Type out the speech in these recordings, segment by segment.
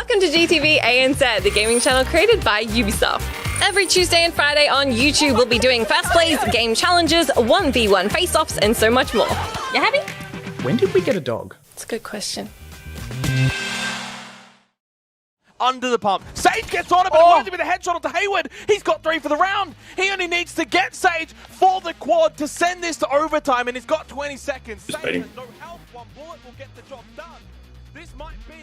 Welcome to GTV ANZ, the gaming channel created by Ubisoft. Every Tuesday and Friday on YouTube, we'll be doing fast plays, game challenges, 1v1 face-offs, and so much more. You happy? When did we get a dog? It's a good question. Under the pump. Sage gets on it, but it won't with a headshot onto Hayward. He's got 3 for the round. He only needs to get Sage for the quad to send this to overtime, and he's got 20 seconds. Sage has no health. One bullet will get the job done. This might be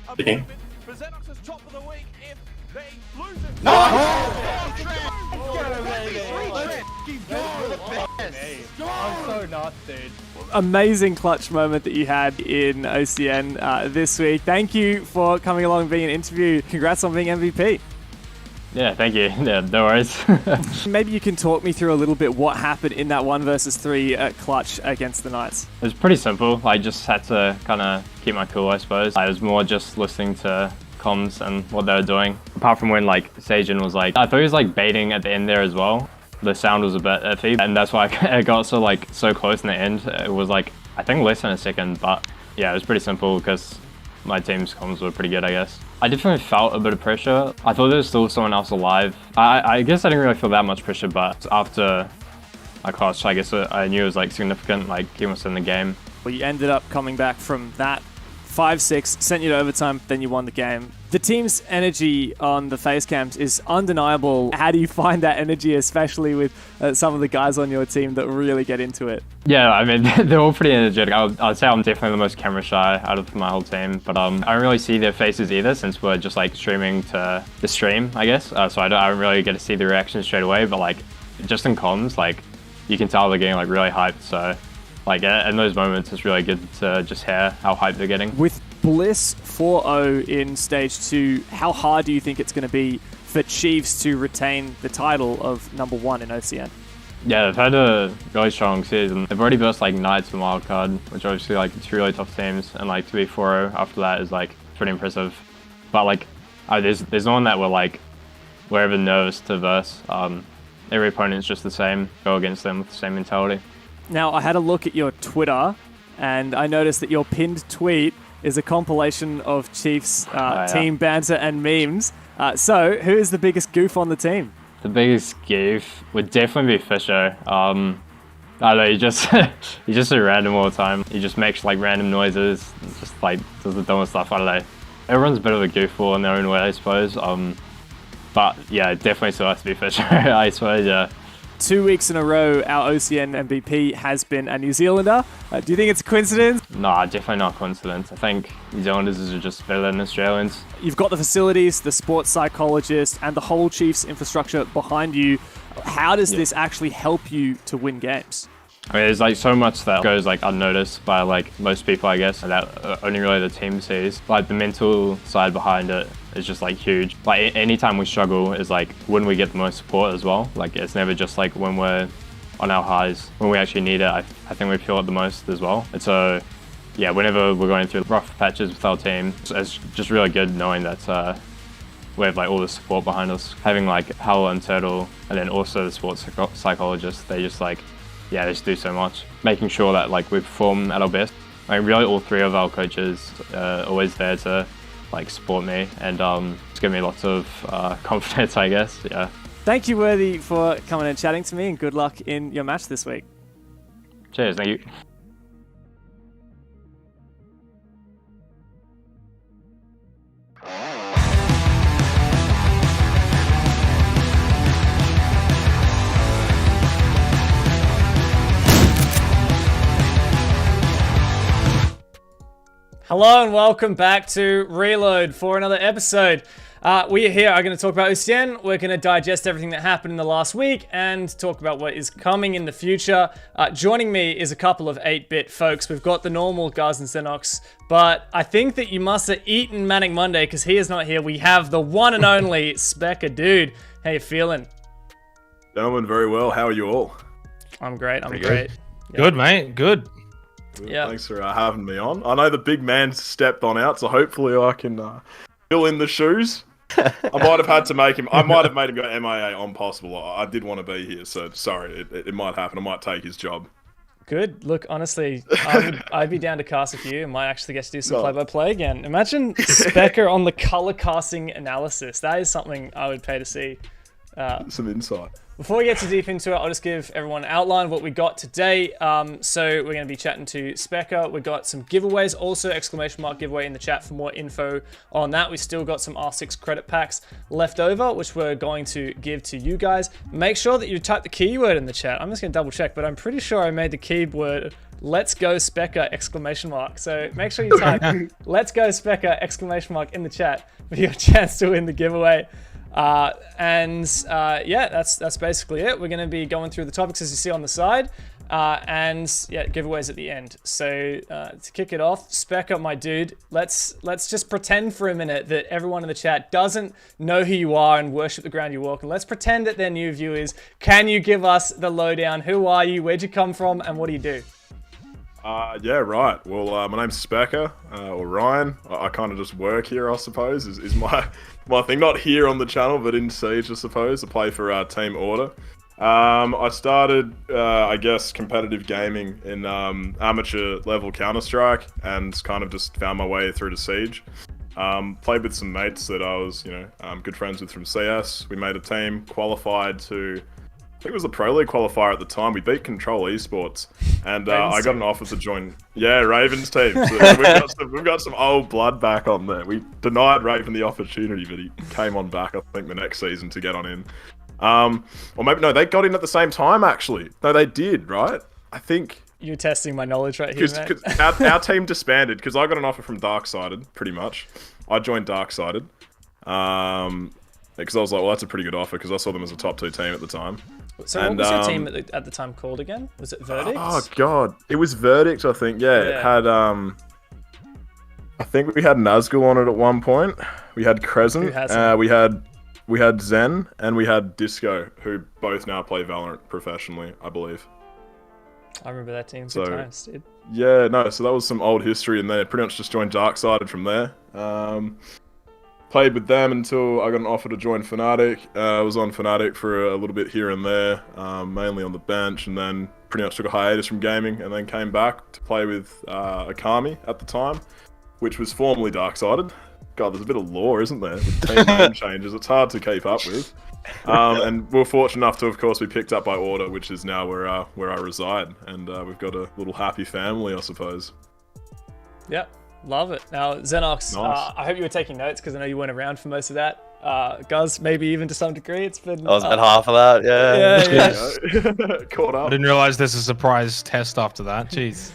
a moment for Zenox's top of the week if they lose it. I'm so nuts, dude. Amazing clutch moment that you had in OCN this week. Thank you for coming along and being an interview. Congrats on being MVP. Yeah, thank you. Yeah, no worries. Maybe you can talk me through a little bit what happened in that 1 versus 3 clutch against the Knights. It was pretty simple. I just had to kind of keep my cool, I suppose. I was more just listening to comms and what they were doing. Apart from when like Sajin was like, I thought he was like baiting at the end there as well. The sound was a bit iffy, and that's why it got so close in the end. It was like, I think less than a second, but yeah, it was pretty simple because my team's comms were pretty good, I guess. I definitely felt a bit of pressure. I thought there was still someone else alive. I guess I didn't really feel that much pressure, but after I clutched, I guess I knew it was like significant, like he was in the game. Well, you ended up coming back from that 5-6, sent you to overtime, then you won the game. The team's energy on the face cams is undeniable. How do you find that energy, especially with some of the guys on your team that really get into it? Yeah, I mean, they're all pretty energetic. I'd say I'm definitely the most camera shy out of my whole team, but I don't really see their faces either since we're just like streaming to the stream, I guess. So I don't really get to see the reactions straight away, but like just in comms, like you can tell they're getting like really hyped. So like in those moments, it's really good to just hear how hyped they're getting. With Bliss 4-0 in Stage 2, how hard do you think it's going to be for Chiefs to retain the title of #1 in OCN? Yeah, they've had a really strong season. They've already burst like Knights and Wildcard, which obviously like 2 really tough teams, and like to be 4-0 after that is like pretty impressive. But like, there's no one that we're ever nervous to verse. Every opponent's just the same. Go against them with the same mentality. Now, I had a look at your Twitter, and I noticed that your pinned tweet is a compilation of Chiefs team banter and memes. So, who is the biggest goof on the team? The biggest goof would definitely be Fisher. I don't know, he's just so random all the time. He just makes like random noises, just like does the dumbest stuff. I don't know. Everyone's a bit of a goofball in their own way, I suppose. But yeah, definitely still has to be Fisher, I suppose, yeah. 2 weeks in a row, our OCN MVP has been a New Zealander. Do you think it's a coincidence? Nah, definitely not a coincidence. I think New Zealanders are just better than Australians. You've got the facilities, the sports psychologist, and the whole Chiefs infrastructure behind you. How does this actually help you to win games? I mean, there's like so much that goes like unnoticed by like most people, I guess, and that only really the team sees. Like the mental side behind it is just like huge. Like anytime we struggle is like when we get the most support as well. Like it's never just like when we're on our highs. When we actually need it, I think we feel it the most as well. And so yeah, whenever we're going through rough patches with our team, it's just really good knowing that we have like all the support behind us. Having like Hal and Turtle, and then also the sports psychologist, they just like, yeah, they just do so much. Making sure that like we perform at our best. Like really all 3 of our coaches are always there to like support me and it's given me lots of confidence, I guess, yeah. Thank you, Worthy, for coming and chatting to me, and good luck in your match this week. Cheers, thank you. Hello and welcome back to Reload for another episode. We are here, are going to talk about OCN. We're going to digest everything that happened in the last week and talk about what is coming in the future. Joining me is a couple of 8-bit folks. We've got the normal Guzz and Zenox, but I think that you must have eaten Manic Monday because he is not here. We have the one and only Speca. Dude, how you feeling? Gentlemen, very well. How are you all? I'm great. I'm great. Good, mate. Good. Yeah. Thanks for having me on. I know the big man stepped on out, so hopefully I can fill in the shoes. I might have had to make him. I might have made him go MIA on possible. I did want to be here, so sorry. It might happen. I might take his job. Good. Look, honestly, I'd be down to cast a few and might actually get to do some No. play-by-play again. Imagine Speca on the color casting analysis. That is something I would pay to see. Some insight. Before we get too deep into it, I'll just give everyone an outline of what we got today. So we're going to be chatting to Speca. We've got some giveaways, also exclamation mark giveaway in the chat for more info on that. We still got some R6 credit packs left over, which we're going to give to you guys. Make sure that you type the keyword in the chat. I'm just going to double check, but I'm pretty sure I made the keyword "Let's go Speca!" exclamation mark. So make sure you type "Let's go Speca!" exclamation mark in the chat for your chance to win the giveaway. Yeah, that's basically it. We're going to be going through the topics as you see on the side, and yeah, giveaways at the end. So to kick it off, Speca, my dude, let's just pretend for a minute that everyone in the chat doesn't know who you are and worship the ground you walk, and let's pretend that they're new viewers. Can you give us the lowdown? Who are you? Where'd you come from? And what do you do? Yeah, right. Well, my name's Speca, or Ryan. I kind of just work here, I suppose, is my thing. Not here on the channel, but in Siege, I suppose. I play for Team Order. I started, I guess, competitive gaming in amateur level Counter-Strike, and kind of just found my way through to Siege. Played with some mates that I was, good friends with from CS. We made a team, qualified to... I think it was the Pro League qualifier at the time. We beat Control Esports, and I got an offer to join. Yeah, Raven's team. So we've got some old blood back on there. We denied Raven the opportunity, but he came on back. I think the next season to get on in. Or maybe no, they got in at the same time actually. No, they did, right? I think. You're testing my knowledge right here, mate. Cause our team disbanded because I got an offer from Darksided, pretty much. I joined Darksided. Because I was like, well, that's a pretty good offer because I saw them as a top 2 team at the time. So what was your team at the time called again? Was it Verdict? Oh god, it was Verdict, I think. Yeah, it had I think we had Nazgul on it at one point. We had Crescent. Who hasn't? We had Zen, and we had Disco, who both now play Valorant professionally, I believe. I remember that team. So, Good times, dude. Yeah, no, so that was some old history, and then pretty much just joined Darksided from there. Played with them until I got an offer to join Fnatic. I was on Fnatic for a little bit here and there, mainly on the bench, and then pretty much took a hiatus from gaming, and then came back to play with Akami at the time, which was formerly Darksided. God, there's a bit of lore, isn't there? With team name changes, it's hard to keep up with. And we're fortunate enough to, of course, be picked up by Order, which is now where I reside, and we've got a little happy family, I suppose. Yep. Love it. Now, Zenox, Nice. I hope you were taking notes because I know you weren't around for most of that. Guzz, maybe even to some degree. It's been... I was at half of that, Yeah. Caught I up. didn't realize there's a surprise test after that. Jeez.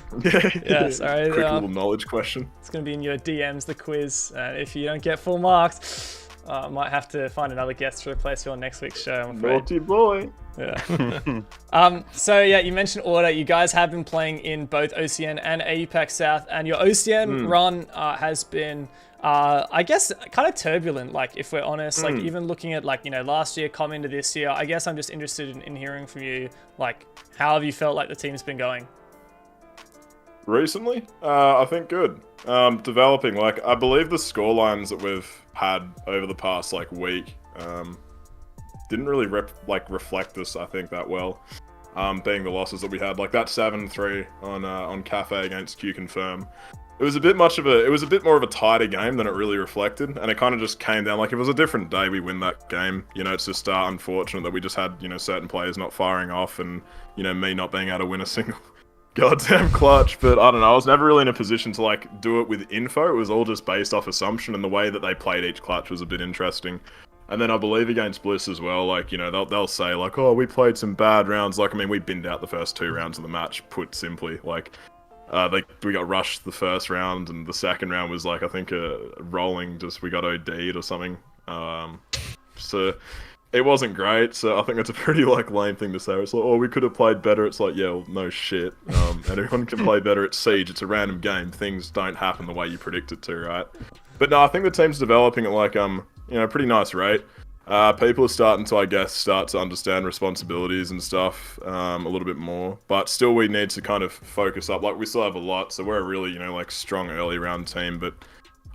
Yeah, sorry. Quick little knowledge question. It's going to be in your DMs, the quiz. If you don't get full marks, I might have to find another guest to replace you on next week's show, I'm afraid. Naughty boy. Yeah. So yeah, you mentioned Order. You guys have been playing in both OCN and APAC South, and your OCN run has been, I guess, kind of turbulent. Like, if we're honest, like even looking at last year, come into this year. I guess I'm just interested in hearing from you. Like, how have you felt like the team's been going? Recently, I think good. Developing, like, I believe the scorelines that we've had over the past week didn't really reflect this, I think, that well. Being the losses that we had, like that 7-3 on Cafe against Q Confirm. It was a bit more of a tighter game than it really reflected, and it kind of just came down, like, if it was a different day, we win that game. It's just unfortunate that we just had, certain players not firing off, and, me not being able to win a single goddamn clutch. But I don't know, I was never really in a position to, do it with info. It was all just based off assumption, and the way that they played each clutch was a bit interesting. And then I believe against Bliss as well, they'll say, oh, we played some bad rounds. We binned out the first 2 rounds of the match, put simply. We got rushed the first round, and the second round was, I think, a rolling, we got OD'd or something. So it wasn't great, so I think it's a pretty, lame thing to say. It's we could have played better. It's yeah, well, no shit. Anyone can play better at Siege. It's a random game. Things don't happen the way you predict it to, right? But no, I think the team's developing at, pretty nice rate. People are starting to, I guess, start to understand responsibilities and stuff a little bit more. But still, we need to kind of focus up. We still have a lot, so we're a really, strong early round team. But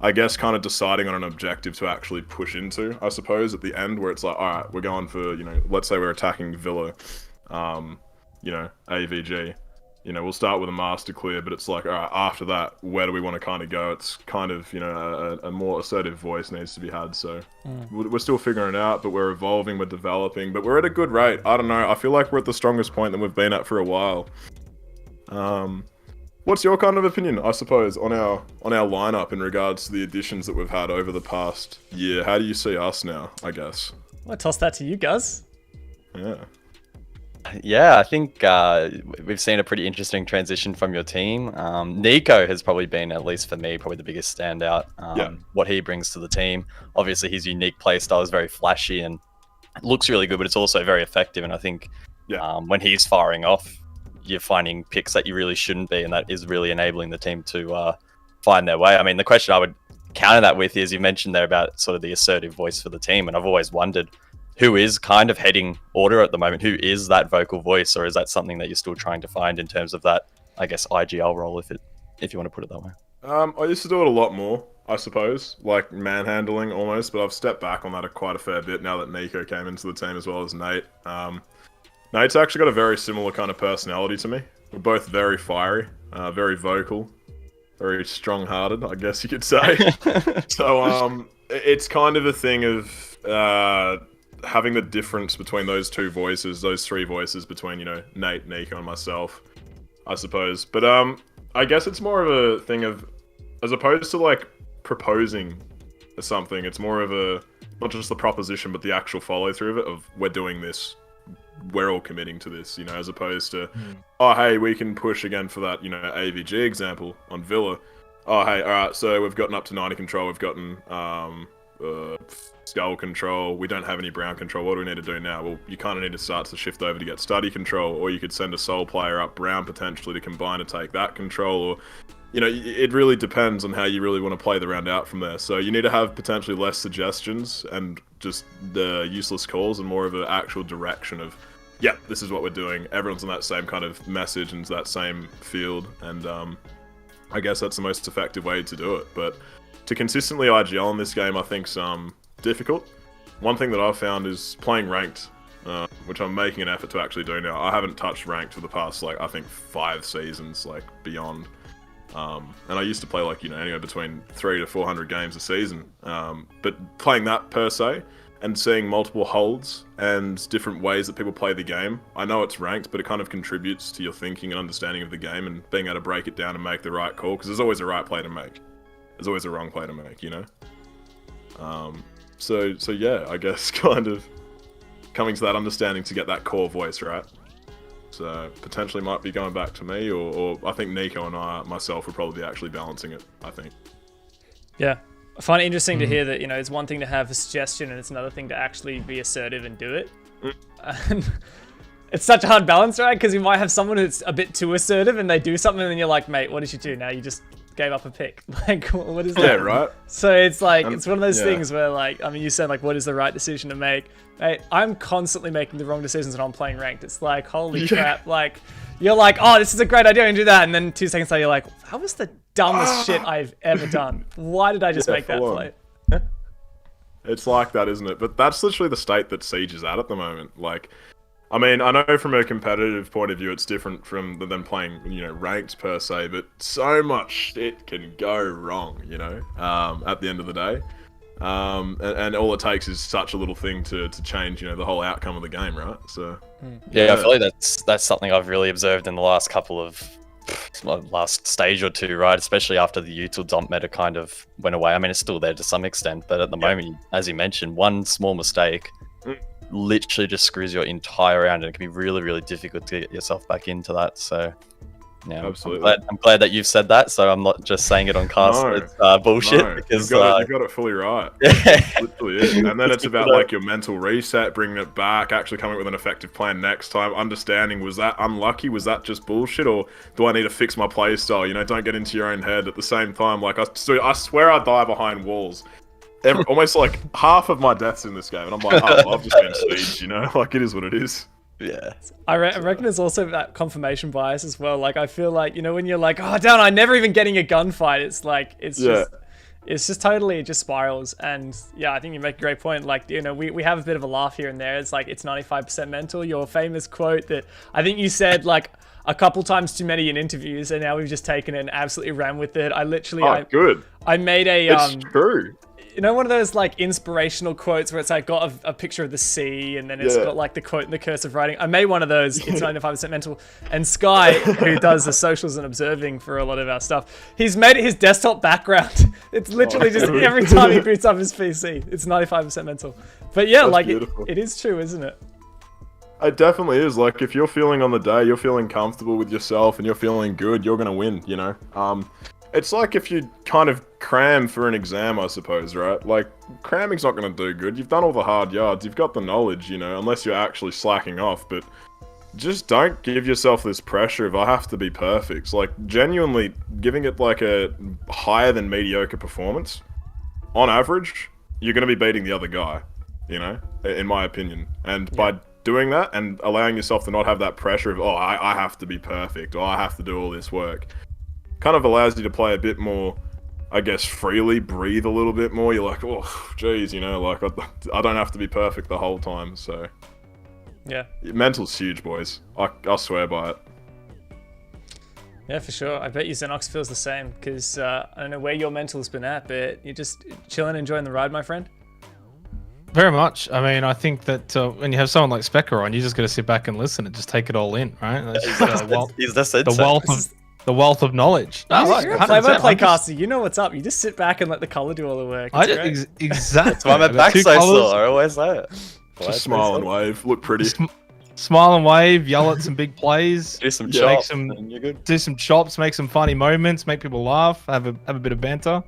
I guess kind of deciding on an objective to actually push into, I suppose, at the end, where it's all right, we're going for, let's say we're attacking Villa, AVG. you know, we'll start with a master clear, but it's like, all right, after that, where do we want to kind of go? It's kind of, you know, a more assertive voice needs to be had. So we're still figuring it out, but we're evolving, we're developing, but we're at a good rate. I don't know. I feel like we're at the strongest point that we've been at for a while. What's your kind of opinion, I suppose, on our lineup in regards to the additions that we've had over the past year? How do you see us now, I guess? I'll toss that to you, Guzz. Yeah. Yeah, I think we've seen a pretty interesting transition from your team. Nico has probably been, at least for me, probably the biggest standout. What he brings to the team. Obviously, his unique playstyle is very flashy and looks really good, but it's also very effective. And I think when he's firing off, you're finding picks that you really shouldn't be, and that is really enabling the team to find their way. I mean, the question I would counter that with is, you mentioned there about sort of the assertive voice for the team, and I've always wondered, who is kind of heading order at the moment? Who is that vocal voice, or is that something that you're still trying to find in terms of that, I guess, IGL role, if you want to put it that way? I used to do it a lot more, I suppose, like manhandling almost, but I've stepped back on that quite a fair bit now that Nico came into the team as well as Nate. Nate's actually got a very similar kind of personality to me. We're both very fiery, very vocal, very strong-hearted, I guess you could say. So it's kind of a thing of having the difference between those two voices, those three voices between, you know, Nate, Nico, and myself, I suppose. But I guess it's more of a thing of, as opposed to like proposing something, it's more of a, not just the proposition, but the actual follow-through of it, of we're doing this, we're all committing to this, you know, as opposed to, oh, hey, we can push again for that, you know, AVG example on Villa. Oh, hey, all right, so we've gotten up to 90 control, we've gotten skull control, we don't have any brown control, what do we need to do now? Well, you kind of need to start to shift over to get study control, or you could send a soul player up brown potentially to combine to take that control, or, you know, it really depends on how you really want to play the round out from there. So you need to have potentially less suggestions and just the useless calls, and more of an actual direction of, yeah, this is what we're doing. Everyone's on that same kind of message and that same field, and I guess that's the most effective way to do it. But to consistently IGL in this game, I think's difficult. One thing that I've found is playing ranked, which I'm making an effort to actually do now. I haven't touched ranked for the past, like, I think 5 seasons, like, beyond. And I used to play, like, you know, anywhere between 300 to 400 games a season. But playing that per se, and seeing multiple holds and different ways that people play the game, I know it's ranked, but it kind of contributes to your thinking and understanding of the game, and being able to break it down and make the right call, because there's always a right play to make. There's always a wrong play to make, you know? So yeah, I guess kind of coming to that understanding to get that core voice, right? So potentially might be going back to me, or I think Nico and myself are probably actually balancing it, I think. Yeah. I find it interesting to hear that, you know, it's one thing to have a suggestion and it's another thing to actually be assertive and do it. And it's such a hard balance, right? Because you might have someone who's a bit too assertive and they do something and then you're like, mate, what did you do? Now you just gave up a pick. Like, what is that? Yeah, right. So it's like, it's one of those things where, like, I mean, you said, like, what is the right decision to make? Mate, I'm constantly making the wrong decisions when I'm playing ranked. It's like, holy crap. Like, you're like, oh, this is a great idea, and do that. And then 2 seconds later, you're like, that was the dumbest shit I've ever done. Why did I just make that play? It's like that, isn't it? But that's literally the state that Siege is at the moment. Like, I mean, I know from a competitive point of view, it's different from than playing, you know, ranked per se, but so much shit can go wrong, you know, at the end of the day. And all it takes is such a little thing to change, you know, the whole outcome of the game, right? So yeah, I feel like that's something I've really observed in the last couple of last stage or two, right? Especially after the util dump meta kind of went away. I mean, it's still there to some extent, but at the moment, as you mentioned, one small mistake literally just screws your entire round, and it can be really, really difficult to get yourself back into that. So yeah, absolutely. I'm glad that you've said that, so I'm not just saying it on cast. No, it's bullshit, because you've got it fully right. That's literally it. And then it's about like your mental reset, bringing it back, actually coming up with an effective plan next time, understanding, was that unlucky, was that just bullshit, or do I need to fix my play style? You know, don't get into your own head. At the same time, like, I swear I die behind walls. Almost like half of my deaths in this game, and I'm like, oh, I've just been sieged, you know? Like, it is what it is. Yeah. I reckon there's also that confirmation bias as well. Like, I feel like, you know, when you're like, oh, damn, I'm never even getting a gunfight, it's like, it's just totally, it just spirals. And yeah, I think you make a great point. Like, you know, we have a bit of a laugh here and there. It's like, it's 95% mental. Your famous quote that I think you said, like, a couple times too many in interviews, and now we've just taken it and absolutely ran with it. I literally, good. I made a It's true. you know, one of those like inspirational quotes where it's like got a picture of the sea and then it's got like the quote in the cursive writing. I made one of those. It's 95% mental. And Sky, who does the socials and observing for a lot of our stuff, he's made it his desktop background. It's literally just every time he boots up his PC, it's 95% mental. But yeah, That's like beautiful. it is true, isn't it? It definitely is. Like, if you're feeling on the day, you're feeling comfortable with yourself and you're feeling good, you're gonna win, you know? It's like if you kind of cram for an exam, I suppose, right? Like, cramming's not gonna do good. You've done all the hard yards, you've got the knowledge, you know, unless you're actually slacking off, but just don't give yourself this pressure of, I have to be perfect. It's like, genuinely giving it like a higher than mediocre performance, on average, you're gonna be beating the other guy, you know, in my opinion. And by doing that and allowing yourself to not have that pressure of, oh, I have to be perfect, or I have to do all this work, kind of allows you to play a bit more, I guess, freely, breathe a little bit more. You're like, oh, geez, you know, like, I don't have to be perfect the whole time, so. Yeah. Mental's huge, boys. I swear by it. Yeah, for sure. I bet you Zenox feels the same, because I don't know where your mental's been at, but you're just chilling, enjoying the ride, my friend? Very much. I mean, I think that when you have someone like Speca on, you just got to sit back and listen and just take it all in, right? That's just, He's the sensei. the wealth of knowledge. No, You're like, a 100%. play-by-play caster. You know what's up. You just sit back and let the color do all the work. It's great. Exactly. That's why my I've got back's two so colours. sore. I always say it. Just smile and wave, look pretty. Smile and wave, yell at some big plays, Do some make chops, some, and you're good. do some chops, make some funny moments, make people laugh, have a bit of banter.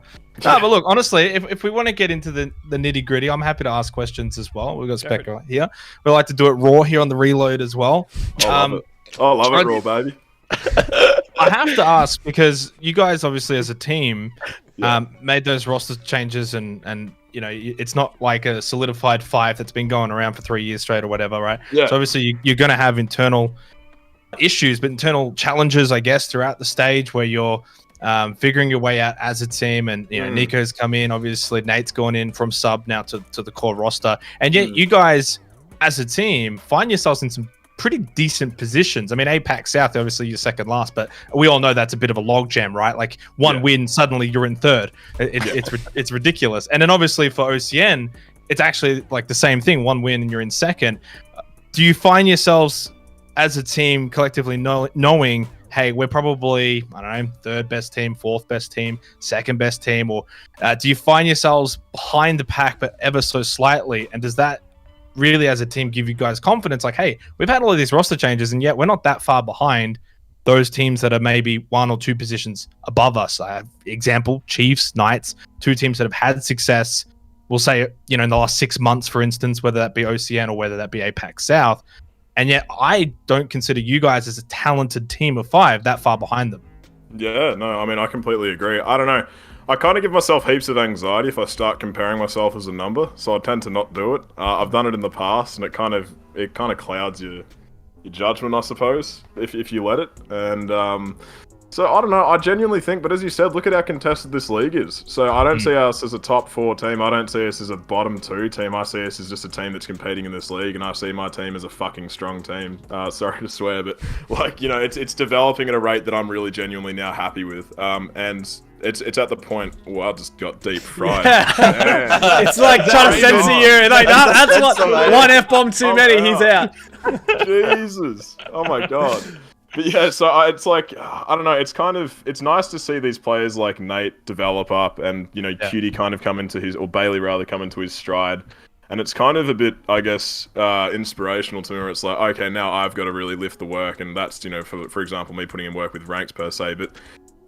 No, but look, honestly, if we want to get into the nitty gritty, I'm happy to ask questions as well. We've got Speca here. We like to do it raw here on the reload as well. I love it raw, baby. I have to ask, because you guys obviously as a team made those roster changes, and you know, it's not like a solidified 5 that's been going around for 3 years straight or whatever, right? Yeah. So obviously you're going to have internal issues, but internal challenges, I guess, throughout the stage where you're figuring your way out as a team. And you know, Nico's come in, obviously Nate's gone in from sub now to the core roster, and yet you guys as a team find yourselves in some pretty decent positions. I mean, APAC South, obviously you're second last, but we all know that's a bit of a logjam, right? Like one win, suddenly you're in third. It's ridiculous. And then obviously for OCN, it's actually like the same thing. One win and you're in second. Do you find yourselves as a team collectively knowing, hey, we're probably, I don't know, third best team, fourth best team, second best team, or do you find yourselves behind the pack but ever so slightly? And does that really as a team give you guys confidence, like, hey, we've had all of these roster changes and yet we're not that far behind those teams that are maybe 1 or 2 positions above us? I have example, Chiefs, Knights, 2 teams that have had success, we'll say, you know, in the last 6 months, for instance, whether that be OCN or whether that be APAC South, and yet I don't consider you guys as a talented team of 5 that far behind them. Yeah, no, I mean, I completely agree. I don't know. I kind of give myself heaps of anxiety if I start comparing myself as a number, so I tend to not do it. I've done it in the past, and it kind of clouds your judgment, I suppose, if you let it. And so I don't know. I genuinely think, but as you said, look at how contested this league is. So I don't see us as a top 4 team. I don't see us as a bottom 2 team. I see us as just a team that's competing in this league, and I see my team as a fucking strong team. Sorry to swear, but like, you know, it's developing at a rate that I'm really genuinely now happy with. And it's at the point. Well, I just got deep fried. It's like trying to censor you. Like that's what one F-bomb too many. He's out. Jesus. Oh my god. But yeah, so it's like, I don't know, it's nice to see these players like Nate develop up and, you know, Cutie kind of come into his, or Bailey rather, come into his stride. And it's kind of a bit, I guess, inspirational to me, where it's like, okay, now I've got to really lift the work. And that's, you know, for example, me putting in work with ranks per se, but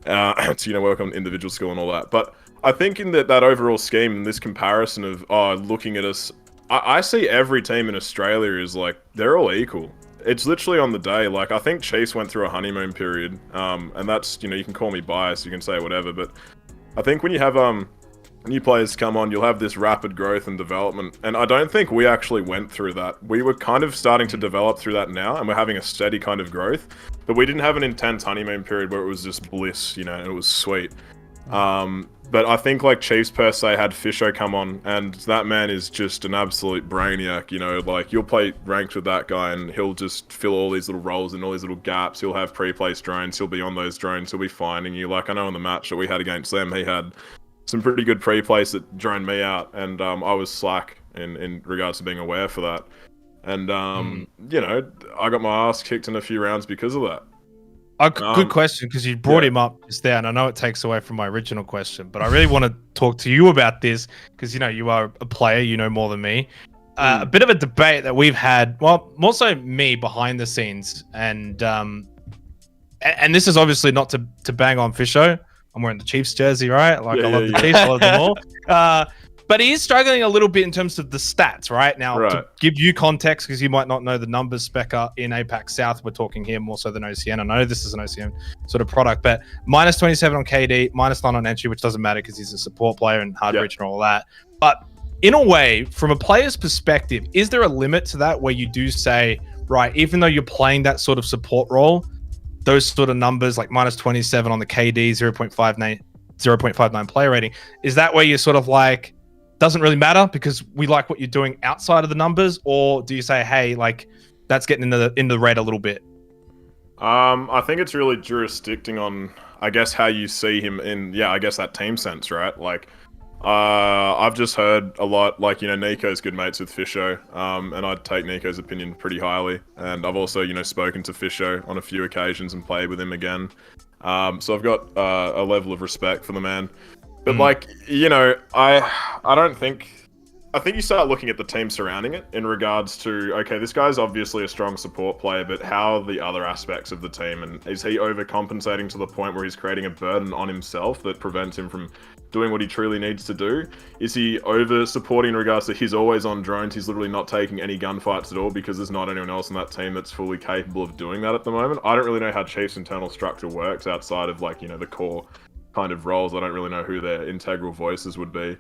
to, you know, work on individual skill and all that. But I think in that overall scheme, and this comparison of, looking at us, I see every team in Australia is like, they're all equal. It's literally on the day. Like, I think Chiefs went through a honeymoon period, and that's, you know, you can call me biased, you can say whatever, but I think when you have new players come on, you'll have this rapid growth and development, and I don't think we actually went through that. We were kind of starting to develop through that now, and we're having a steady kind of growth, but we didn't have an intense honeymoon period where it was just bliss, you know, and it was sweet. But I think like Chiefs per se had Fisho come on, and that man is just an absolute brainiac. You know, like you'll play ranked with that guy, and he'll just fill all these little roles and all these little gaps. He'll have pre-placed drones. He'll be on those drones. He'll be finding you. Like I know in the match that we had against them, he had some pretty good pre-plays that droned me out, and I was slack in regards to being aware for that. And you know, I got my ass kicked in a few rounds because of that. Good question, because you brought him up just there, and I know it takes away from my original question, but I really want to talk to you about this because you know you are a player, you know more than me. A bit of a debate that we've had, well, more so me behind the scenes, and this is obviously not to bang on Fisho. I'm wearing the Chiefs jersey, right? Like I love the Chiefs, I love them all. But he is struggling a little bit in terms of the stats, right? Now, to give you context, because you might not know the numbers, Speca, in APAC South, we're talking here more so than OCN. I know this is an OCN sort of product, but minus 27 on KD, minus 9 on entry, which doesn't matter because he's a support player and hard reach and all that. But in a way, from a player's perspective, is there a limit to that where you do say, right, even though you're playing that sort of support role, those sort of numbers like minus 27 on the KD, 0.59 player rating, is that where you're sort of like, doesn't really matter because we like what you're doing outside of the numbers? Or do you say, hey, like that's getting in the red a little bit? I think it's really jurisdicting on, I guess, how you see him in, I guess that team sense, right? Like, I've just heard a lot, like, you know, Nico's good mates with Fisho, and I'd take Nico's opinion pretty highly. And I've also, you know, spoken to Fisho on a few occasions and played with him again. So I've got a level of respect for the man. But like, you know, I think you start looking at the team surrounding it in regards to, okay, this guy's obviously a strong support player, but how are the other aspects of the team? And is he overcompensating to the point where he's creating a burden on himself that prevents him from doing what he truly needs to do? Is he over supporting in regards to he's always on drones, he's literally not taking any gunfights at all because there's not anyone else on that team that's fully capable of doing that at the moment? I don't really know how Chiefs' internal structure works outside of, like, you know, the core kind of roles. I don't really know who their integral voices would be.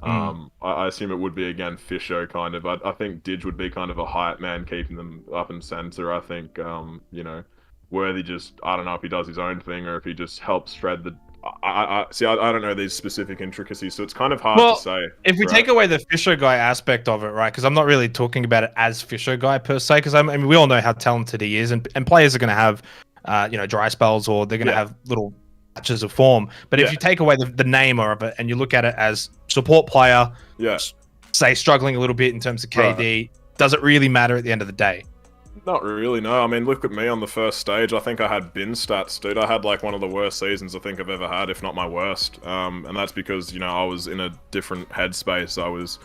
I assume it would be, again, Fisho kind of. I think Didge would be kind of a hype man, keeping them up in center. I think, you know, Worthy just, I don't know if he does his own thing or if he just helps shred the... I don't know these specific intricacies, so it's kind of hard to say. If we take away the Fisho guy aspect of it, right, because I'm not really talking about it as Fisho guy per se, because I mean, we all know how talented he is, and players are going to have, you know, dry spells, or they're going to have little patches of form. But if you take away the name of it and you look at it as support player, say struggling a little bit in terms of KD, does it really matter at the end of the day? Not really, no. I mean, look at me on the first stage. I think I had bin stats, dude. I had like one of the worst seasons I think I've ever had, if not my worst. And that's because, you know, I was in a different headspace. I was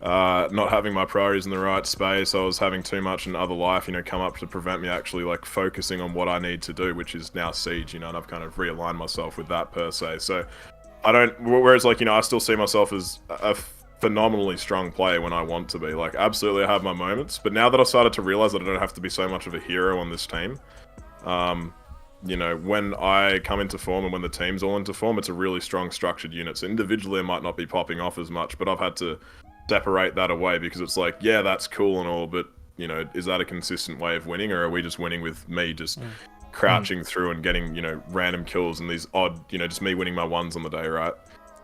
not having my priorities in the right space. I was having too much in other life, you know, come up to prevent me actually like focusing on what I need to do, which is now Siege, you know, and I've kind of realigned myself with that per se. So I don't, whereas like, you know, I still see myself as a phenomenally strong player when I want to be. Like, absolutely I have my moments, but now that I've started to realize that I don't have to be so much of a hero on this team, you know, when I come into form and when the team's all into form, it's a really strong structured unit. So individually I might not be popping off as much, but I've had to separate that away because it's like, yeah, that's cool and all, but, you know, is that a consistent way of winning, or are we just winning with me just crouching through and getting, you know, random kills and these odd, you know, just me winning my ones on the day, right?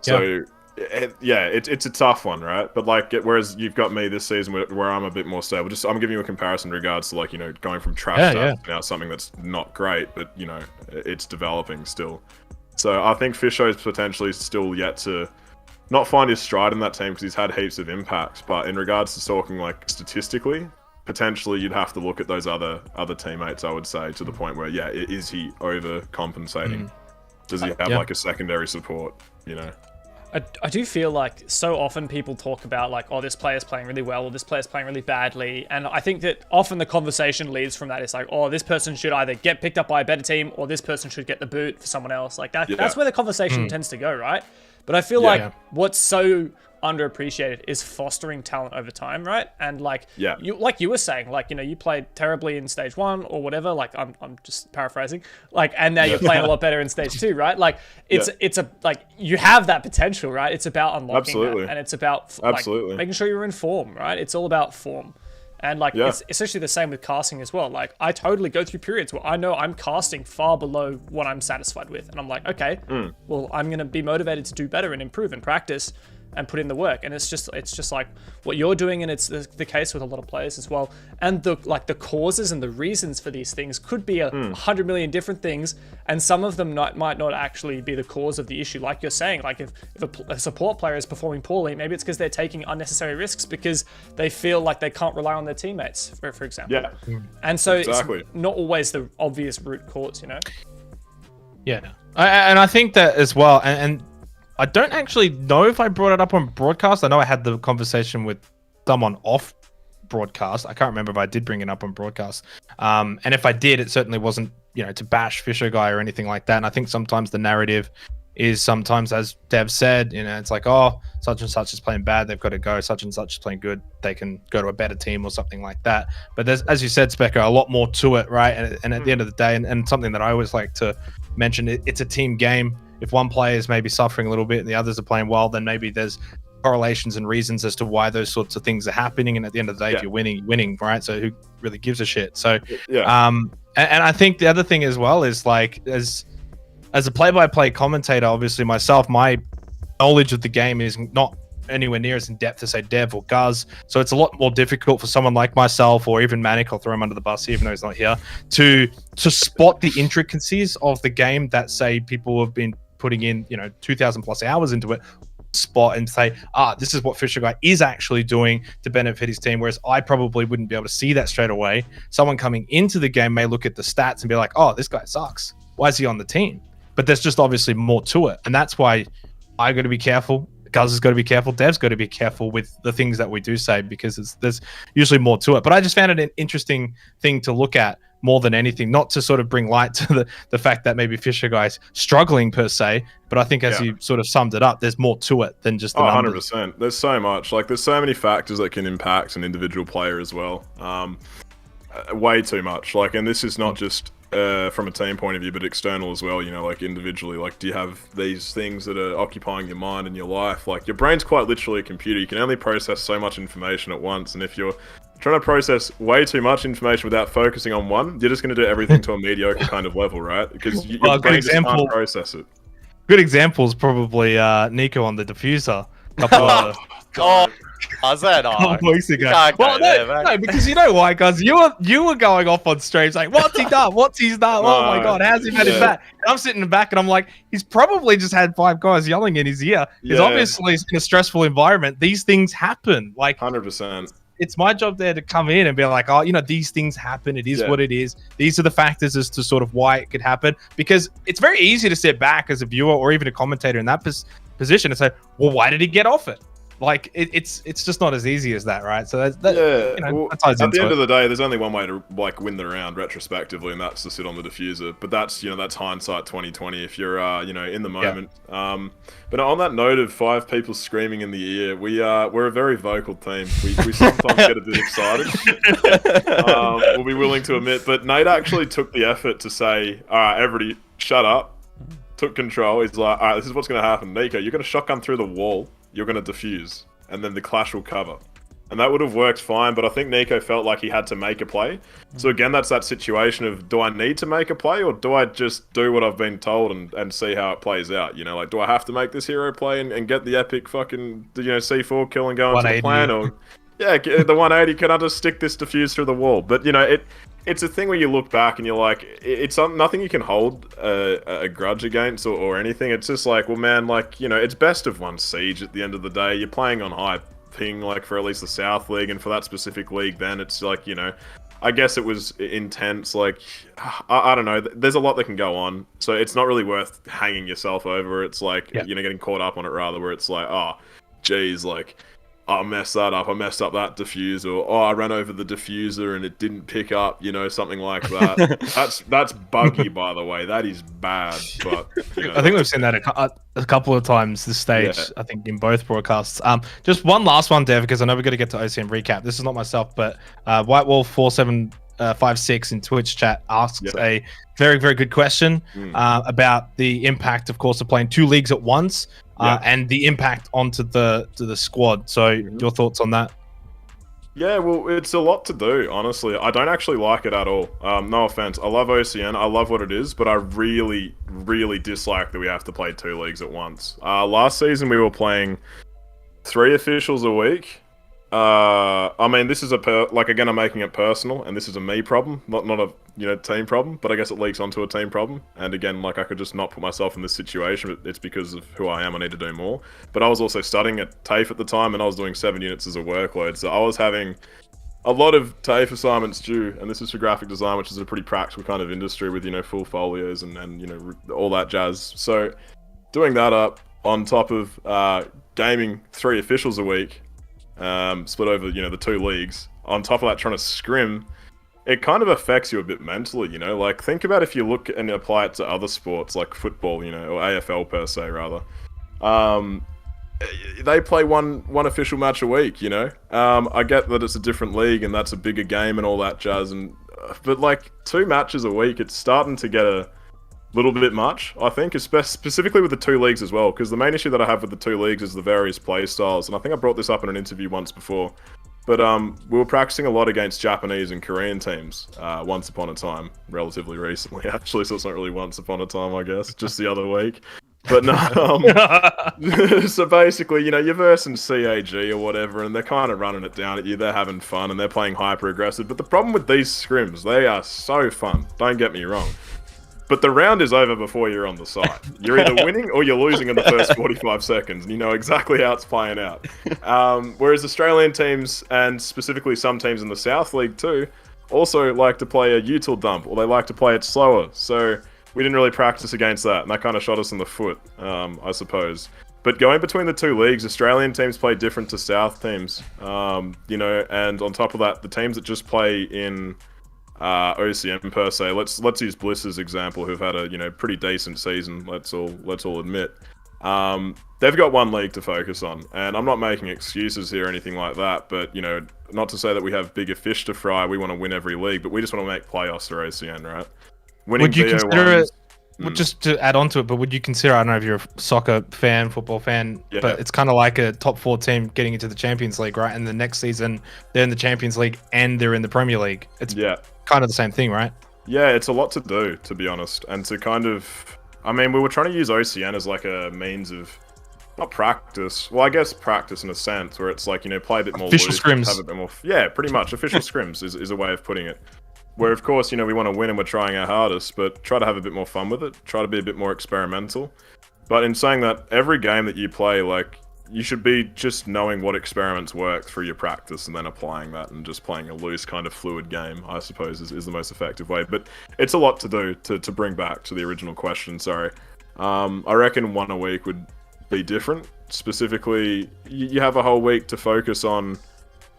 So it's a tough one, right? But like, whereas you've got me this season where I'm a bit more stable. Just I'm giving you a comparison in regards to, like, you know, going from trash stuff to now something that's not great, but, you know, it's developing still. So I think Fisho's potentially still yet to not find his stride in that team because he's had heaps of impacts. But in regards to talking like statistically, potentially you'd have to look at those other teammates, I would say, to the point where, yeah, is he overcompensating? Does he have like a secondary support, you know? I do feel like so often people talk about like, oh, this player's playing really well or this player's playing really badly. And I think that often the conversation leads from that. It's like, oh, this person should either get picked up by a better team or this person should get the boot for someone else. Like that's where the conversation tends to go, right? But I feel like what's so underappreciated is fostering talent over time, right? And like you were saying, like, you know, you played terribly in stage 1 or whatever, like I'm just paraphrasing, like, and now you're playing a lot better in stage 2, right? Like it's a like, you have that potential, right? It's about unlocking that, and it's about like making sure you're in form, right? It's all about form. And like it's essentially the same with casting as well. Like I totally go through periods where I know I'm casting far below what I'm satisfied with, and I'm like, okay, well, I'm gonna be motivated to do better and improve and practice and put in the work. And it's just like what you're doing, and it's the case with a lot of players as well. And the causes and the reasons for these things could be 100 million different things, and some of them might not actually be the cause of the issue. Like you're saying, like if a support player is performing poorly, maybe it's because they're taking unnecessary risks because they feel like they can't rely on their teammates, for example. Yeah. And so it's not always the obvious root cause, you know? Yeah. And I think that as well, and I don't actually know if I brought it up on broadcast. I know I had the conversation with someone off broadcast. I can't remember if I did bring it up on broadcast. And if I did, it certainly wasn't, to bash Fisher Guy or anything like that. And I think sometimes the narrative is sometimes, as Dev said, it's like, oh, such and such is playing bad, they've got to go. Such and such is playing good, they can go to a better team or something like that. But there's, as you said, Speca, a lot more to it, right? And at the end of the day, and something that I always like to mention, it's a team game. If one player is maybe suffering a little bit and the others are playing well, then maybe there's correlations and reasons as to why those sorts of things are happening. And at the end of the day, if you're winning, you're winning, right? So who really gives a shit? So, and I think the other thing as well is like, as a play-by-play commentator, obviously myself, my knowledge of the game is not anywhere near as in depth as say Dev or Guzz. So it's a lot more difficult for someone like myself, or even Manic, I'll throw him under the bus even though he's not here, to spot the intricacies of the game that say people have been putting in 2,000 plus hours into it, spot and say, this is what Fisher Guy is actually doing to benefit his team, whereas I probably wouldn't be able to see that straight away. Someone coming into the game may look at the stats and be like, oh, this guy sucks, why is he on the team? But there's just obviously more to it, and that's why I got to be careful. Guzz has got to be careful. Dev's got to be careful with the things that we do say, because there's usually more to it. But I just found it an interesting thing to look at more than anything, not to sort of bring light to the fact that maybe Fisher Guy's struggling per se, but I think as you sort of summed it up, there's more to it than just the numbers. 100%. There's so much. Like, there's so many factors that can impact an individual player as well. Way too much. Like, and this is not just from a team point of view, but external as well, like individually. Like, do you have these things that are occupying your mind and your life? Like, your brain's quite literally a computer. You can only process so much information at once, and if you're trying to process way too much information without focusing on one, you're just going to do everything to a mediocre kind of level, right? Because your brain just can't process it. Good example is probably Nico on the diffuser. How's that? Couple weeks ago. Well, no, because you know why, guys? You were going off on streams like, what's he done? What's he done? Oh my god, how's he made it back? And I'm sitting in the back and I'm like, he's probably just had 5 guys yelling in his ear. He's obviously in a stressful environment. These things happen. Like 100%. It's my job there to come in and be like, oh, these things happen. It is what it is. These are the factors as to sort of why it could happen. Because it's very easy to sit back as a viewer or even a commentator in that position and say, well, why did he get off it? Like, it's just not as easy as that, right? So that's at the end of the day, there's only one way to like win the round retrospectively, and that's to sit on the diffuser. But that's that's hindsight 2020 if you're in the moment. But on that note of 5 people screaming in the ear, we're a very vocal team. We sometimes get a bit excited. We'll be willing to admit, but Nate actually took the effort to say, all right, everybody shut up. Took control. He's like, all right, this is what's going to happen. Nico, you're going to shotgun through the wall. You're going to defuse, and then the clash will cover. And that would have worked fine, but I think Nico felt like he had to make a play. So again, that's that situation of, do I need to make a play, or do I just do what I've been told and see how it plays out? Like, do I have to make this hero play and get the epic fucking, C4 kill and go into the plan? Or, the 180, can I just stick this defuse through the wall? But, it's a thing where you look back and you're like, it's nothing you can hold a grudge against or anything. It's just like, well, man, like, it's best of one siege at the end of the day. You're playing on high ping, like, for at least the South League, and for that specific league, then it's like, I guess it was intense. Like, I don't know. There's a lot that can go on. So it's not really worth hanging yourself over. It's like, getting caught up on it rather, where it's like, oh, geez, like, I messed that up. I messed up that diffuser. Or, I ran over the diffuser and it didn't pick up, something like that. That's buggy, by the way. That is bad. But I think we've seen that a couple of times this stage, I think, in both broadcasts. Just one last one, Dev, because I know we're going to get to OCM recap. This is not myself, but WhiteWolf4756 in Twitch chat asks a very, very good question about the impact, of course, of playing 2 leagues at once. And the impact onto the squad. So your thoughts on that? Yeah, well, it's a lot to do, honestly. I don't actually like it at all. No offense. I love OCN. I love what it is, but I really, really dislike that we have to play 2 leagues at once. Last season, we were playing 3 officials a week. I mean, this is again, I'm making it personal, and this is a me problem, not a team problem. But I guess it leaks onto a team problem. And again, like, I could just not put myself in this situation. But it's because of who I am. I need to do more. But I was also studying at TAFE at the time, and I was doing 7 units as a workload, so I was having a lot of TAFE assignments due. And this is for graphic design, which is a pretty practical kind of industry with full folios and all that jazz. So doing that up on top of gaming 3 officials a week. Split over, the 2 leagues. On top of that, trying to scrim, it kind of affects you a bit mentally, Like, think about if you look and apply it to other sports, like football, or AFL per se, rather. They play one official match a week, I get that it's a different league and that's a bigger game and all that jazz, but like 2 matches a week, it's starting to get a little bit much, I think, specifically with the 2 leagues as well, because the main issue that I have with the 2 leagues is the various play styles, and I think I brought this up in an interview once before, but we were practicing a lot against Japanese and Korean teams once upon a time, relatively recently, actually, so it's not really once upon a time, I guess, just the other week. But no, so basically, you're versing CAG or whatever, and they're kind of running it down at you, they're having fun, and they're playing hyper-aggressive, but the problem with these scrims, they are so fun, don't get me wrong. But the round is over before you're on the side. You're either winning or you're losing in the first 45 seconds, and you know exactly how it's playing out. Whereas Australian teams, and specifically some teams in the South League too, also like to play a util dump, or they like to play it slower. So we didn't really practice against that, and that kind of shot us in the foot, I suppose. But going between the 2 leagues, Australian teams play different to South teams, and on top of that, the teams that just play in OCM per se. Let's use Bliss as example, who've had a pretty decent season. Let's all admit. They've got 1 league to focus on, and I'm not making excuses here or anything like that. But not to say that we have bigger fish to fry. We want to win every league, but we just want to make playoffs for OCN, right? Winning would you consider it? Well, just to add on to it, but would you consider, I don't know if you're a soccer fan, football fan, Yeah. but it's kind of like a top 4 team getting into the Champions League, right? And the next season, they're in the Champions League and they're in the Premier League. It's kind of the same thing, right? Yeah, it's a lot to do, to be honest. And to kind of... I mean, we were trying to use OCN as like a means of... Not practice. Well, I guess practice in a sense, where it's like, play a bit more official loose, scrims. have a bit more... Yeah, pretty much. Official scrims is a way of putting it. Where, of course, we want to win and we're trying our hardest, but try to have a bit more fun with it. Try to be a bit more experimental. But in saying that, every game that you play, like, you should be just knowing what experiments work through your practice and then applying that and just playing a loose kind of fluid game, I suppose, is the most effective way. But it's a lot to do to bring back to the original question, sorry. I reckon 1 a week would be different. Specifically, you have a whole week to focus on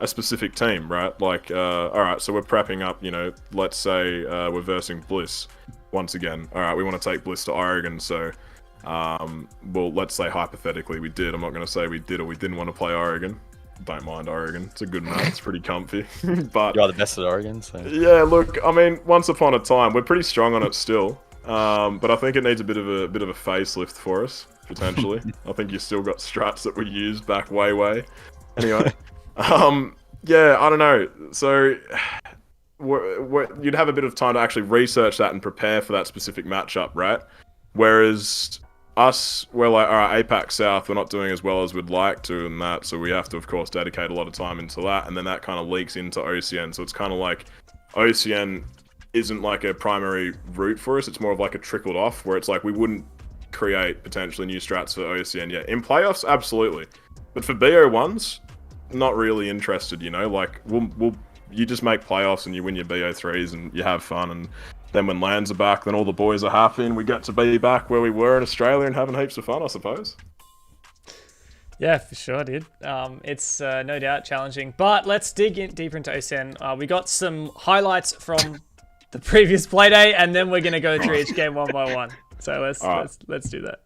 a specific team, right? Like, alright, so we're prepping up, let's say we're versing Bliss once again. Alright, we want to take Bliss to Oregon, so, well, let's say hypothetically we did. I'm not going to say we did or we didn't want to play Oregon. Don't mind Oregon. It's a good map. It's pretty comfy. But You are the best at Oregon, so... yeah, look, I mean, once upon a time, we're pretty strong on it still. But I think it needs a bit of a facelift for us, potentially. I think you still got strats that we used back way. Anyway. Yeah, I don't know. So, you'd have a bit of time to actually research that and prepare for that specific matchup, right? Whereas us, we're like, alright, APAC South, we're not doing as well as we'd like to and that, so we have to, of course, dedicate a lot of time into that, and then that kind of leaks into OCN. So it's kind of like OCN isn't like a primary route for us, it's more of like a trickled off, where it's like we wouldn't create potentially new strats for OCN yet. In playoffs, absolutely. But for BO1s, not really interested, like you just make playoffs and you win your BO3s and you have fun, and then when LANs are back, then all the boys are happy and we get to be back where we were in Australia and having heaps of fun, I suppose. Yeah, for sure, dude. It's no doubt challenging, but let's dig in deeper into OCN. We got some highlights from the previous playday, and then we're gonna go through each game 1 by 1. So let's do that.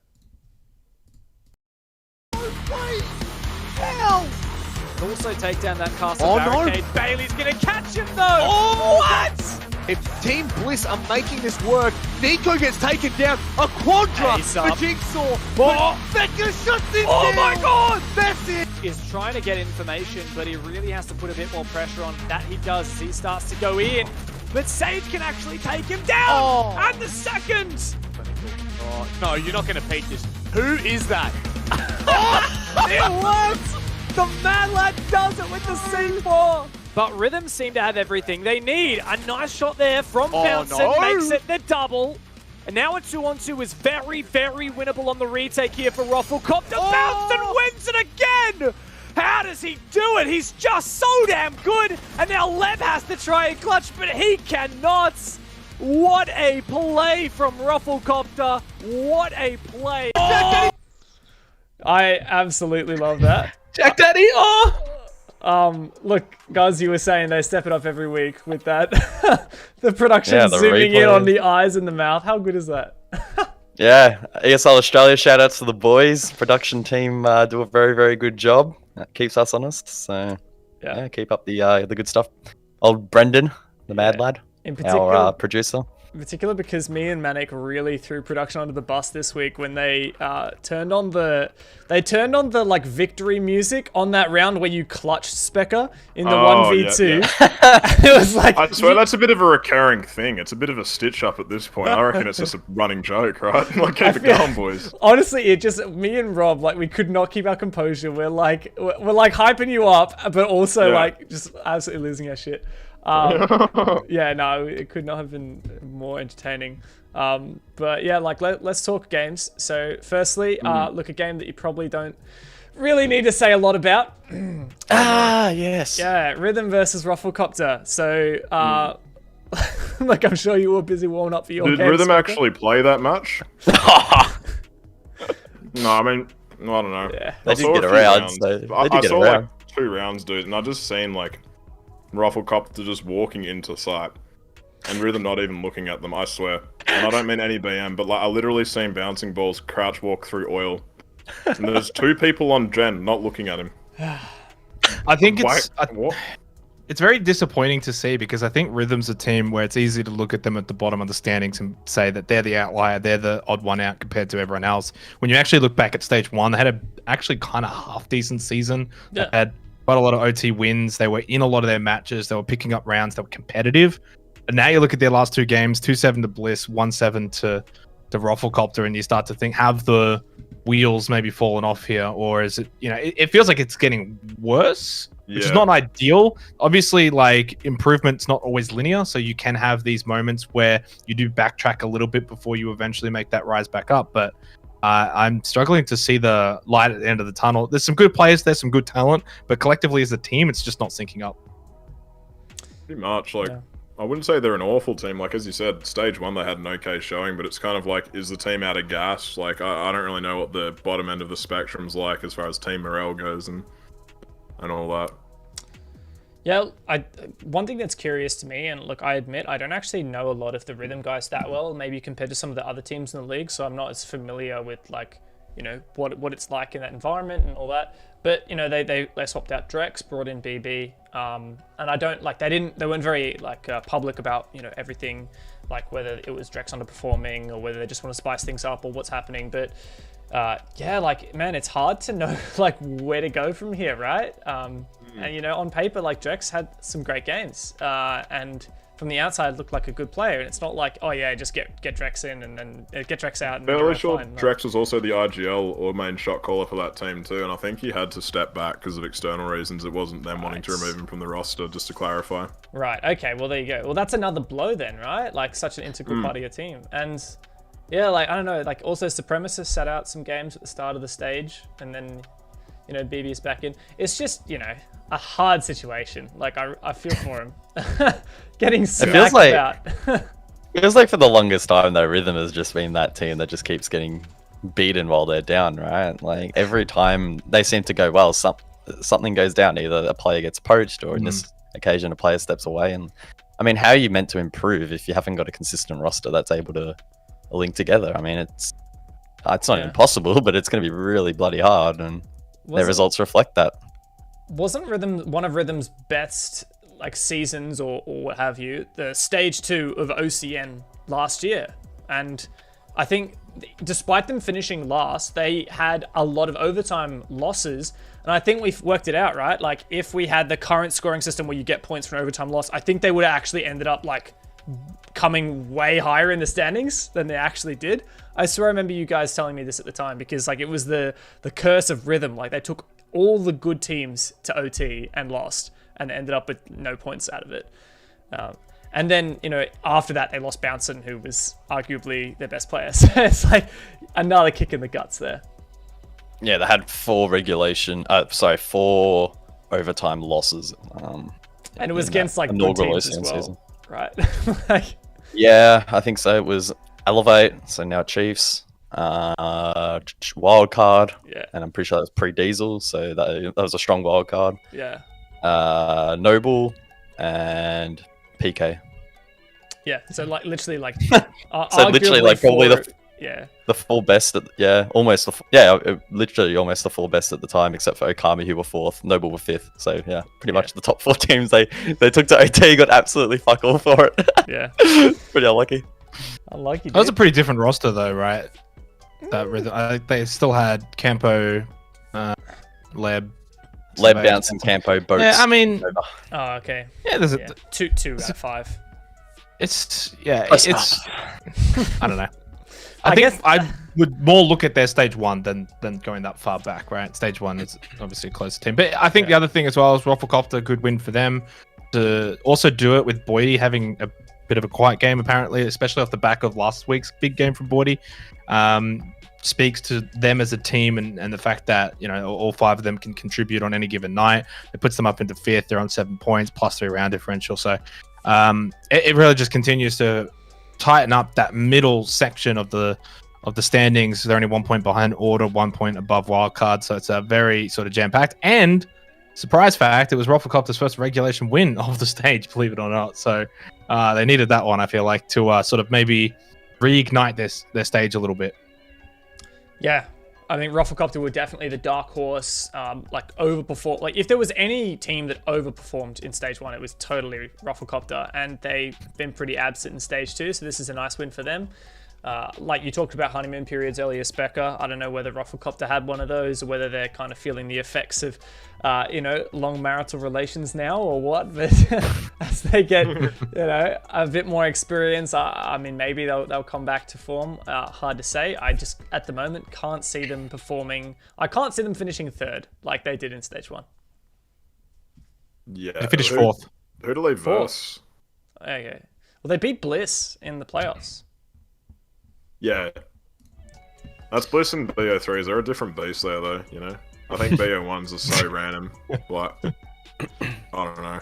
Also take down that castle barricade. No. Bailey's gonna catch him though! Oh, what? If Team Bliss are making this work, Nico gets taken down. A quadra for Jigsaw. Becca shuts him down. My God! That's it. Is trying to get information, but he really has to put a bit more pressure on. That he does as he starts to go in. But Sage can actually take him down! And the second! Oh, no, you're not going to beat this. Who is that? It works! The Mad Lad does it with the C4! But Rhythm seem to have everything they need. A nice shot there from Bouncin makes it the double. And now a 2-on-2 is very, very winnable on the retake here for Rufflecopter. Bouncin wins it again! How does he do it? He's just so damn good. And now Leb has to try and clutch, but he cannot. What a play from Rufflecopter. What a play. I absolutely love that. Jack Daddy! Look, guys, you were saying they step it up every week with that. The production Yeah, the zooming in replay. on the eyes and the mouth. How good is that? Yeah, ESL Australia, shout outs to the boys. Production team do a very, very good job. That keeps us honest. So, yeah, keep up the good stuff. Old Brendan, the mad lad, In particular, our producer. in particular because me and Manic really threw production under the bus this week when they turned on the like victory music on that round where you clutched Speca in the 1v2. It was like, I swear that's a bit of a recurring thing. It's a bit of a stitch up at this point. I reckon it's just a running joke, right? Like, keep it going, boys. honestly, it just, me and Rob, like, we could not keep our composure. We're like hyping you up, but also like just absolutely losing our shit. Yeah, no, it could not have been more entertaining. But yeah, like let's talk games. So firstly, look, a game that you probably don't really need to say a lot about. Yes. Yeah, Rhythm versus Rufflecopter. So like, I'm sure you were busy warming up for your Did game, Rhythm Speca. actually play that much? No, I mean, I don't know. Yeah. They I did saw get a few around, rounds. so they I did get saw around. like 2 rounds, dude, and I just seen like Rufflecopter just walking into sight and Rhythm not even looking at them, I swear. And I don't mean any BM, but like I literally seen bouncing balls crouch walk through oil. And there's 2 people on Gen not looking at him. I think What? it's very disappointing to see because I think Rhythm's a team where it's easy to look at them at the bottom of the standings and say that they're the outlier, they're the odd one out compared to everyone else. When you actually look back at stage 1, they had a actually kind of half decent season. They had quite a lot of OT wins. They were in a lot of their matches. They were picking up rounds. They were competitive. But now you look at their last 2 games, 2-7 to Bliss, 1-7 to Rufflecopter, and you start to think, have the wheels maybe fallen off here? Or is it, it feels like it's getting worse, which is not ideal. Obviously, like, improvement's not always linear, so you can have these moments where you do backtrack a little bit before you eventually make that rise back up. But I'm struggling to see the light at the end of the tunnel. There's some good players, there's some good talent, but collectively as a team, it's just not syncing up. Pretty much, like, I wouldn't say they're an awful team. Like, as you said, stage 1 they had an okay showing, but it's kind of like, is the team out of gas? Like, I don't really know what the bottom end of the spectrum's like as far as team morale goes and all that. Yeah, one thing that's curious to me, and look, I admit I don't actually know a lot of the Rhythm guys that well, maybe compared to some of the other teams in the league, so I'm not as familiar with, like, what it's like in that environment and all that. But they swapped out Drex, brought in BB, and I don't like they weren't very like public about everything, like whether it was Drex underperforming or whether they just want to spice things up or what's happening. But yeah, like, man, it's hard to know like where to go from here, right? And on paper, like, Drex had some great games, and from the outside looked like a good player. And it's not like, oh yeah, just get Drex in and then get Drex out. And Fairly sure fine. Drex was also the IGL or main shot caller for that team too, and I think he had to step back because of external reasons. It wasn't them wanting to remove him from the roster, just to clarify. Right, okay, well, there you go. Well, that's another blow then, right? Like, such an integral part of your team. And yeah, like, I don't know, like, also Supremacist sat out some games at the start of the stage, and then BB's back in. It's just, a hard situation. Like, I feel for him. Getting smacked about. It feels like for the longest time, though, Rhythm has just been that team that just keeps getting beaten while they're down, right? Like, every time they seem to go well, something goes down. Either a player gets poached, or in this occasion, a player steps away. And I mean, how are you meant to improve if you haven't got a consistent roster that's able to link together? I mean, it's not impossible, but it's going to be really bloody hard, and their results reflect that. Wasn't Rhythm one of Rhythm's best like seasons or what have you, the stage 2 of OCN last year. And I think despite them finishing last, they had a lot of overtime losses. And I think we've worked it out, right? Like if we had the current scoring system where you get points for an overtime loss, I think they would have actually ended up like coming way higher in the standings than they actually did. I swear I remember you guys telling me this at the time, because like it was the curse of rhythm. Like they took all the good teams to OT and lost and ended up with no points out of it. And then, you know, after that, they lost Bouncin, who was arguably their best player. So it's like another kick in the guts there. Yeah, they had 4 overtime losses. And it was against like good teams as well, season. Right? Like, yeah, I think so. It was Elevate, so now Chiefs, Wildcard, yeah. And I'm pretty sure that was pre-Diesel, so that was a strong wildcard. Yeah. Noble and PK. Yeah, so like literally like so literally like probably the 4 best literally almost the 4 best at the time, except for Okami, who were 4th, Noble were 5th. So yeah, pretty much the top 4 teams they took to OT, got absolutely fuck all for it. Yeah. Pretty unlucky. Unlucky. That was a pretty different roster though, right? That rhythm. They still had Campo, Leb, Bouncing, Campo, Boats. Yeah, I mean, oh, okay. Yeah, there's a two out of 5. It's I don't know. I think I would more look at their stage 1 than going that far back, right? Stage 1 is obviously a closer team, but I think the other thing as well is Rafflecopter, good win for them to also do it with Boydie having a bit of a quiet game apparently, especially off the back of last week's big game from Boydie. Speaks to them as a team and the fact that, you know, all 5 of them can contribute on any given night. It puts them up into 5th. They're on 7 points plus 3 round differential. So it really just continues to tighten up that middle section of the standings. They're only 1 point behind Order, 1 point above Wildcard. So it's a very sort of jam-packed. And surprise fact, it was Rafflecopter's first regulation win of the stage, believe it or not. So they needed that one, I feel like, to sort of maybe reignite their stage a little bit. Yeah, I think Rafflecopter were definitely the dark horse, like overperform. Like if there was any team that overperformed in stage 1, it was totally Rafflecopter, and they've been pretty absent in stage 2. So this is a nice win for them. Like you talked about honeymoon periods earlier, Speca. I don't know whether Rafflecopter had one of those or whether they're kind of feeling the effects of, you know, long marital relations now or what. But as they get, you know, a bit more experience, I mean, maybe they'll come back to form. Hard to say. I just, at the moment, can't see them performing. I can't see them finishing 3rd like they did in stage 1. Yeah. They finished 4th. Who do they verse? Okay. Well, they beat Bliss in the playoffs. Yeah. That's Bliss and BO3s. They're a different beast there, though, you know? I think BO1s are so random. Like, I don't know.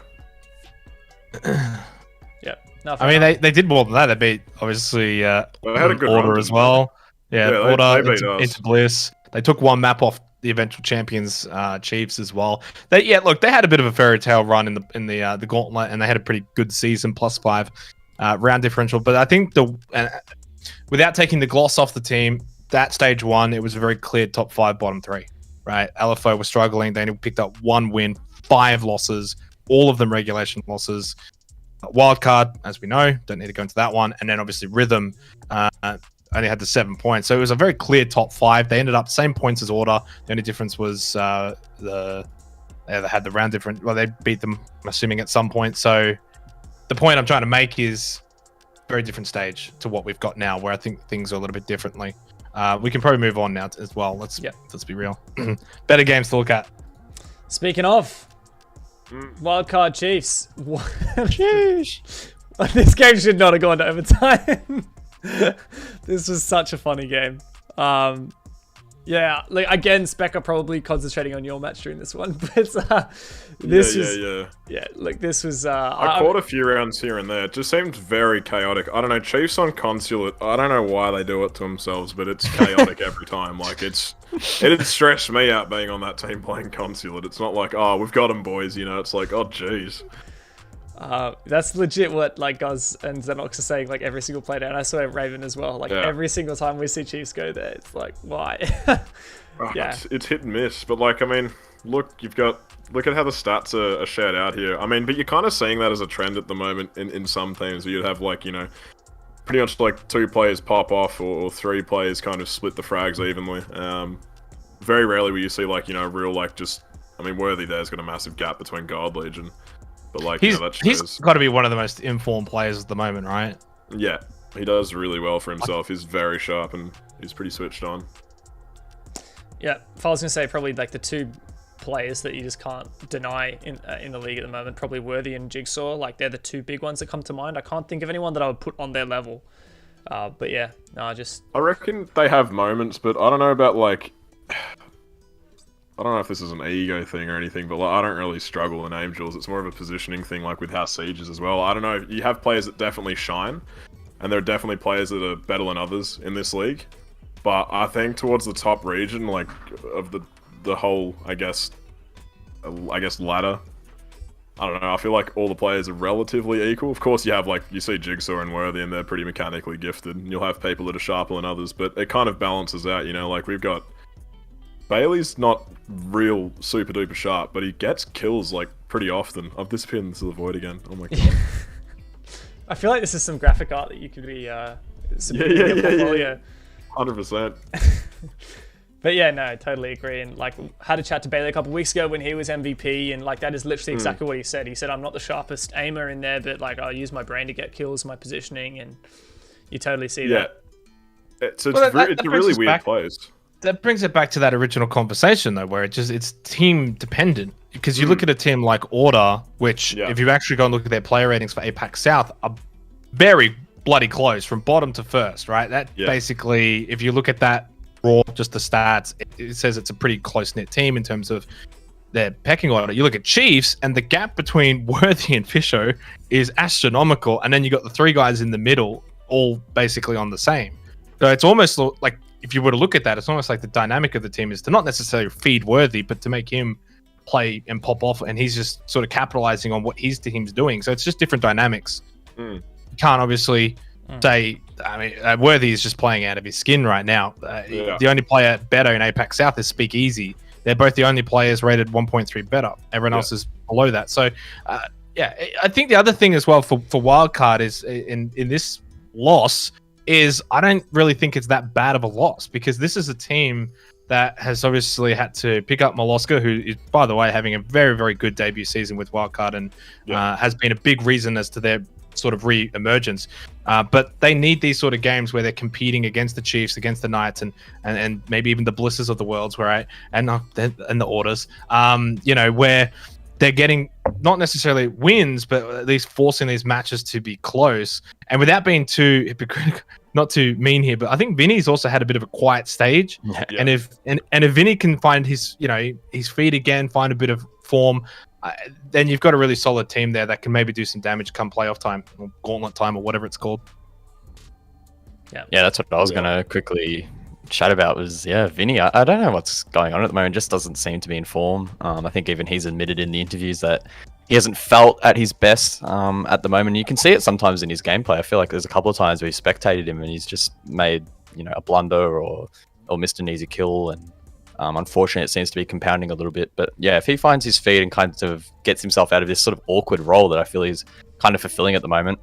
Yep. I mean, they did more than that. They beat, obviously, they had a good Order run, as well. Yeah, Order they beat into Bliss. They took 1 map off the eventual champions, Chiefs, as well. They had a bit of a fairy tale run in the gauntlet, and they had a pretty good season, +5 round differential. But I think without taking the gloss off the team, that stage 1, it was a very clear top 5, bottom 3, right? LFO was struggling. They picked up 1 win, 5 losses, all of them regulation losses. Wildcard, as we know, don't need to go into that one. And then obviously Rhythm only had the 7 points. So it was a very clear top 5. They ended up same points as Order. The only difference was they had the round different. Well, they beat them, I'm assuming, at some point. So the point I'm trying to make is very different stage to what we've got now, where I think things are a little bit differently. We can probably move on now as well. Let's be real. Better games to look at. Speaking of Wildcard Chiefs, this game should not have gone to overtime. This was such a funny game. Yeah, like again, Speca probably concentrating on your match during this one, but this like this was. I caught a few rounds here and there. It just seemed very chaotic. I don't know. Chiefs on Consulate. I don't know why they do it to themselves, but it's chaotic every time. Like it'd stress me out being on that team playing Consulate. It's not like, oh, we've got them, boys. You know, it's like, oh, jeez. That's legit what like Guzz and Zenox are saying like every single play down. I saw Raven as well. Like every single time we see Chiefs go there, it's like, why? Yeah, it's hit and miss. But like, I mean, look, you've got look at how the stats are shared out here. I mean, but you're kind of seeing that as a trend at the moment in some teams where you'd have like, you know, pretty much like 2 players pop off or 3 players kind of split the frags evenly. Very rarely will you see like, you know, real like just, I mean, Worthy there's got a massive gap between Gold Legion, but like, he's, you know, that shows... he's got to be one of the most informed players at the moment, right? Yeah, he does really well for himself. He's very sharp and he's pretty switched on. Yeah, if I was going to say probably like the 2 players that you just can't deny in the league at the moment, probably Worthy and Jigsaw. Like they're the 2 big ones that come to mind. I can't think of anyone that I would put on their level. But yeah, no, I reckon they have moments, but I don't know about like, I don't know if this is an ego thing or anything, but like, I don't really struggle in Angels. It's more of a positioning thing, like with how Siege is as well. I don't know. You have players that definitely shine, and there are definitely players that are better than others in this league. But I think towards the top region, like of the whole, I guess ladder. I don't know. I feel like all the players are relatively equal. Of course, you have like you see Jigsaw and Worthy, and they're pretty mechanically gifted. And you'll have people that are sharper than others, but it kind of balances out. You know, like we've got Bailey's not real super duper sharp, but he gets kills like pretty often. I've disappeared into the void again. Oh my god. I feel like this is some graphic art that you could be submitting in your portfolio. 100%. But yeah, no, totally agree. And like, had a chat to Bailey a couple of weeks ago when he was MVP, and like that is literally exactly what he said. He said, "I'm not the sharpest aimer in there, but like I'll use my brain to get kills, my positioning," and you totally see that. It's a really weird place. That brings it back to that original conversation though, where it's team dependent. Because you look at a team like Order, which if you actually go and look at their player ratings for APAC South, are very bloody close from bottom to first, right? That basically, if you look at that raw, just the stats, it says it's a pretty close-knit team in terms of their pecking order. You look at Chiefs, and the gap between Worthy and Fisho is astronomical, and then you got the 3 guys in the middle, all basically on the same. So it's almost like, if you were to look at that, it's almost like the dynamic of the team is to not necessarily feed Worthy, but to make him play and pop off, and he's just sort of capitalizing on what his team's doing. So it's just different dynamics. You can't obviously say, I mean, Worthy is just playing out of his skin right now. The only player better in APAC South is Speakeasy. They're both the only players rated 1.3 better. Everyone else is below that. So, I think the other thing as well for Wildcard is in this loss is I don't really think it's that bad of a loss, because this is a team that has obviously had to pick up Molosca, who is, by the way, having a very, very good debut season with Wildcard, and has been a big reason as to their sort of re-emergence. But they need these sort of games where they're competing against the Chiefs, against the Knights, and maybe even the Blisses of the worlds, and the Orders, where they're getting not necessarily wins, but at least forcing these matches to be close. And without being too hypocritical, not too mean here, but I think Vinny's also had a bit of a quiet stage. And if Vinny can find his feet again, find a bit of form, then you've got a really solid team there that can maybe do some damage come playoff time, or gauntlet time, or whatever it's called. Yeah, that's what I was gonna quickly chat about was Vinny. I don't know what's going on at the moment. Just doesn't seem to be in form. I think even he's admitted in the interviews that he hasn't felt at his best at the moment. You can see it sometimes in his gameplay. I feel like there's a couple of times where he spectated him and he's just made a blunder or missed an easy kill, and unfortunately it seems to be compounding a little bit. But yeah, if he finds his feet and kind of gets himself out of this sort of awkward role that I feel he's kind of fulfilling at the moment,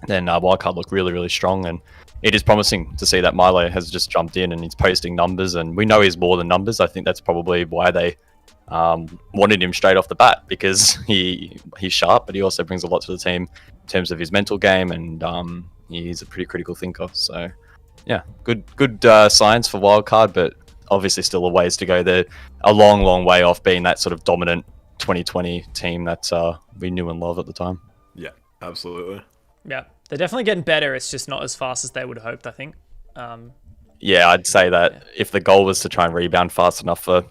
then Wildcard look really, really strong. And it is promising to see that Milo has just jumped in and he's posting numbers, and we know he's more than numbers. I think that's probably why they wanted him straight off the bat, because he's sharp, but he also brings a lot to the team in terms of his mental game, and he's a pretty critical thinker. So yeah, good signs for Wildcard, but obviously still a ways to go. They're a long, long way off being that sort of dominant 2020 team that we knew and loved at the time. Yeah, absolutely. Yeah, they're definitely getting better. It's just not as fast as they would have hoped, I think. Yeah, I'd say that if the goal was to try and rebound fast enough for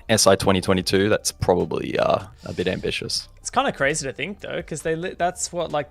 SI 2022, that's probably a bit ambitious. It's kind of crazy to think, though, because that's what, like,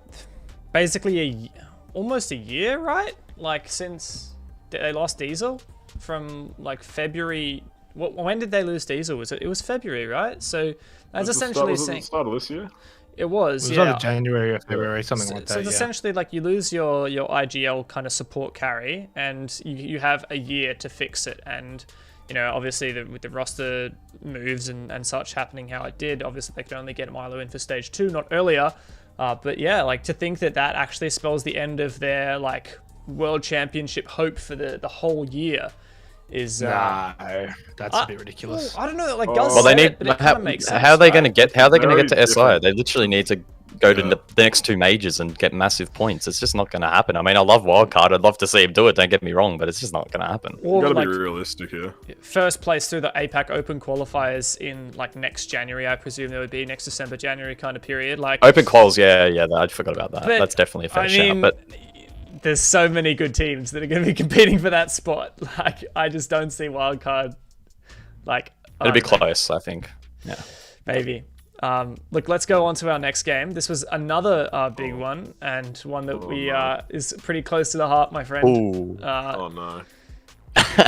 basically almost a year, right? Like, since they lost Diesel from, like, February. When did they lose Diesel? It was February, right? So that's essentially saying... Was it the start of this year? It was, It was either January or February, something like that. So it's essentially like you lose your IGL kind of support carry, and you have a year to fix it. And you know, obviously with the roster moves and such happening how it did, obviously they could only get Milo in for stage 2, not earlier. But yeah, like to think that actually spells the end of their like world championship hope for the whole year is that's a bit ridiculous. I don't know, like Guzz Well, they said need. it, but it kind of makes sense. How are they going to get? How are they going to get to Very SI? different. They literally need to go to the next 2 majors and get massive points. It's just not going to happen. I mean, I love Wildcard. I'd love to see him do it. Don't get me wrong, but it's just not going to happen. You Or gotta like be realistic here. first place through the APAC Open qualifiers in like next January, I presume there would be next December, January kind of period. Like Open quals, yeah, I forgot about that. But, That's definitely a fair I shout. mean, But there's so many good teams that are going to be competing for that spot. Like, I just don't see wildcard. Like, it'll be close, I think. Yeah. maybe. Look, let's go on to our next game. This was another big one, and one that is pretty close to the heart, my friend. Ooh. Oh no.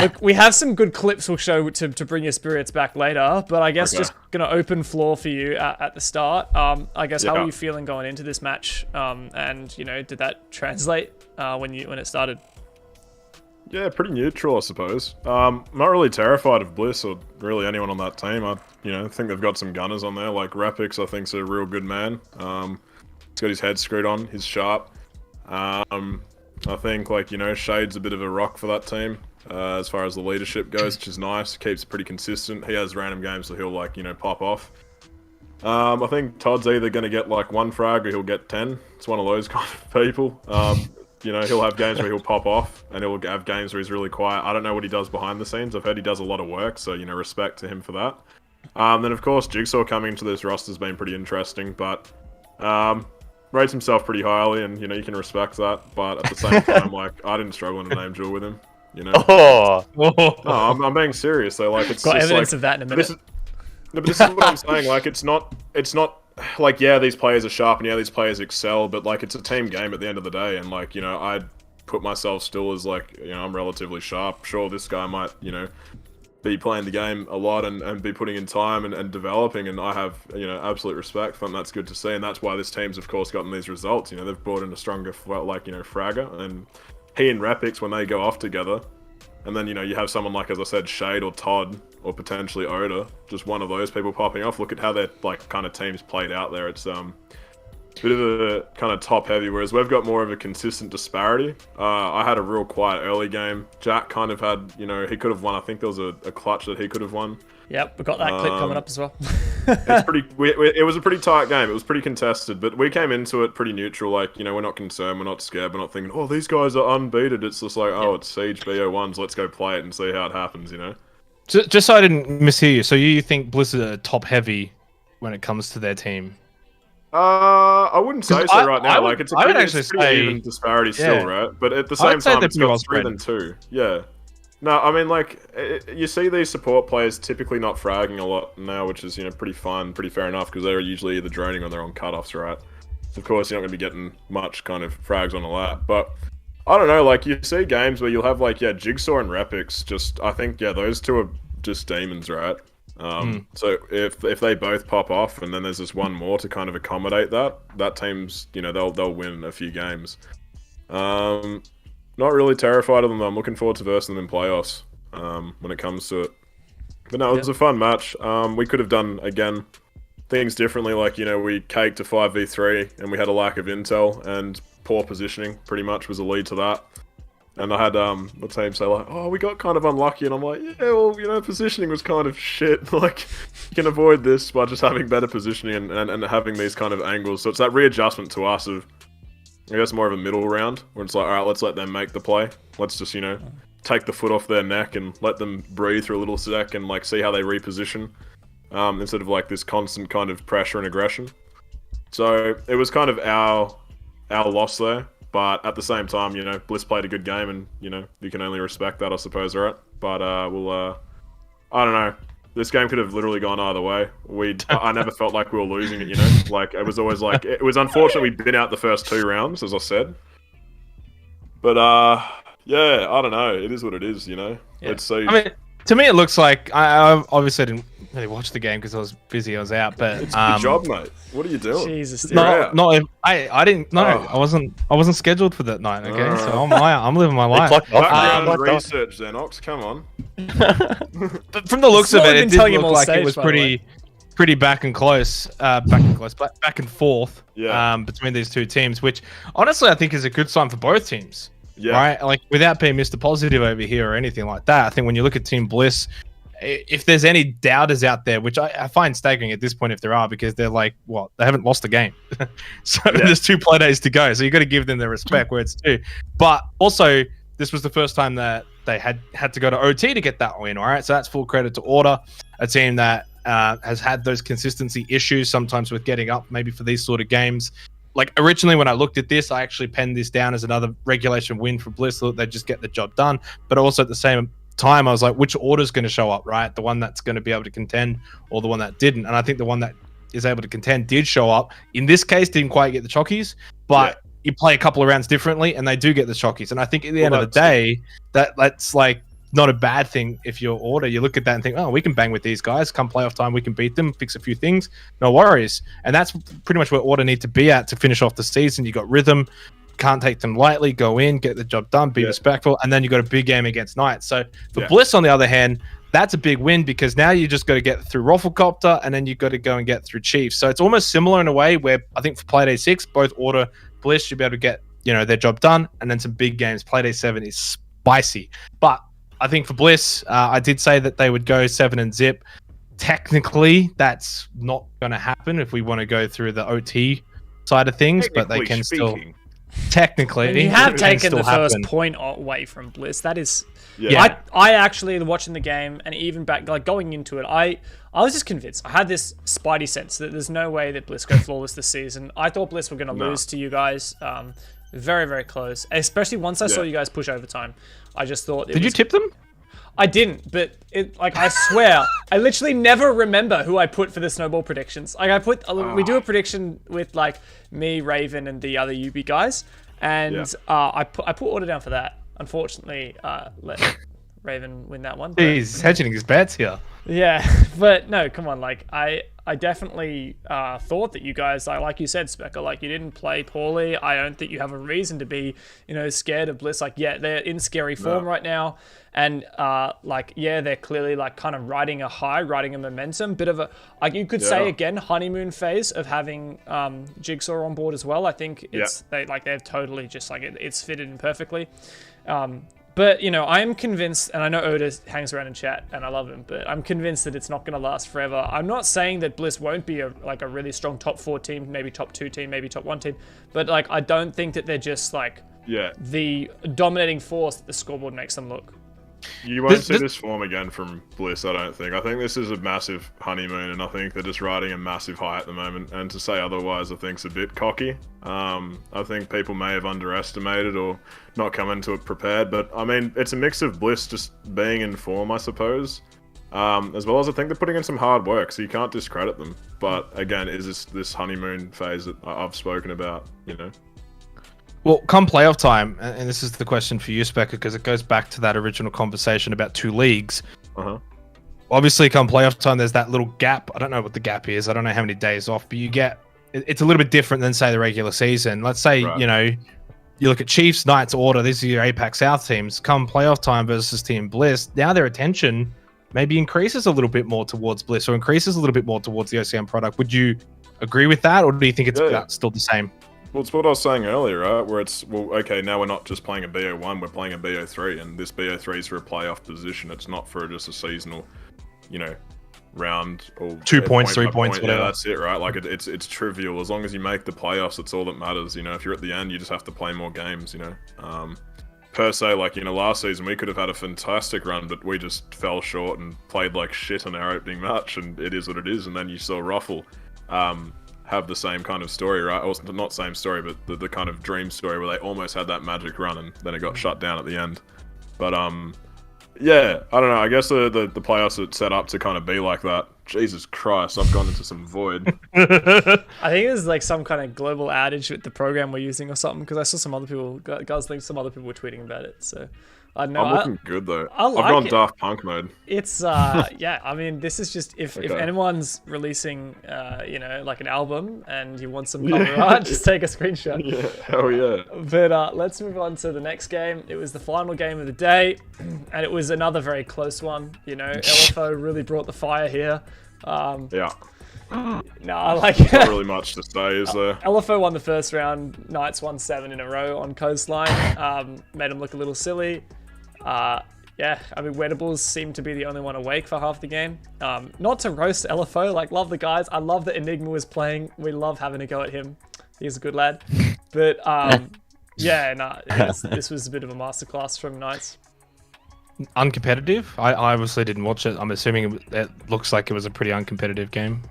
Look, we have some good clips we'll show to bring your spirits back later, but I guess just gonna open floor for you at the start. I guess how are you feeling going into this match? And you know, did that translate when it started? Yeah, pretty neutral, I suppose. Not really terrified of Bliss or really anyone on that team. I think they've got some gunners on there. Like Rapix, I think's a real good man. He's got his head screwed on. He's sharp. I think Shade's a bit of a rock for that team as far as the leadership goes, which is nice. Keeps it pretty consistent. He has random games that he'll pop off. I think Todd's either going to get like 1 frag or he'll get 10. It's one of those kind of people. He'll have games where he'll pop off, and he'll have games where he's really quiet. I don't know what he does behind the scenes. I've heard he does a lot of work, so, respect to him for that. Then, of course, Jigsaw coming into this roster's been pretty interesting, but rates himself pretty highly, and, you can respect that. But at the same time, I didn't struggle in a name duel with him, Oh. No, I'm being serious, though. It's Got just, evidence of that in a minute. But this is what I'm saying. It's not like, yeah, these players are sharp and yeah, these players excel, but it's a team game at the end of the day. And I'd put myself still as I'm relatively sharp. Sure, this guy might, be playing the game a lot and be putting in time and developing. And I have, absolute respect for him. That's good to see. And that's why this team's, of course, gotten these results. They've brought in a stronger, Fragger. And he and Rapix, when they go off together, and then, you have someone like, as I said, Shade or Todd, or potentially Oda, just one of those people popping off. Look at how their, kind of teams played out there. It's a bit of a kind of top-heavy, whereas we've got more of a consistent disparity. I had a real quiet early game. Jack kind of had, he could have won. I think there was a clutch that he could have won. Yep, we've got that clip coming up as well. It was a pretty tight game. It was pretty contested, but we came into it pretty neutral. We're not concerned, we're not scared, we're not thinking, oh, these guys are unbeaten. It's just it's Siege BO1s. Let's go play it and see how it happens, Just so I didn't mishear you, so you think Blizzard are top heavy when it comes to their team? I wouldn't say so right now. It's a pretty even disparity still, right? But at the same time, it's got 3 than 2. Yeah. No, I mean, you see these support players typically not fragging a lot now, which is, pretty fun, pretty fair enough, because they're usually either droning or they're on cutoffs, right? So of course, you're not going to be getting much kind of frags on a lap. But, I don't know, you see games where you'll have, Jigsaw and Rapix, I think, those two are just demons, right? So if they both pop off and then there's just one more to kind of accommodate that team's, they'll win a few games. Not really terrified of them, though. I'm looking forward to versing them in playoffs when it comes to it. But no, it was a fun match. We could have done, again, things differently. We caked a 5v3 and we had a lack of intel and poor positioning pretty much was a lead to that. And I had the team say, oh, we got kind of unlucky. And I'm like, yeah, well, positioning was kind of shit. You can avoid this by just having better positioning and having these kind of angles. So it's that readjustment to us of, I guess, more of a middle round, where it's all right, let's let them make the play. Let's just, take the foot off their neck and let them breathe for a little sec and, see how they reposition, instead of, this constant kind of pressure and aggression. So it was kind of our loss there, but at the same time, Bliss played a good game and, you can only respect that, I suppose, right? But I don't know. This game could have literally gone either way. I never felt like we were losing it, it was always it was unfortunate we'd been out the first 2 rounds, as I said. But, yeah, I don't know. It is what it is, Yeah. Let's see. I mean, To me, it looks like I obviously didn't really watch the game because I was busy. I was out, but It's a good job, mate. What are you doing? Jesus, dude. I didn't know. I wasn't scheduled for that night. Okay, so I'm living my life. Background research, Zenox. Come on. But from the looks of it, it did look like it was pretty back and forth. Yeah. Between these two teams, which honestly I think is a good sign for both teams. Yeah. Right. Like without being Mr. Positive over here or anything like that, I think when you look at Team Bliss, if there's any doubters out there, which I find staggering at this point if there are, because they're like, well, they haven't lost a game. So there's 2 play days to go. So you got to give them the respect where it's due. But also, this was the first time that they had to go to OT to get that win. All right. So that's full credit to Order, a team that has had those consistency issues sometimes with getting up maybe for these sort of games. Like originally when I looked at this, I actually penned this down as another regulation win for Bliss. Look, they just get the job done. But also at the same time, I was like, which order's going to show up, right? The one that's going to be able to contend or the one that didn't? And I think the one that is able to contend did show up. In this case, didn't quite get the chockies, but you play a couple of rounds differently and they do get the chockies. And I think at the end of the day, that's like not a bad thing if you're Order. You look at that and think, oh, we can bang with these guys. Come playoff time, we can beat them, fix a few things. No worries. And that's pretty much where Order need to be at to finish off the season. You got rhythm. Can't take them lightly. Go in, get the job done, be respectful, and then you got a big game against Knights. So for Bliss, on the other hand, that's a big win because now you just got to get through Rafflecopter and then you got to go and get through Chiefs. So it's almost similar in a way where I think for Playday 6, both Order, Bliss should be able to get their job done, and then some big games. Playday 7 is spicy, but I think for Bliss, I did say that they would go 7 and zip. Technically, that's not going to happen if we want to go through the OT side of things, but they can still. Technically, and you have taken the first point away from Bliss. That is, I actually watching the game and even back like going into it, I was just convinced. I had this spidey sense that there's no way that Bliss go flawless this season. I thought Bliss were going to lose to you guys. Very, very close. Especially once I saw you guys push overtime. I just thought. Did you tip them? I didn't, but I swear, I literally never remember who I put for the snowball predictions. Like we do a prediction with like me, Raven, and the other UB guys, and I put Order down for that. Unfortunately, let Raven win that one. He's hedging his bets here. Yeah, but no, come on. Like I definitely thought that you guys, like you said, Speca, like you didn't play poorly. I don't think you have a reason to be, scared of Bliss. Like, they're in scary form right now. And they're clearly like kind of riding a high, riding a momentum. Bit of a, like you could say again, honeymoon phase of having Jigsaw on board as well. I think they're totally just like it's fitted in perfectly. But I am convinced, and I know Oda hangs around in chat, and I love him, but I'm convinced that it's not going to last forever. I'm not saying that Bliss won't be a really strong top 4 team, maybe top 2 team, maybe top 1 team, but like I don't think that they're just like the dominating force that the scoreboard makes them look. You won't see this form again from Bliss, I don't think. I think this is a massive honeymoon, and I think they're just riding a massive high at the moment. And to say otherwise, I think is a bit cocky. I think people may have underestimated or not come into it prepared. But, I mean, it's a mix of Bliss just being in form, I suppose. As well as I think they're putting in some hard work, so you can't discredit them. But, again, is this honeymoon phase that I've spoken about, Well, come playoff time, and this is the question for you, Speca, because it goes back to that original conversation about 2 leagues. Obviously, come playoff time, there's that little gap. I don't know what the gap is. I don't know how many days off, but it's a little bit different than, say, the regular season. Let's say, you look at Chiefs, Knights, Order, these are your APAC South teams. Come playoff time versus Team Bliss, now their attention maybe increases a little bit more towards Bliss or increases a little bit more towards the OCM product. Would you agree with that, or do you think it's still the same? Well, it's what I was saying earlier, right? Where it's, okay, now we're not just playing a BO1, we're playing a BO3, and this BO3 is for a playoff position. It's not for just a seasonal, round or 2 points, 3 points, whatever. Yeah, that's it, right? Like it's trivial. As long as you make the playoffs, that's all that matters. If you're at the end, you just have to play more games. Per se, like last season we could have had a fantastic run, but we just fell short and played like shit in our opening match, and it is what it is. And then you saw Ruffle have the same kind of story, right? Or not same story, but the kind of dream story where they almost had that magic run and then it got shut down at the end. But yeah, I don't know. I guess the playoffs are set up to kind of be like that. Jesus Christ, I've gone into some void. I think it was like some kind of global outage with the program we're using or something, because I saw some other people, some other people were tweeting about it. So I know. I'm looking good though. I like I've gone it. Daft Punk mode. It's yeah. I mean, this is just if Okay. anyone's releasing, you know, like an album and you want some cover art, just take a screenshot. Yeah, hell yeah. But let's move on to the next game. It was the final game of the day, and it was another very close one. You know, LFO really brought the fire here. Yeah. No, I like Not really much to say, is there? LFO won the first round. Knights won 7 in a row on Coastline. Made them look a little silly. Yeah, I mean, Wedables seemed to be the only one awake for half the game. Not to roast LFO, like, love the guys. I love that Enigma was playing. We love having a go at him. He's a good lad. But, yeah, nah, this was a bit of a masterclass from Knights. Uncompetitive? I obviously didn't watch it. I'm assuming it looks like it was a pretty uncompetitive game.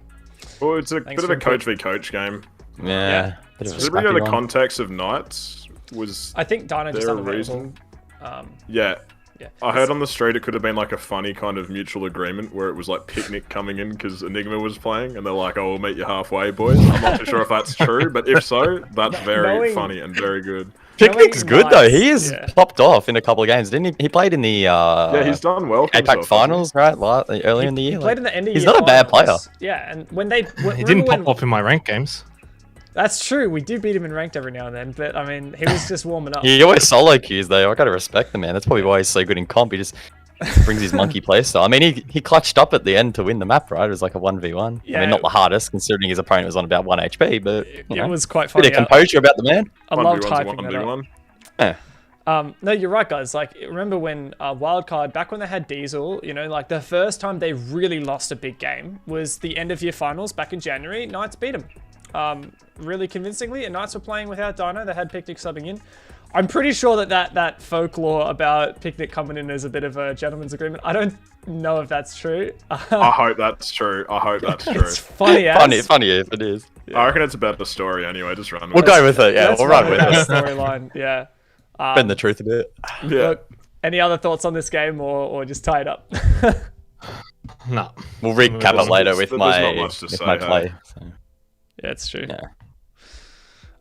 Well, it's a Thanks bit of a for coach v coach game. Yeah. Bit of a Does everybody know the scrappy one. context of Knights? Was I think Dino just there a unavailable. reason? Yeah. I heard on the street it could have been like a funny kind of mutual agreement where it was like Picnic coming in because Enigma was playing and they're like, oh, we'll meet you halfway, boys. I'm not too sure if that's true, but if so, that's very Knowing- funny and very good. Picnic's Knowing good though. Knights, He has yeah. popped off in a couple of games, didn't he? He played in the Yeah, he's done well for APAC himself, finals, right? Earlier in the year. He played in the end of he's year not a bad player. finals. Yeah, and when they... He didn't pop off in my rank games. That's true. We do beat him in ranked every now and then, but I mean, he was just warming up. He always solo queues though. I gotta respect the man. That's probably why he's so good in comp. He just brings his monkey playstyle. I mean, he clutched up at the end to win the map, right? It was like a 1v1. Yeah. I mean, not the hardest considering his opponent was on about 1 HP, but you It know, was quite bit funny. of composure about the man. I loved 1v1's a hyping that up. 1v1. Yeah. No, you're right, guys. Like, remember when Wildcard, back when they had Diesel, you know, like the first time they really lost a big game was the end of year finals back in January. Knights beat them really convincingly, and Knights were playing without Dino. They had Picnic subbing in. I'm pretty sure that folklore about Picnic coming in as a bit of a gentleman's agreement, I don't know if that's true. I hope that's true. I hope that's true. It's funny as. Funny if it is. I reckon it's about the story anyway. Just run with We'll it. go with it. Yeah, Let's we'll run with that it. storyline. Yeah. Bend the truth a bit. Yeah. Look, any other thoughts on this game, or just tie it up? No. We'll recap it later with There's my not much to say, play. hey. So, Yeah, it's true. yeah.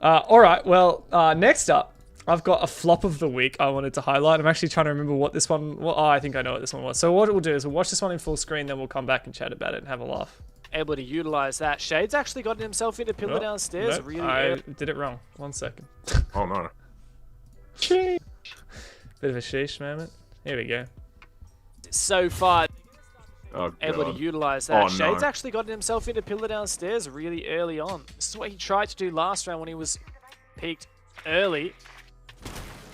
All right. Well, next up, I've got a flop of the week I wanted to highlight. I'm actually trying to remember what this one. Well, I think I know what this one was. So what we'll do is we'll watch this one in full screen, then we'll come back and chat about it and have a laugh. Able to utilize that. Shade's actually gotten himself into pillar Oh, downstairs. nope, Really I early. did it wrong. 1 second. Oh no. Bit of a sheesh moment. Here we go. So far, Oh, able God. to utilize that. Oh, no. Shade's actually gotten himself into pillar downstairs really early on. This is what he tried to do last round when he was peaked early.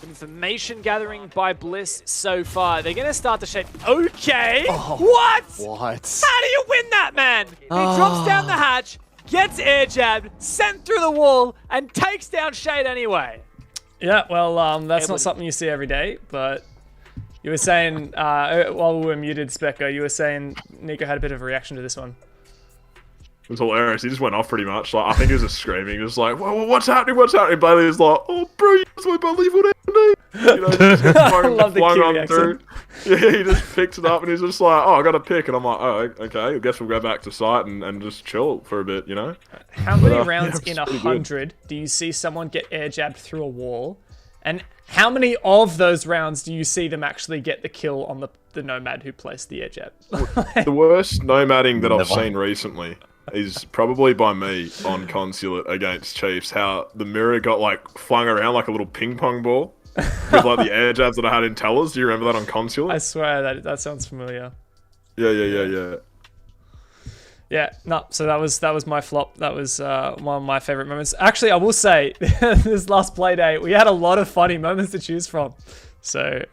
Information gathering by Bliss so far. They're going to start the Shade. Okay. What? What? How do you win that, man? He drops down the hatch, gets air jabbed, sent through the wall, and takes down Shade anyway. Yeah. Well, that's Able not to- something you see every day, but. You were saying, while we were muted, Speca, you were saying Nico had a bit of a reaction to this one. It was hilarious. He just went off pretty much. Like, I think he was just screaming. He was like, what's happening? What's happening? Bailey was like, oh, bro, you just won't believe what happened. You know, just I love the flying Kiwi on through. Yeah, he just picks it up and he's just like, oh, I got a pick. And I'm like, oh, okay. I guess we'll go back to site and just chill for a bit, you know? How many But, rounds yeah, in it's pretty good. 100 do you see someone get air jabbed through a wall? And how many of those rounds do you see them actually get the kill on the Nomad who placed the air jab? The worst nomading that I've Never. seen recently is probably by me on Consulate against Chiefs. How the mirror got like flung around like a little ping pong ball with like the air jabs that I had in Tellers. Do you remember that on Consulate? I swear that sounds familiar. Yeah. Yeah, no, so that was my flop. That was one of my favorite moments. Actually, I will say, this last play day, we had a lot of funny moments to choose from. So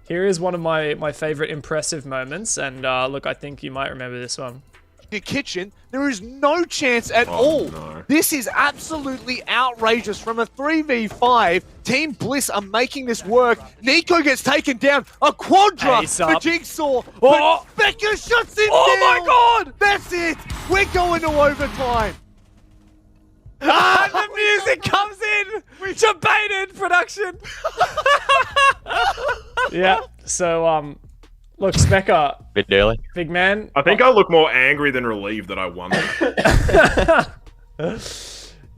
here is one of my favorite impressive moments. And look, I think you might remember this one. The kitchen, there is no chance at all. No. This is absolutely outrageous. From a 3v5, Team Bliss are making this work. Nico gets taken down. A quadra Ace for up. Jigsaw. Oh. But Becca shuts him Oh down. my God! That's it. We're going to overtime. The music comes in! Debated production! Yeah, so, look, Speca, Bit early. big man. I think I look more angry than relieved that I won.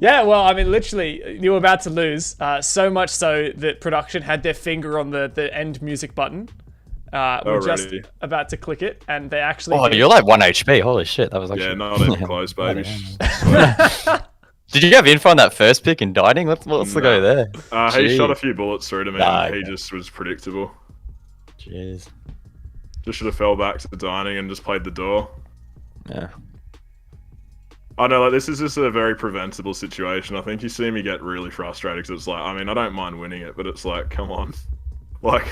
Yeah, well, I mean, literally, you were about to lose. So much so that production had their finger on the end music button. We're just really? about to click it, and they actually. Oh, did. you're like 1 HP. Holy shit, that was actually. Yeah, not even close, baby. Did you have info on that first pick in dining? What's the go there? He shot a few bullets through to me. And he okay. just was predictable. Jeez. Just should have fell back to the dining and just played the door. Yeah. I know, like, this is just a very preventable situation. I think you see me get really frustrated because it's like, I mean, I don't mind winning it, but it's like, come on. Like,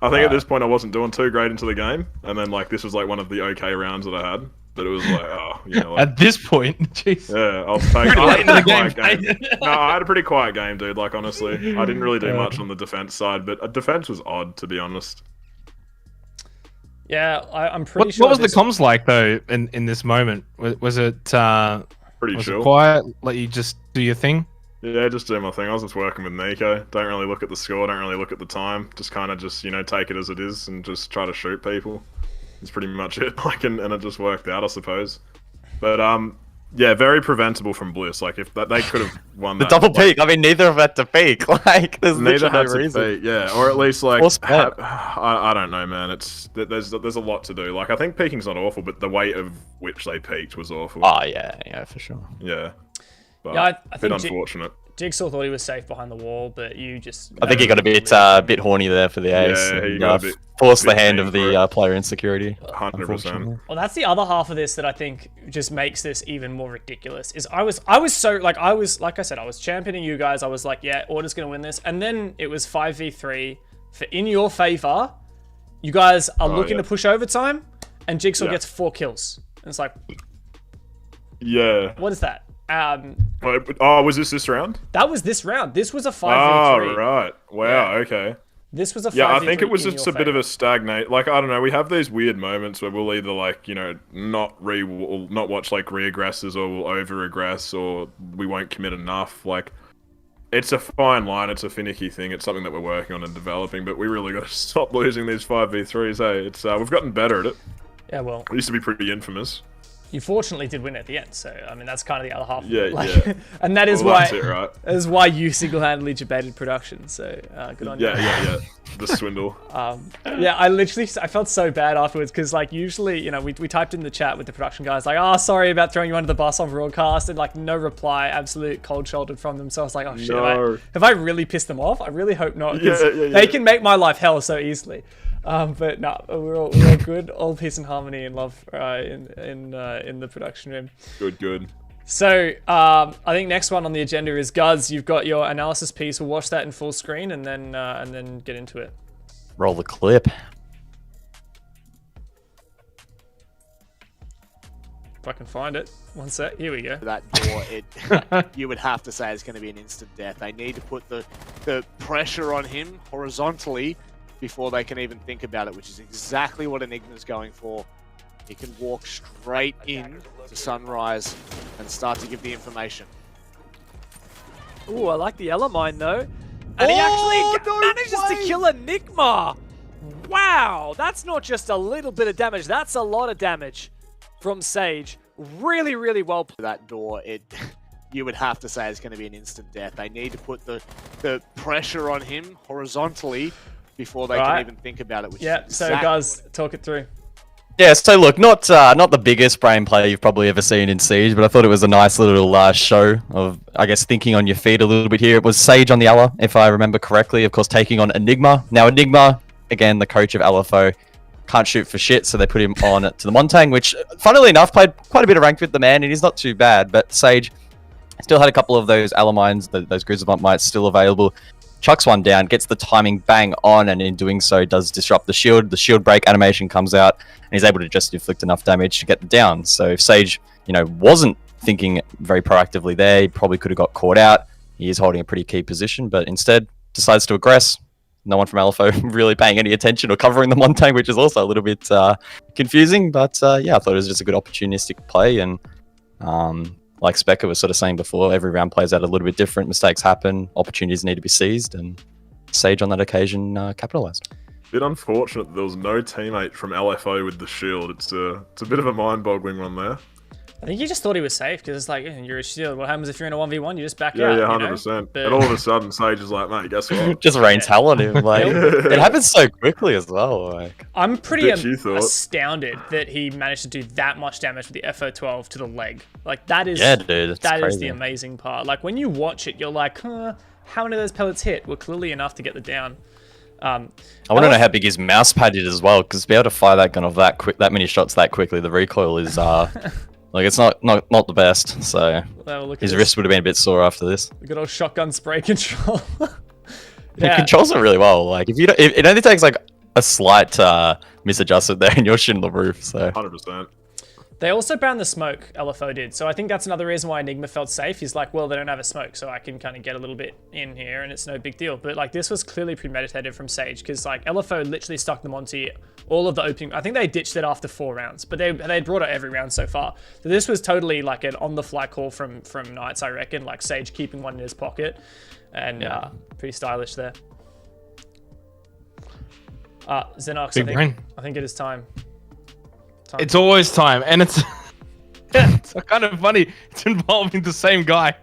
I think at this point I wasn't doing too great into the game, and then, like, this was, like, one of the okay rounds that I had. But it was like, oh, you know, like, At this point, jeez. yeah, I'll take Pretty late in the game. No, I had a pretty quiet game, dude. Like, honestly, I didn't really do much on the defense side, but defense was odd, to be honest. Yeah, I'm pretty sure. What was the comms like though in this moment? Was it Pretty was chill. it quiet? Let you just do your thing? Yeah, just do my thing. I was just working with Nico. Don't really look at the score. Don't really look at the time. Just kind of just, you know, take it as it is and just try to shoot people. That's pretty much it. Like, and it just worked out, I suppose. But yeah, very preventable from Bliss. Like, if they could have won The that, double like, peak. I mean, neither have had to peak. Like, there's neither literally had no to reason. peak, yeah, or at least like What's that? I don't know, man. There's a lot to do. Like, I think peaking's not awful, but the way of which they peaked was awful. Oh yeah, for sure. Yeah, but Yeah, I a bit think unfortunate. Jigsaw thought he was safe behind the wall, but you just. I think he got a bit horny there for the ace. Yeah, he and, got a bit forced the hand mean of for the player insecurity. 100%. Well, that's the other half of this that I think just makes this even more ridiculous. Is I was so like I said, I was championing you guys. I was like, yeah, Order's gonna win this, and then it was 5v3 for in your favor. You guys are looking to push overtime, and Jigsaw gets 4 kills. And it's like, Yeah. what is that? Was this round? That was this round. This was a 5v3. Oh, right. Wow. Okay. This was a 5v3. Yeah, I think it was in just your a bit of favor. a stagnate. Like, I don't know. We have these weird moments where we'll either, like, you know, not watch like re-aggresses, or we'll over-aggress, or we won't commit enough. Like, it's a fine line. It's a finicky thing. It's something that we're working on and developing. But we really got to stop losing these 5v3s. Hey, it's we've gotten better at it. Yeah, well, It used to be pretty infamous. you fortunately did win at the end, so I mean that's kind of the other half. Yeah, like, yeah. And that is Well, why that's it, right? that is why you single-handedly debated production. So good on you. Yeah. The swindle. Yeah, I felt so bad afterwards because like usually, you know, we typed in the chat with the production guys like, oh, sorry about throwing you under the bus on broadcast, and like no reply, absolute cold-shouldered from them. So I was like, oh shit, No. have I really pissed them off? I really hope not, because Yeah. they can make my life hell so easily. But no, we're all good, all peace and harmony and love in the production room. Good. So I think next one on the agenda is Guzz. You've got your analysis piece. We'll watch that in full screen and then get into it. Roll the clip. If I can find it. One sec. Here we go. That door, you would have to say it's going to be an instant death. They need to put the pressure on him horizontally before they can even think about it, which is exactly what Enigma's going for. He can walk straight in to Sunrise and start to give the information. Ooh, I like the Elemine though. And he actually manages to kill Enigma. Wow, that's not just a little bit of damage. That's a lot of damage from Sage. Really, really well played. That door, you would have to say it's going to be an instant death. They need to put the pressure on him horizontally before they can even think about it. Which Yeah, is so exactly guys, talk it through. Yeah, so look, not the biggest brain play you've probably ever seen in Siege, but I thought it was a nice little show of, I guess, thinking on your feet a little bit here. It was Sage on the Ela, if I remember correctly, of course, taking on Enigma. Now, Enigma, again, the coach of LFO, can't shoot for shit, so they put him on to the Montang, which, funnily enough, played quite a bit of ranked with the man, and he's not too bad, but Sage still had a couple of those Alamines, those Guzz and Mites still available. Chucks one down, gets the timing bang on, and in doing so does disrupt the shield. The shield break animation comes out, and he's able to just inflict enough damage to get the down. So if Sage, wasn't thinking very proactively there, he probably could have got caught out. He is holding a pretty key position, but instead decides to aggress. No one from LFO really paying any attention or covering the Montang, which is also a little bit confusing. But yeah, I thought it was just a good opportunistic play, and like Speca was sort of saying before, every round plays out a little bit different. Mistakes happen, opportunities need to be seized, and Sage on that occasion capitalized. Bit unfortunate that there was no teammate from LFO with the shield. It's a bit of a mind-boggling one there. I think he just thought he was safe because it's like, you're a shield. What happens if you're in a 1v1? You just back Yeah, out. yeah, you know? 100%. But- And all of a sudden, Sage is like, mate, guess what? Just rains hell on him. Like it happens so quickly as well. Like I'm pretty Bitch, you thought. astounded that he managed to do that much damage with the FO12 to the leg. Like that is yeah, dude, it's that is crazy. the amazing part. Like when you watch it, you're like, huh, how many of those pellets hit? Well, clearly enough to get the down. I want to know how big his mouse pad is as well, because to be able to fire that gun off that many shots that quickly, the recoil is like it's not the best. So Well, look at his this. wrist would have been a bit sore after this. Good old shotgun spray control. He controls it really well. Like if it only takes like a slight misadjustment there, and you're shooting the roof. So 100%. They also banned the smoke, LFO did. So I think that's another reason why Enigma felt safe. He's like, well, they don't have a smoke, so I can kind of get a little bit in here and it's no big deal. But like this was clearly premeditated from Sage because like LFO literally stuck them onto all of the opening. I think they ditched it after 4 rounds, but they brought it every round so far. So this was totally like an on-the-fly call from Knights, I reckon. Like Sage keeping one in his pocket and pretty stylish there. Zenox, I think it is time. It's always time, and it's it's kind of funny. It's involving the same guy.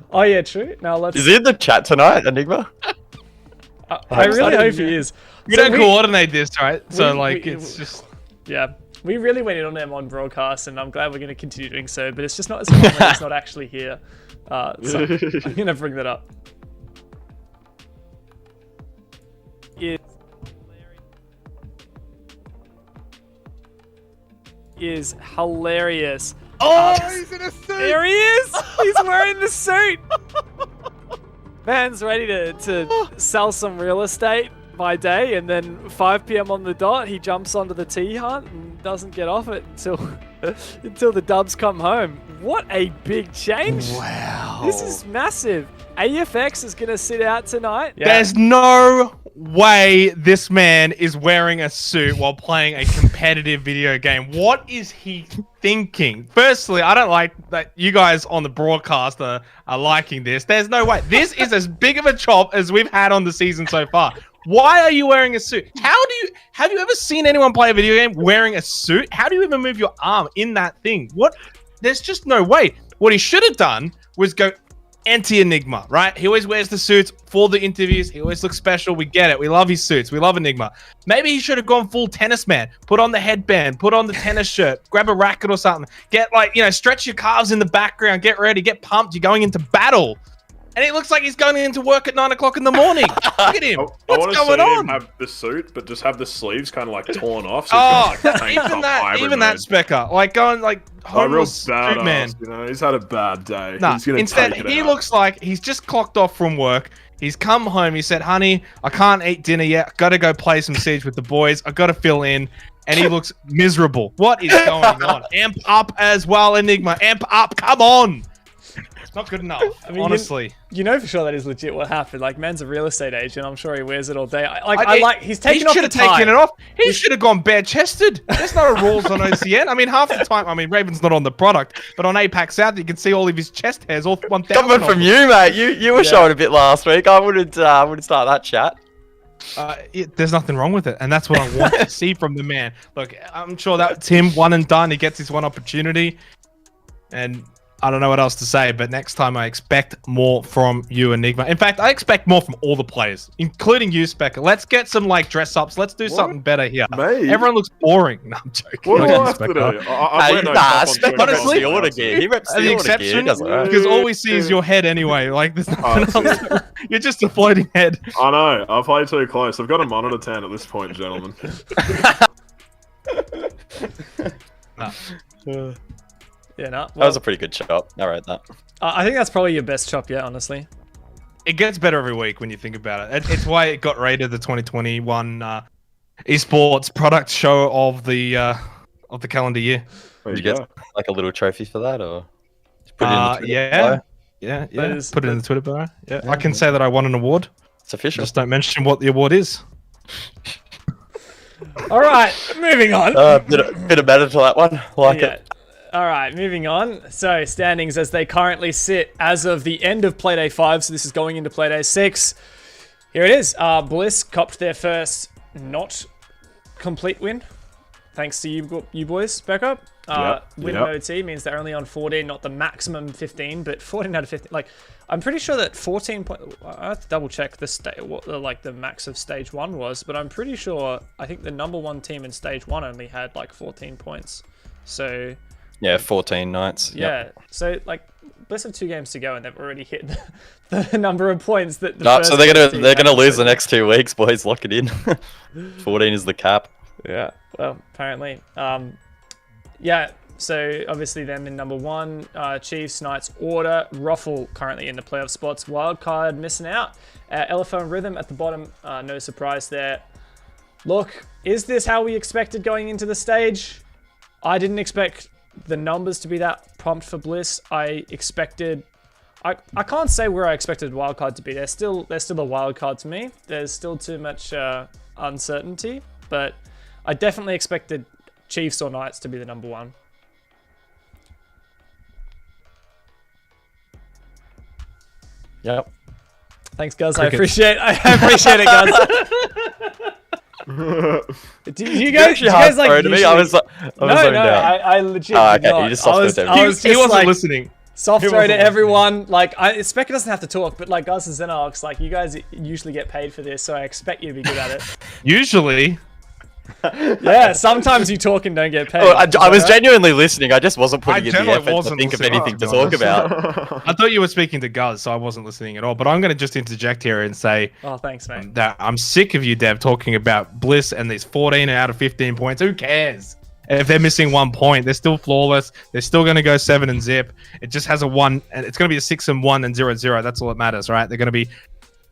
Oh yeah, true. Now let's. is he in the chat tonight, Enigma? I really hope he is. We don't coordinate this, right? So it's just yeah. We really went in on him on broadcast, and I'm glad we're going to continue doing so. But it's just not as common. He's not actually here, so I'm going to bring that up. Is hilarious. Oh, he's in a suit! There he is! He's wearing the suit! Man's ready to sell some real estate by day, and then 5 p.m. on the dot, he jumps onto the tea hunt and doesn't get off it until the dubs come home. What a big change! Wow. This is massive. AFX is going to sit out tonight. Yeah. There's no way this man is wearing a suit while playing a competitive video game. What is he thinking? Firstly, I don't like that you guys on the broadcast are liking this. There's no way. This is as big of a chop as we've had on the season so far. Why are you wearing a suit? Have you ever seen anyone play a video game wearing a suit? How do you even move your arm in that thing? What? There's just no way. What he should have done was go anti-Enigma, right? He always wears the suits for the interviews. He always looks special. We get it. We love his suits. We love Enigma. Maybe he should have gone full tennis man. Put on the headband. Put on the tennis shirt. Grab a racket or something. Get stretch your calves in the background. Get ready. Get pumped. You're going into battle. And it looks like he's going into work at 9 o'clock in the morning. Look at him. What's going on? Him have the suit, but just have the sleeves kind of like torn off. So Even that Speca, like going like homeless street man. You know, he's had a bad day. Nah, He's gonna instead take it he out. looks like he's just clocked off from work. He's come home. He said, "Honey, I can't eat dinner yet. Got to go play some Siege with the boys. I got to fill in." And he looks miserable. What is going on? Amp up as well, Enigma. Amp up. Come on. It's not good enough, I mean, honestly. You know for sure that is legit what happened. Like, man's a real estate agent. I'm sure he wears it all day. He's taking off the tie. He should have taken it off. He should have gone bare-chested. There's no rules on OCN. I mean, half the time, Raven's not on the product, but on Apex South, you can see all of his chest hairs, all 1,000. Coming from you, mate. You were showing a bit last week. I wouldn't start that chat. There's nothing wrong with it, and that's what I want to see from the man. Look, I'm sure that's him, one and done. He gets his one opportunity, and I don't know what else to say, but next time I expect more from you, Enigma. In fact, I expect more from all the players, including you, Speca. Let's get some dress-ups. Let's do something better here. Me? Everyone looks boring. No, I'm joking. What do I Not have to do? Speca. Speca honestly, the order gear. He reps The the order gear. exception, He does it, right? because all we see is your head anyway. Like, there's nothing else. You're just a floating head. I know. I played too close. I've got a monitor 10 at this point, gentlemen. Yeah, no. That was a pretty good shot. I rate that. I think that's probably your best chop yet, honestly. It gets better every week when you think about it. It's why it got rated the 2021 esports product show of the calendar year. There Did you you go. get like a little trophy for that, or just put it in the Twitter yeah. bio? Yeah. That Put it in the Twitter bio. Yeah, I can say that I won an award. It's official. Just don't mention what the award is. All right, moving on. Bit of better to that one. Like it. All right, moving on. So, standings as they currently sit as of the end of Playday 5, so this is going into Playday 6. Here it is. Bliss copped their first not complete win. thanks to you boys, Speca. Win Yep. OT means they're only on 14, not the maximum 15, but 14 out of 15. Like, I'm pretty sure that 14 point. I have to double check what the max of stage 1 was, but I'm pretty sure I think the number 1 team in stage 1 only had like 14 points. So Yeah, 14 nights. yeah, so like Bliss have 2 games to go and they've already hit the number of points that. So they're gonna lose the next 2 weeks, boys. Lock it in. 14 is the cap. Yeah, well, apparently. Yeah, so obviously them in number 1, Chiefs, Knights, Order, Ruffle currently in the playoff spots, Wildcard missing out, LFO and Rhythm at the bottom, no surprise there. Look, is this how we expected going into the stage? I didn't expect the numbers to be that pumped for Bliss. I expected... I can't say where I expected Wildcard to be. They're still a Wildcard to me. There's still too much uncertainty, but I definitely expected Chiefs or Knights to be the number 1. Yep. Thanks, Guzz. I appreciate it, Guzz. do you guys like to me? I was zoned out. I legit did not. You just soft I was He just wasn't like, listening. soft throw to everyone. Like, Speca doesn't have to talk, but like Guzz and Zenox, like you guys usually get paid for this, so I expect you to be good at it. Usually. Yeah, sometimes you talk and don't get paid. Oh, I was genuinely listening. I just wasn't putting in the generally effort to wasn't think of listening, anything to to be talk honest. about. I thought you were speaking to Guzz, so I wasn't listening at all. But I'm going to just interject here and say Oh, thanks, mate. that I'm sick of you, Dev, talking about Bliss and these 14 out of 15 points. Who cares? If they're missing 1 point, they're still flawless. They're still going to go 7 and zip. It just has a 1, and it's going to be a 6 and 1 and 0-0. That's all that matters, right? They're going to be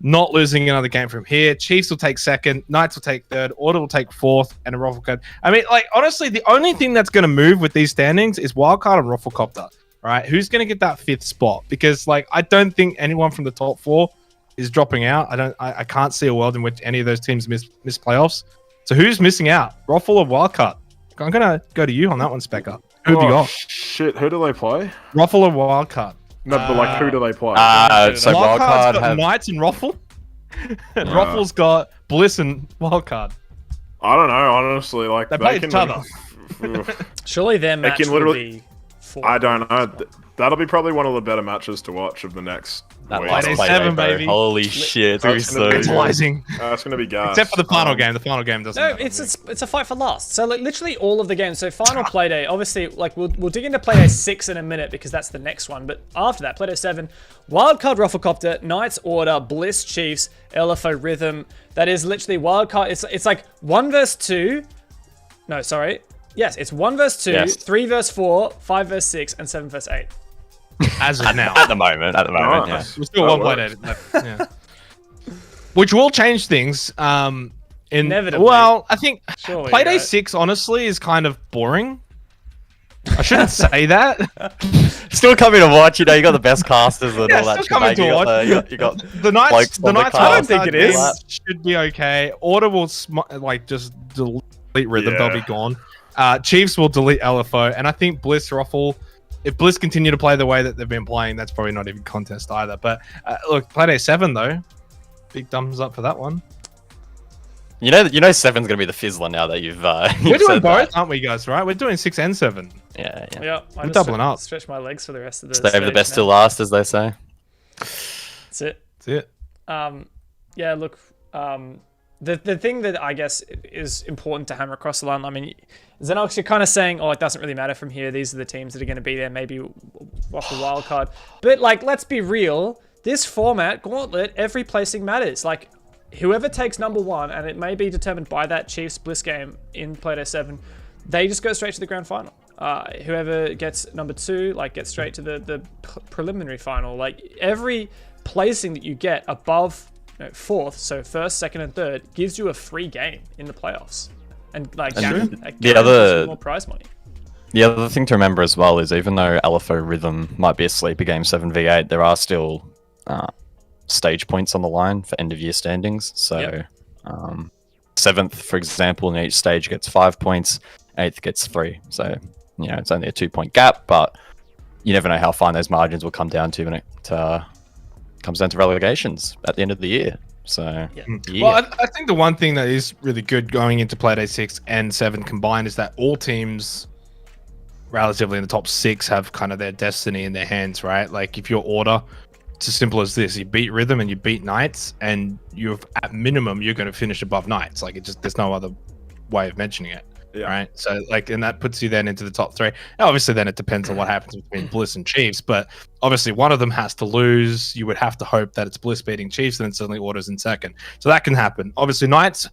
not losing another game from here. Chiefs will take 2nd, Knights will take 3rd, Order will take 4th, and a Rufflecopter. I mean, like, honestly, the only thing that's going to move with these standings is Wildcard and Rufflecopter, right? Who's going to get that 5th spot? Because, like, I don't think anyone from the top 4 is dropping out. I can't see a world in which any of those teams miss playoffs. So who's missing out? Ruffle or Wildcard? I'm going to go to you on that one, Speca. Who have you got? Shit, who do they play? Ruffle or Wildcard? No, but like, who do they play? So Wildcard's Wildcard got have... Knights and Ruffle. And Ruffle's got Bliss and Wildcard. I don't know, honestly. Like, They play each other. Surely their match can will literally- be 4. I don't know. That'll be probably one of the better matches to watch of the next That week. last Friday play, 7, bro. baby. Holy shit, it's gonna be That's so gonna be good. Tantalizing. It's going to be gas. Except for the final game. The final game doesn't No, matter. it's a fight for last. So like literally all of the games. So final Playday, obviously, like we'll dig into Playday 6 in a minute because that's the next one. But after that, Playday 7, Wildcard Rufflecopter, Knights Order, Bliss Chiefs, LFO Rhythm. That is literally Wildcard. It's like 1 versus 2. No, sorry. Yes, it's 1 versus 2, Yes. 3 versus 4, 5 versus 6, and 7 versus 8. As of now. At the moment, yeah. Nice. We're still That one play works. left. Yeah. Which will change things. Inevitably. Well, I think Surely, Playday right? 6, honestly, is kind of boring. I shouldn't say that. Still coming to watch, you know, you got the best casters and Yeah, all that still shit. coming Like, to you got The Knights, Blokes the on the Knights card. I don't think it is. Should be okay. Order will just delete Rhythm. Yeah. They'll be gone. Chiefs will delete LFO, and I think Bliss Ruffle. If Bliss continue to play the way that they've been playing, that's probably not even contest either. But look, Playday 7 though, big thumbs up for that one. You know, 7's gonna be the fizzler now that you've. We're you've doing said both, that. aren't we, guys? Right? We're doing 6 and 7. Yeah. Yeah, I I'm just doubling up. Stretch my legs for the rest of the Save the stage best now. till last, as they say. That's it. That's it. Yeah, look, the thing that I guess is important to hammer across the line, I mean, Zenox, you're kind of saying, oh, it doesn't really matter from here. These are the teams that are going to be there, maybe off the wild card. But, like, let's be real. This format, Gauntlet, every placing matters. Like, whoever takes number 1, and it may be determined by that Chiefs Bliss game in Playday 7, they just go straight to the grand final. Whoever gets number 2, like, gets straight to the preliminary final. Like, every placing that you get above 4th, so 1st, 2nd, and 3rd, gives you a free game in the playoffs. And like the more prize money. The other thing to remember as well is even though LFO Rhythm might be a sleeper game 7v8, there are still stage points on the line for end of year standings. So 7th, for example, in each stage gets 5 points, 8th gets 3. So you know it's only a 2-point gap, but you never know how fine those margins will come down to when it comes down to relegations at the end of the year. So, yeah. Well, I think the one thing that is really good going into Play Day 6 and 7 combined is that all teams relatively in the top 6 have kind of their destiny in their hands, right? Like if your order, it's as simple as this: you beat Rhythm and you beat Knights, and you've at minimum you're going to finish above Knights. Like there's no other way of mentioning it. Yeah. Right. So like, and that puts you then into the top 3. Now, obviously, then it depends on what happens between Bliss and Chiefs, but obviously one of them has to lose. You would have to hope that it's Bliss beating Chiefs, and then suddenly Order's in second. So that can happen. Obviously, Knights,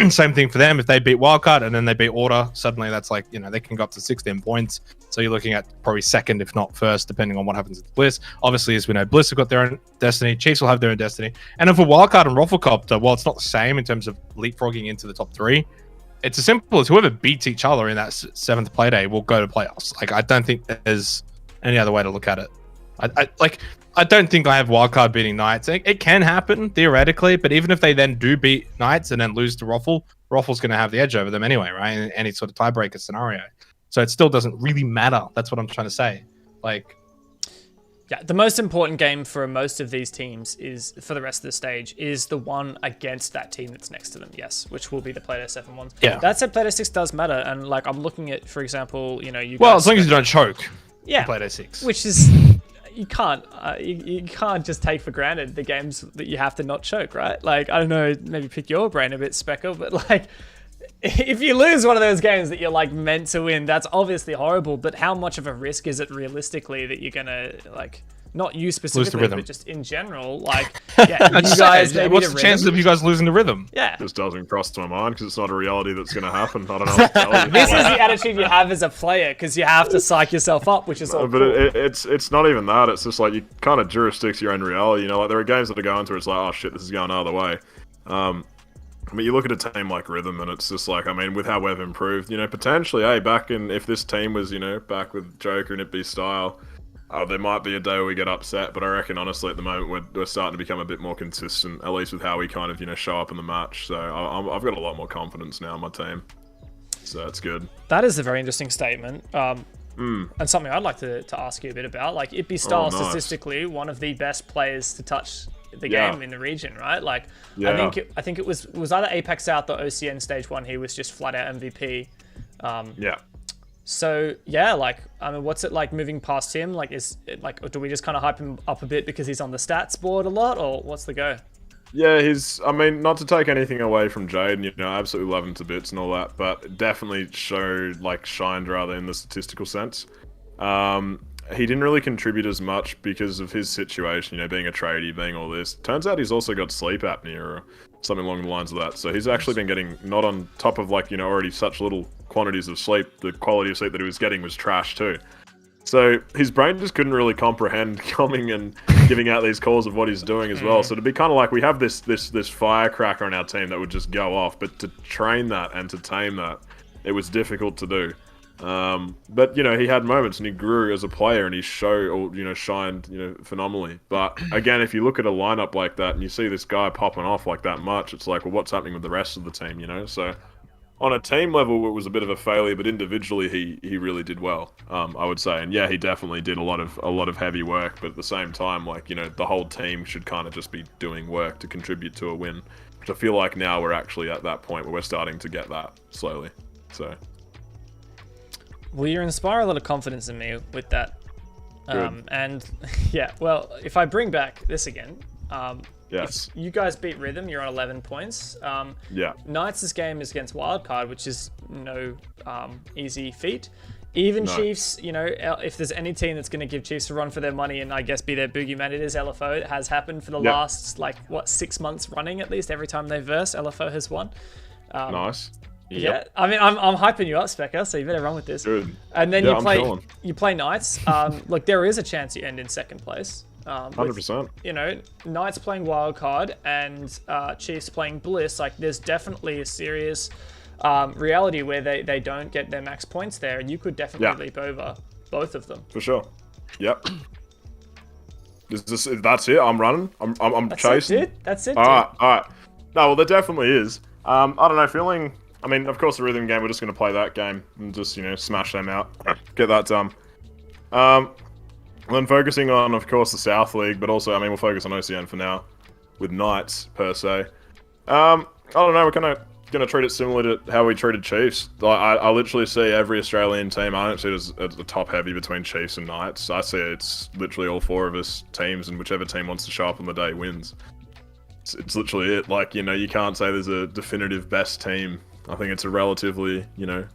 same thing for them. If they beat Wildcard and then they beat Order, suddenly that's like, they can go up to 16 points. So you're looking at probably second, if not first, depending on what happens with Bliss. Obviously, as we know, Bliss have got their own destiny. Chiefs will have their own destiny. And then for Wildcard and Rufflecopter, well, it's not the same in terms of leapfrogging into the top 3. It's as simple as whoever beats each other in that 7th play day will go to playoffs. Like, I don't think there's any other way to look at it. I don't think I have Wildcard beating Knights. It can happen theoretically, but even if they then do beat Knights and then lose to Ruffle's going to have the edge over them anyway, right? In any sort of tiebreaker scenario. So it still doesn't really matter. That's what I'm trying to say. Like, yeah, the most important game for most of these teams is, for the rest of the stage, is the one against that team that's next to them, yes, which will be the Play Day 7 ones. Yeah. That said, Play Day 6 does matter, and like I'm looking at, for example, you well, as long as you don't choke. Yeah. Play Day 6. Which is, you can't just take for granted the games that you have to not choke, right? Like, I don't know, maybe pick your brain a bit, Speca, but like, if you lose one of those games that you're like meant to win, that's obviously horrible, but how much of a risk is it realistically that you're gonna, like, not you specifically, but just in general, like, yeah, you guys maybe what's the chances of you guys losing to Rhythm? Yeah. Just doesn't cross my mind because it's not a reality that's going to happen. I don't know what to tell you. This is the attitude you have as a player because you have to psych yourself up, which is all but cool. it's not even that. It's just like you kind of jurisdicts your own reality. Like there are games that are going through. It's like, oh shit, this is going another way. I mean, you look at a team like Rhythm, and it's just like, I mean, with how we've improved, potentially, if this team was, back with Joker and it be Style, there might be a day where we get upset. But I reckon, honestly, at the moment, we're starting to become a bit more consistent, at least with how we kind of, show up in the match. So I've got a lot more confidence now in my team. So it's good. That is a very interesting statement. And something I'd like to ask you a bit about. Like, It Be Style, nice. Statistically, one of the best players to touch the game in the region, right? Like, I think it was either Apex South or OCN Stage 1. He was just flat out MVP. So yeah, like, I mean, what's it like moving past him? Like, do we just kind of hype him up a bit because he's on the stats board a lot, or what's the go? Yeah, I mean, not to take anything away from Jade, I absolutely love him to bits and all that, but definitely shined rather in the statistical sense. He didn't really contribute as much because of his situation, being a tradie, being all this. Turns out he's also got sleep apnea or something along the lines of that. So he's actually been getting, not on top of already such little quantities of sleep, the quality of sleep that he was getting was trash too. So his brain just couldn't really comprehend coming and giving out these calls of what he's doing as well. So to be kind of like, we have this firecracker on our team that would just go off, but to train that and to tame that, it was difficult to do. But he had moments and he grew as a player and he shined phenomenally. But again, if you look at a lineup like that and you see this guy popping off like that much, it's like, well, what's happening with the rest of the team? So on a team level, it was a bit of a failure, but individually, he really did well. I would say, and yeah, he definitely did a lot of heavy work. But at the same time, the whole team should kind of just be doing work to contribute to a win. Which I feel like now we're actually at that point where we're starting to get that slowly. So. Well, you inspire a lot of confidence in me with that. And yeah, well, if I bring back this again, yes, you guys beat Rhythm, you're on 11 points. Yeah. Knights' game is against Wildcard, which is no easy feat. Even Chiefs, if there's any team that's going to give Chiefs a run for their money and I guess be their boogeyman, it is LFO. It has happened for the last, 6 months running at least. Every time they verse, LFO has won. Nice. Yep. Yeah, I mean, I'm hyping you up, Speca, so you better run with this. Good. And then you play Knights. Look, there is a chance you end in second place. 100%. Knights playing Wildcard and Chiefs playing Bliss. Like, there's definitely a serious reality where they don't get their max points there, and you could definitely leap over both of them. For sure. Yep. That's it. I'm running. I'm chasing. That's it. All right. No, well, there definitely is. I don't know. I mean, of course, the Rhythm game, we're just going to play that game and just, smash them out. Get that done. Then focusing on, of course, the South League, but also, we'll focus on OCN for now. with Knights per se. I don't know. We're kind of going to treat it similar to how we treated Chiefs. I literally see every Australian team. I don't see it as a top heavy between Chiefs and Knights. I see it's literally all 4 of us teams, and whichever team wants to show up on the day wins. It's literally it. Like, you know, you can't say there's a definitive best team. I think it's a relatively, you know,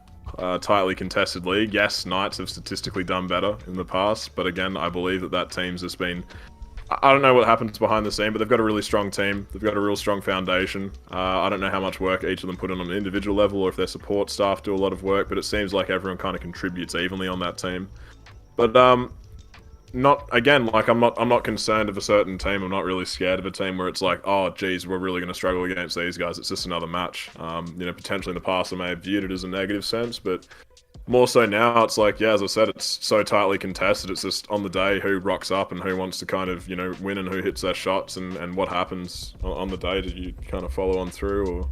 tightly contested league. Yes, Knights have statistically done better in the past, but again, I believe that team's just been... I don't know what happens behind the scene, but they've got a really strong team. They've got a real strong foundation. I don't know how much work each of them put in on an individual level, or if their support staff do a lot of work, but it seems like everyone kind of contributes evenly on that team. But not again, like I'm not concerned of a certain team. I'm not really scared of a team where it's like, oh geez, we're really going to struggle against these guys. It's just another match. You know, potentially in the past I may have viewed it as a negative sense, but more so now, it's like, yeah, as I said, it's so tightly contested. It's just on the day who rocks up and who wants to kind of, you know, win and who hits their shots and what happens on the day. Did you kind of follow on through, or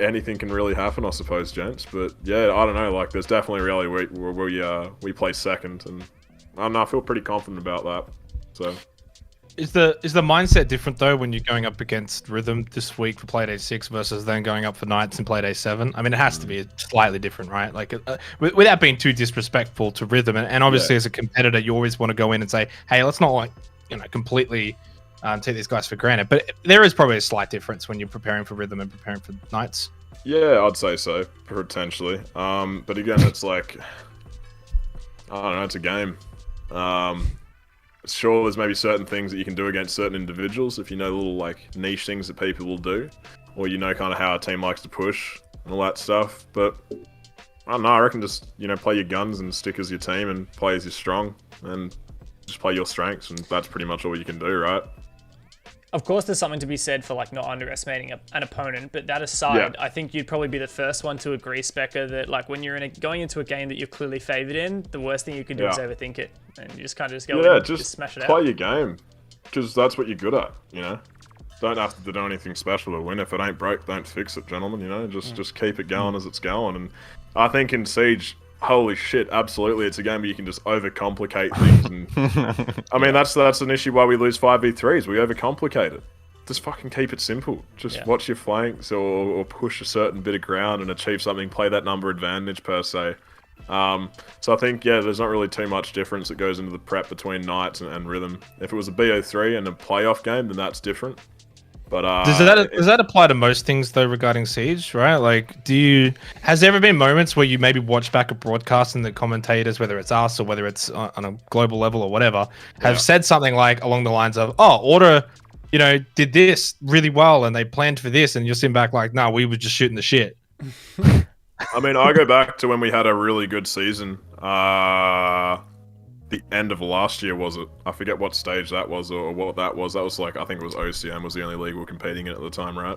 anything can really happen, I suppose, gents. But yeah, I don't know. Like, there's definitely a reality where we play second, and I don't know, I feel pretty confident about that. So. Is the mindset different though when you're going up against Rhythm this week for Playday 6 versus then going up for Knights in Playday 7? I mean, it has to be slightly different, right? Like, without being too disrespectful to Rhythm, and obviously as a competitor, you always want to go in and say, hey, let's not, like, you know, completely take these guys for granted. But there is probably a slight difference when you're preparing for Rhythm and preparing for Knights. Yeah, I'd say so, potentially. But again, it's like, I don't know, it's a game. Sure, there's maybe certain things that you can do against certain individuals if you know little, like, niche things that people will do, or you know kind of how a team likes to push and all that stuff. But I don't know, I reckon just, you know, play your guns and stick as your team and play as your strong and just play your strengths, and that's pretty much all you can do, right? Of course, there's something to be said for, like, not underestimating an opponent, but that aside, I think you'd probably be the first one to agree, Speca, that, like, when you're going into a game that you're clearly favored in, the worst thing you can do is overthink it, and you just kind of just go in and just smash it out. Play your game, because that's what you're good at, you know? Don't have to do anything special to win. If it ain't broke, don't fix it, gentlemen, you know? Just keep it going as it's going, and I think in Siege, holy shit, absolutely, it's a game where you can just overcomplicate things. And I mean, that's an issue why we lose 5v3s. We overcomplicate it. Just fucking keep it simple. Just watch your flanks or push a certain bit of ground and achieve something, play that number advantage per se. So I think, yeah, there's not really too much difference that goes into the prep between Knights and Rhythm. If it was a BO3 and a playoff game, then that's different. But does that apply to most things though regarding Siege, right? Like, has there ever been moments where you maybe watch back a broadcast and the commentators, whether it's us or whether it's on a global level or whatever, have said something like along the lines of, "Oh, Order, you know, did this really well and they planned for this," and you're sitting back like, "No, we were just shooting the shit." I mean, I go back to when we had a really good season. The end of last year, was it? I forget what stage that was or what that was. That was like, I think it was OCM was the only league we were competing in at the time, right?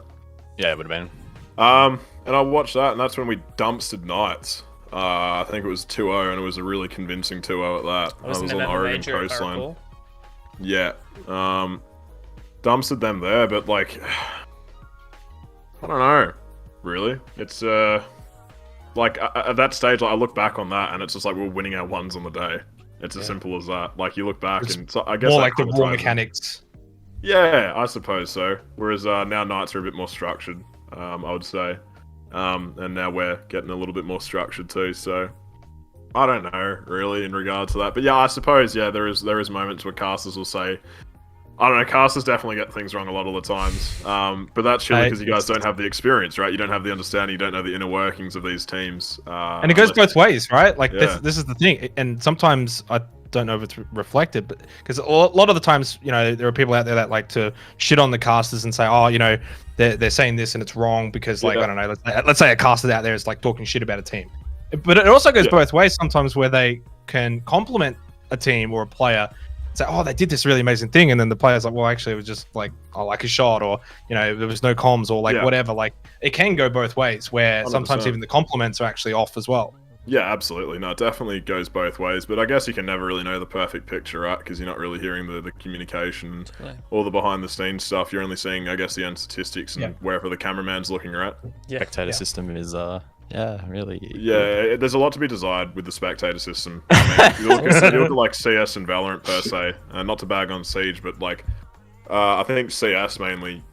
Yeah, it would have been. And I watched that, and that's when we dumpstered Knights. I think it was 2-0, and it was a really convincing 2-0 at that. I was on Oregon coastline. Yeah. Dumpstered them there, but like, I don't know, really. It's like at that stage, like, I look back on that, and it's just like we're winning our ones on the day. It's as simple as that. Like, you look back, and so I guess more like the raw mechanics. Yeah, I suppose so. Whereas now Knights are a bit more structured, I would say, and now we're getting a little bit more structured too. So I don't know really in regards to that, but yeah, I suppose there is moments where casters will say, I don't know, casters definitely get things wrong a lot of the times, but that's surely because you guys don't have the experience, right? You don't have the understanding, you don't know the inner workings of these teams. And it goes both ways, right? Like, this is the thing. And sometimes, I don't know if it's reflected, but because a lot of the times, you know, there are people out there that like to shit on the casters and say, oh, you know, they're saying this and it's wrong because, like, I don't know, let's say a caster out there is like talking shit about a team. But it also goes both ways sometimes, where they can compliment a team or a player, say, oh, they did this really amazing thing, and then the player's like, well, actually, it was just like, oh, like a shot, or, you know, there was no comms, or like whatever. Like, it can go both ways, where 100%. Sometimes even the compliments are actually off as well. Yeah, absolutely. No, it definitely goes both ways, but I guess you can never really know the perfect picture, right? Because you're not really hearing the communication, all the behind-the-scenes stuff. You're only seeing, I guess, the end statistics and wherever the cameraman's looking, right? Spectator system is really. Yeah, there's a lot to be desired with the spectator system. I mean, you look at like CS and Valorant per se, not to bag on Siege, but like I think CS mainly.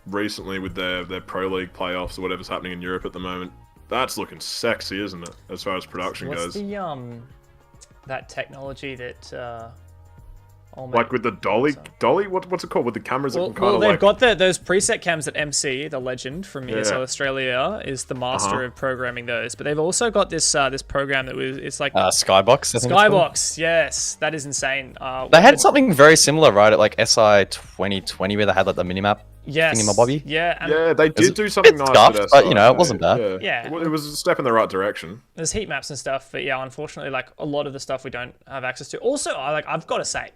Recently with their Pro League playoffs or whatever's happening in Europe at the moment. That's looking sexy, isn't it? As far as production What's goes. the that technology that like with the dolly, what's it called? With the cameras that can kind well, of they've like... got those preset cams that MC, the legend from ESL Australia, is the master of programming those. But they've also got this this program that it's like Skybox. I think Skybox. Yes, that is insane. They had something very similar, right? At like SI 2020, where they had like the minimap. Yes. Thingamabobby. Yeah. They did do something nice. Scuffed, but you know, it wasn't bad. Yeah. It was a step in the right direction. There's heat maps and stuff, but yeah, unfortunately, like a lot of the stuff we don't have access to. Also, I've got to say,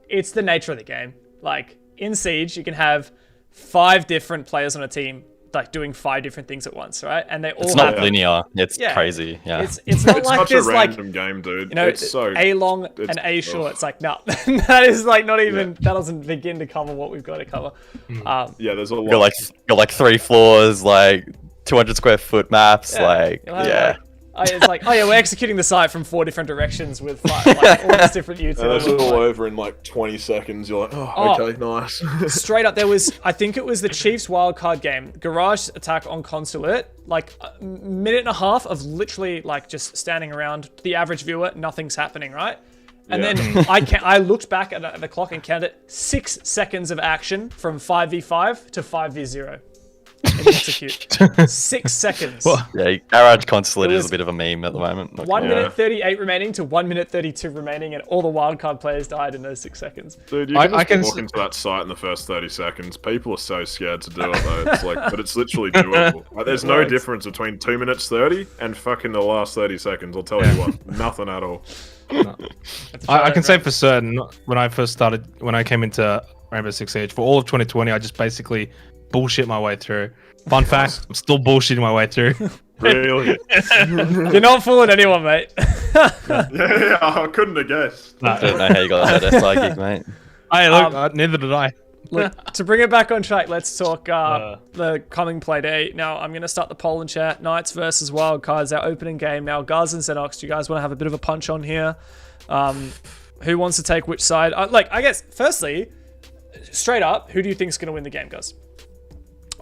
it's the nature of the game. Like in Siege, you can have 5 different players on a team, like doing 5 different things at once, right? And they all It's not linear. It's crazy. Yeah. It's not It's like such a this random game, dude. You know, it's so A long and A short. It's like, no, that is like not even, that doesn't begin to cover what we've got to cover. Yeah, there's a lot. Got like 3 floors, like 200 square foot maps, It's like, oh yeah, we're executing the site from 4 different directions with like all these different utilities. And it's all over in like 20 seconds. You're like, okay, nice. Straight up, I think it was the Chiefs wildcard game, Garage attack on Consulate, like a minute and a half of literally like just standing around, the average viewer, nothing's happening, right? And then I looked back at the clock and counted 6 seconds of action from 5v5 to 5v0. Execute 6 seconds. Yeah, Garage Consulate is a bit of a meme at the moment. 1 minute 38 remaining to 1 minute 32 remaining, and all the wildcard players died in those 6 seconds. Dude, you can walk into that site in the first 30 seconds. People are so scared to do it though. It's like, but it's literally doable. Like, there's no difference between 2 minutes 30 and fucking the last 30 seconds. I'll tell you what, nothing at all. No. I can say for certain, when I came into Rainbow Six Siege, for all of 2020, I just basically bullshit my way through. Fun fact, I'm still bullshitting my way through. Really? You're not fooling anyone, mate. Yeah, I couldn't have guessed. I don't know how you got that SI gig, mate. Hey, look, neither did I. Look, to bring it back on track, let's talk the coming play day. Now, I'm going to start the poll in chat. Knights versus Wildcards, our opening game. Now, Guzz and Zenox, do you guys want to have a bit of a punch on here? Who wants to take which side? I guess, firstly, straight up, who do you think is going to win the game, Guzz?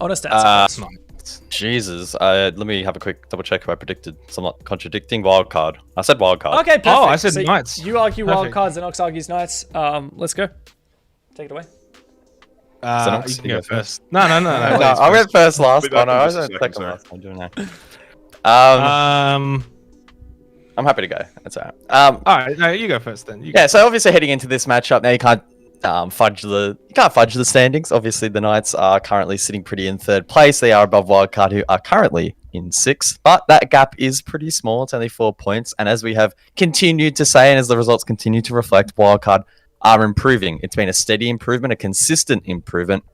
Honest answer. Jesus. Let me have a quick double check who I predicted. So I'm not contradicting. Wildcard. I said Wildcard. Okay, perfect. Oh, I said Knights. You argue Wildcards, Zenox argues Knights. Let's go. Take it away. Zenox, you can go first. No. I went first last. Oh, no, I was second last. I'm doing that. I'm happy to go. That's all right. All right, no, you go first then. So obviously heading into this matchup, now you can't fudge the standings. Obviously, the Knights are currently sitting pretty in 3rd place. They are above Wildcard, who are currently in 6th. But that gap is pretty small. It's only 4 points. And as we have continued to say, and as the results continue to reflect, Wildcard are improving. It's been a steady improvement, a consistent improvement,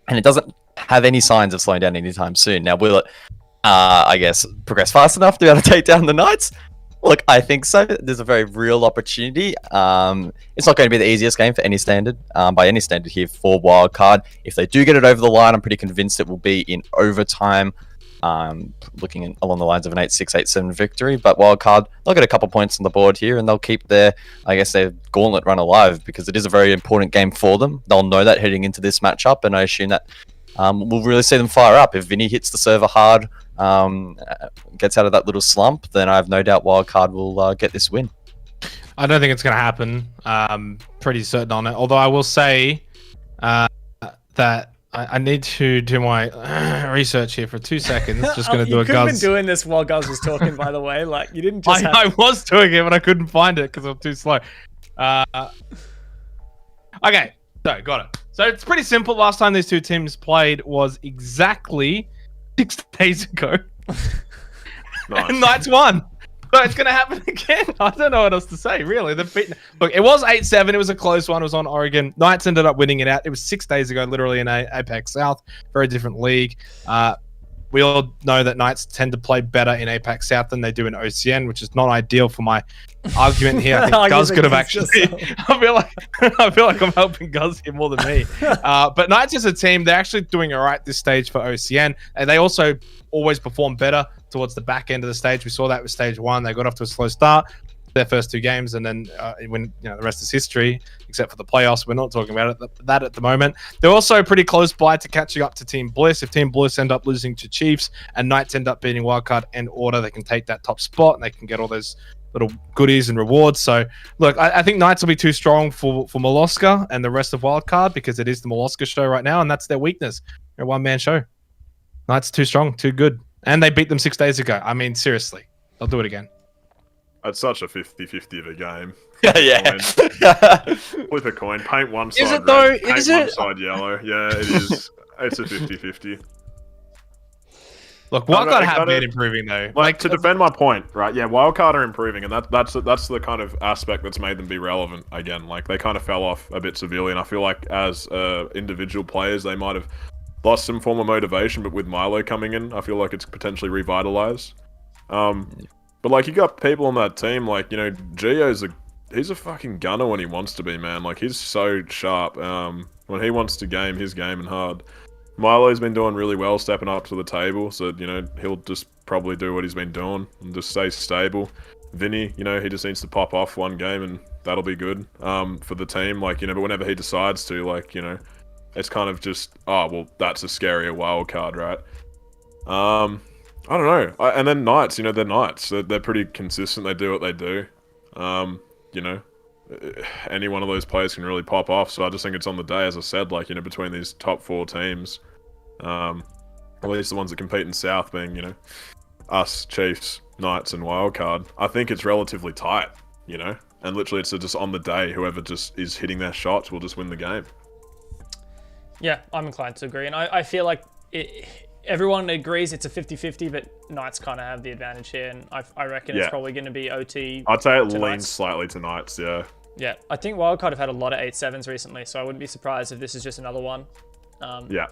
and it doesn't have any signs of slowing down anytime soon. Now, will it, I guess, progress fast enough to be able to take down the Knights? Look, I think so. There's a very real opportunity. It's not going to be the easiest game for any standard, by any standard here for Wildcard. If they do get it over the line, I'm pretty convinced it will be in overtime, looking along the lines of an 8-6, 8-7 victory. But Wildcard, they'll get a couple points on the board here, and they'll keep their gauntlet run alive, because it is a very important game for them. They'll know that heading into this matchup, and I assume that we'll really see them fire up. If Vinny hits the server hard, gets out of that little slump, then I have no doubt Wildcard will get this win. I don't think it's going to happen. Pretty certain on it. Although I will say that I need to do my research here for 2 seconds. Just going to do a Guzz. You could have been doing this while Guzz was talking, by the way. Like, you didn't just I was doing it, but I couldn't find it because I'm too slow. Okay, so got it. So it's pretty simple. Last time these 2 teams played was exactly 6 days ago. Nice. And Knights won. So it's going to happen again. I don't know what else to say, really. Look, it was 8-7. It was a close one. It was on Oregon. Knights ended up winning it out. It was 6 days ago, literally in Apex South. Very different league. We all know that Knights tend to play better in Apex South than they do in OCN, which is not ideal for my argument here. I think Guzz could have actually... I feel like I'm helping Guzz here more than me. But Knights as a team, they're actually doing all right this stage for OCN. And they also always perform better towards the back end of the stage. We saw that with stage 1. They got off to a slow start. their first 2 games, and then when the rest is history, except for the playoffs. We're not talking about that at the moment. They're also pretty close by to catching up to Team Bliss. If Team Bliss end up losing to Chiefs and Knights end up beating Wildcard and Order, they can take that top spot and they can get all those little goodies and rewards. So look, I think Knights will be too strong for Molosca and the rest of Wildcard, because it is the Molosca show right now, and that's their weakness. They're a one-man show. Knights too strong, too good, and they beat them 6 days ago. I mean, seriously, they'll do it again. It's such a 50-50 of a game. Yeah. Flip a coin, paint one side Is it red, though? paint Is one it? side yellow. Yeah, it is. It's a 50-50. Look, Wildcard have been improving though. Like, to defend my point, right? Yeah, Wildcard are improving, and that's the kind of aspect that's made them be relevant again. Like, they kind of fell off a bit severely, and I feel like as individual players, they might have lost some form of motivation. But with Milo coming in, I feel like it's potentially revitalized. But like, you got people on that team, like, Gio's he's a fucking gunner when he wants to be, man. Like, he's so sharp. When he wants to game, he's gaming hard. Milo's been doing really well, stepping up to the table, so, he'll just probably do what he's been doing and just stay stable. Vinny, he just needs to pop off one game and that'll be good for the team. Like, but whenever he decides to, like, it's kind of just, oh, well, that's a scarier wild card, right? I don't know. And then Knights, they're Knights. They're pretty consistent. They do what they do. Any one of those players can really pop off. So I just think it's on the day, as I said, like, between these top 4 teams. At least the ones that compete in South being, us, Chiefs, Knights, and Wildcard. I think it's relatively tight, And literally it's just on the day, whoever just is hitting their shots will just win the game. Yeah, I'm inclined to agree. And I feel like everyone agrees it's a 50-50, but Knights kind of have the advantage here, and I reckon it's probably going to be OT. I'd say it leans Knights. slightly to Knights, yeah. Yeah, I think Wildcard have had a lot of 8-7s recently, so I wouldn't be surprised if this is just another one. Yeah.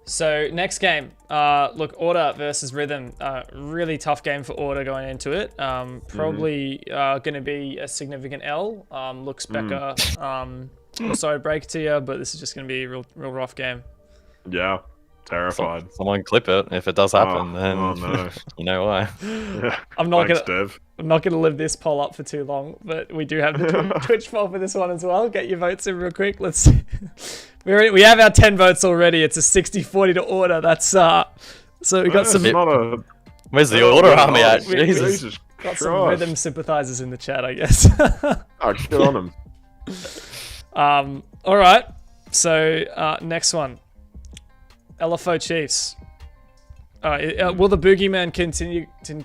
So next game, look, Order versus Rhythm. Really tough game for Order going into it. Probably going to be a significant L. Look, Speca, I'm sorry to break it to you, but this is just going to be a real rough game. Yeah. Terrified. Someone clip it if it does happen. Then no. You know why. Yeah. I'm not Thanks, gonna. Dev. I'm not going to leave this poll up for too long, but we do have the Twitch poll for this one as well. Get your votes in real quick. Let's see. We have our 10 votes already. It's a 60-40 to Order. That's so we got some. Where's the Order army at? Jesus Got Christ. some Rhythm sympathizers in the chat, I guess. Oh, good on them. All right. So next one. LFO Chiefs. Will the Boogeyman continue to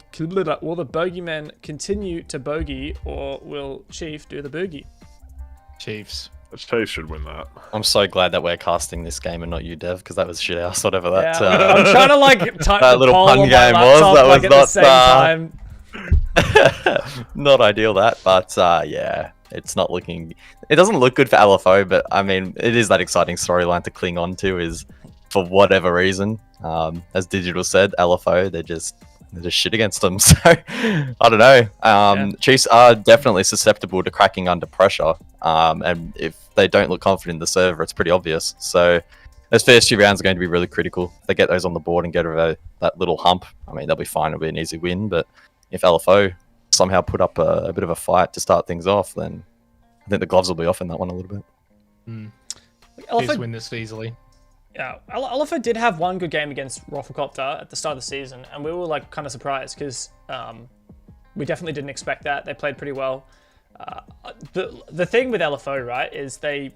Will the Bogeyman continue to bogey, or will Chief do the boogie? Chiefs. The Chiefs should win that. I'm so glad that we're casting this game and not you, Dev, because that was shit house, whatever that. I'm trying to like type that the little poll pun on my game laptop, was. That like, was at the not same time. not ideal. That, but yeah, it's not looking. It doesn't look good for LFO, but I mean, it is that exciting storyline to cling on to. Is for whatever reason, as Digital said, LFO they're just shit against them. So I don't know. Chiefs are definitely susceptible to cracking under pressure, and if they don't look confident in the server, it's pretty obvious. So those first few rounds are going to be really critical. If they get those on the board and get over that little hump, I mean, they'll be fine. It'll be an easy win. But if LFO somehow put up a bit of a fight to start things off, then I think the gloves will be off in that one a little bit. Chiefs win this easily. Yeah, LFO did have one good game against Roffelcopter at the start of the season, and we were like kind of surprised because we definitely didn't expect that. They played pretty well. The thing with LFO, right, is they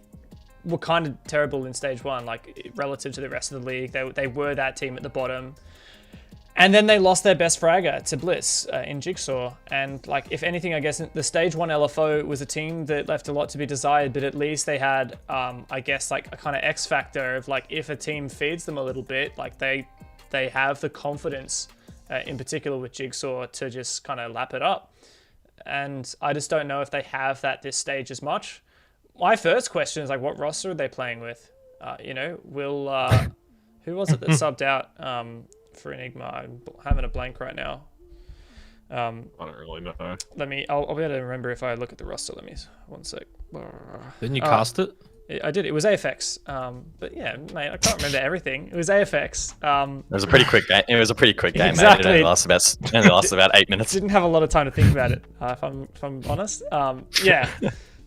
were kind of terrible in stage 1, like relative to the rest of the league. They were that team at the bottom. And then they lost their best fragger to Bliss in Jigsaw. And like, if anything, I guess the stage 1 LFO was a team that left a lot to be desired, but at least they had, I guess, like a kind of X factor of like, if a team feeds them a little bit, like they have the confidence, in particular with Jigsaw, to just kind of lap it up. And I just don't know if they have that this stage as much. My first question is like, what roster are they playing with? Will who was it that subbed out for Enigma? I'm having a blank right now. I don't really know. I'll be able to remember if I look at the roster. Let me, one sec. Didn't you cast it? I did. It was AFX. But yeah, mate, I can't remember everything. It was AFX. It was a pretty quick game. It was a pretty quick game, Exactly. mate. It only lasted about 8 minutes. Didn't have a lot of time to think about it, if I'm honest. Yeah.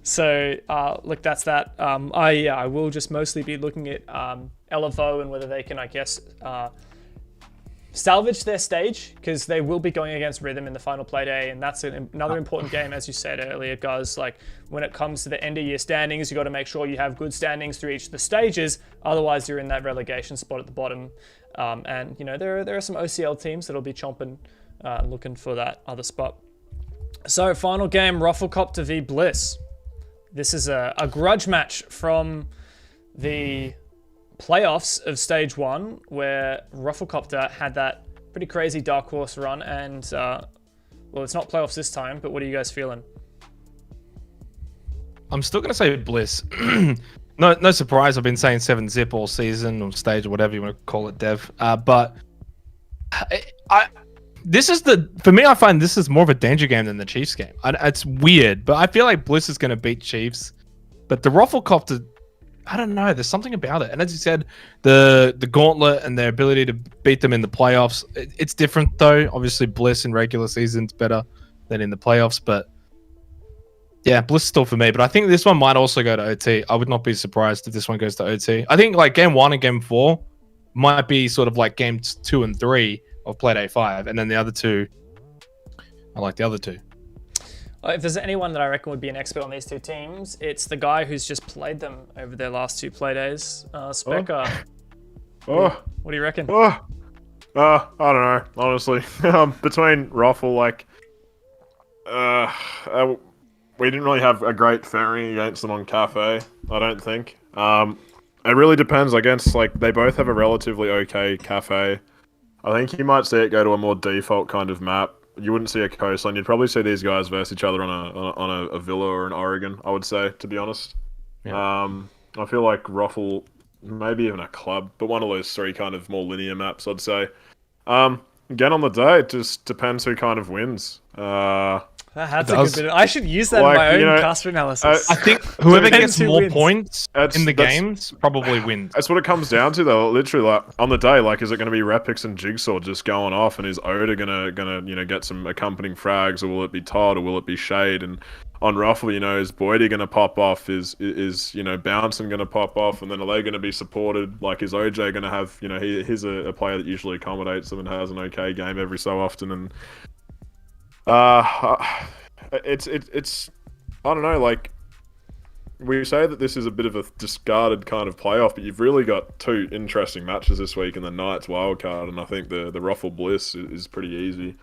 So look, that's that. I will just mostly be looking at LFO and whether they can, I guess, salvage their stage, because they will be going against Rhythm in the final play day, and that's another important game, as you said earlier, guys. Like, when it comes to the end of year standings, you got to make sure you have good standings through each of the stages, otherwise you're in that relegation spot at the bottom. And you know, there are some OCL teams that'll be chomping, looking for that other spot. So final game, Rufflecopter v Bliss. This is a grudge match from the playoffs of stage 1, where Rufflecopter had that pretty crazy Dark Horse run, and well, it's not playoffs this time, but what are you guys feeling? I'm still gonna say Bliss. No surprise. I've been saying 7-zip all season, or stage, or whatever you want to call it, Dev. But for me, I find this is more of a danger game than the Chiefs game. It's weird, but I feel like Bliss is gonna beat Chiefs. But the Rufflecopter, I don't know. There's something about it, and as you said, the gauntlet and their ability to beat them in the playoffs, it's different though. Obviously, Bliss in regular season's better than in the playoffs, but yeah, Bliss still for me. But I think this one might also go to OT. I would not be surprised if this one goes to OT. I think like game 1 and game 4 might be sort of like games 2 and 3 of Play Day 5, and then the other 2, I like the other 2. If there's anyone that I reckon would be an expert on these two teams, it's the guy who's just played them over their last 2 play days, Speca. What do you reckon? I don't know, honestly. Between Ruffle, like, we didn't really have a great fairing against them on Cafe, I don't think. It really depends, I guess, like, they both have a relatively okay Cafe. I think you might see it go to a more default kind of map. You wouldn't see a coastline. You'd probably see these guys versus each other on a villa or an Oregon, I would say, to be honest. Yeah. I feel like Ruffle, maybe even a club, but one of those 3 kind of more linear maps, I'd say. Again, on the day, it just depends who kind of wins. That's a good bit. I should use that in my own caster analysis. I think whoever gets more points in the games probably wins. That's what it comes down to, though. Literally, like on the day, like, is it going to be Repix and Jigsaw just going off, and is Oda gonna get some accompanying frags, or will it be Todd, or will it be Shade? And on Ruffle, is Boydie going to pop off? Is Bouncing going to pop off? And then are they going to be supported? Like, is OJ going to have? He's a player that usually accommodates them and has an okay game every so often, and it's I don't know, like, we say that this is a bit of a discarded kind of playoff, but you've really got 2 interesting matches this week in the Knights wildcard, and I think the Ruffle Bliss is pretty easy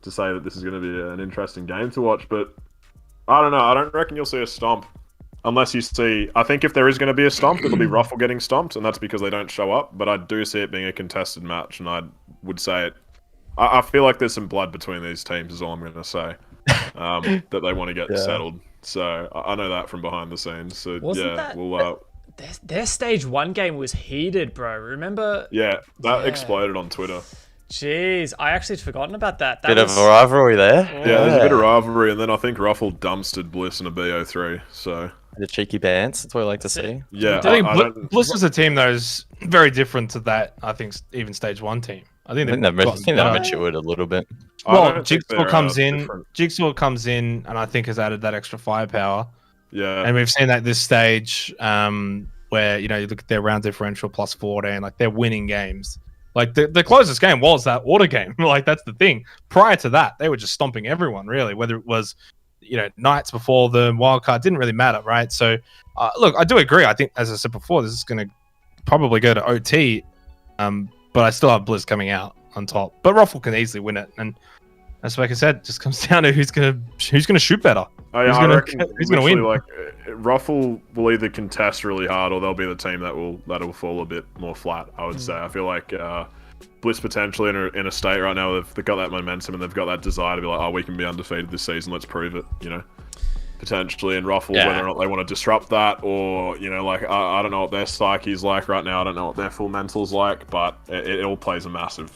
to say that this is going to be an interesting game to watch, but I don't know, I don't reckon you'll see a stomp. Unless you see, I think if there is going to be a stomp, it'll be Ruffle getting stomped, and that's because they don't show up, but I do see it being a contested match, and I would say it. I feel like there's some blood between these teams, is all I'm going to say, that they want to get settled. So I know that from behind the scenes. So their stage 1 game was heated, bro. Remember? Yeah, that exploded on Twitter. Jeez, I actually had forgotten about that. Bit of a rivalry there. Yeah, there's a bit of rivalry, and then I think Ruffle dumpstered Bliss in a BO3. So the cheeky bands, that's what I like to see. Yeah, I think Bliss is a team that is very different to that. I think even stage 1 team. I think they've matured a little bit. Well, Jigsaw comes in, and I think has added that extra firepower. Yeah, and we've seen that this stage, where you look at their round differential plus 14, like they're winning games. Like the closest game was that water game. Like that's the thing. Prior to that, they were just stomping everyone, really. Whether it was, Knights before the wildcard, didn't really matter, right? So, look, I do agree. I think, as I said before, this is going to probably go to OT. But I still have Blizz coming out on top. But Ruffle can easily win it, and as like I said, it just comes down to who's gonna shoot better. Who's gonna win? Like, Ruffle will either contest really hard, or they'll be the team that'll fall a bit more flat. I would say. I feel like Bliss potentially in a state right now. They've got that momentum and they've got that desire to be like, oh, we can be undefeated this season. Let's prove it. Potentially, and Ruffle, whether or not they want to disrupt that, or I don't know what their psyche's like right now. I don't know what their full mental's like, but it all plays a massive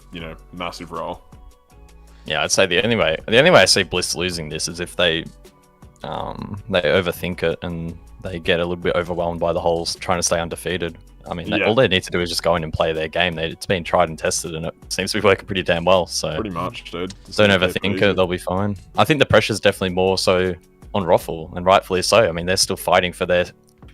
role. Yeah, I'd say the only way I see Bliss losing this is if they they overthink it and they get a little bit overwhelmed by the whole trying to stay undefeated. I mean, all they need to do is just go in and play their game. It's been tried and tested, and it seems to be working pretty damn well. So pretty much, dude. Don't overthink it; they'll be fine. I think the pressure's definitely more so on Ruffle, and rightfully so. I mean, they're still fighting for their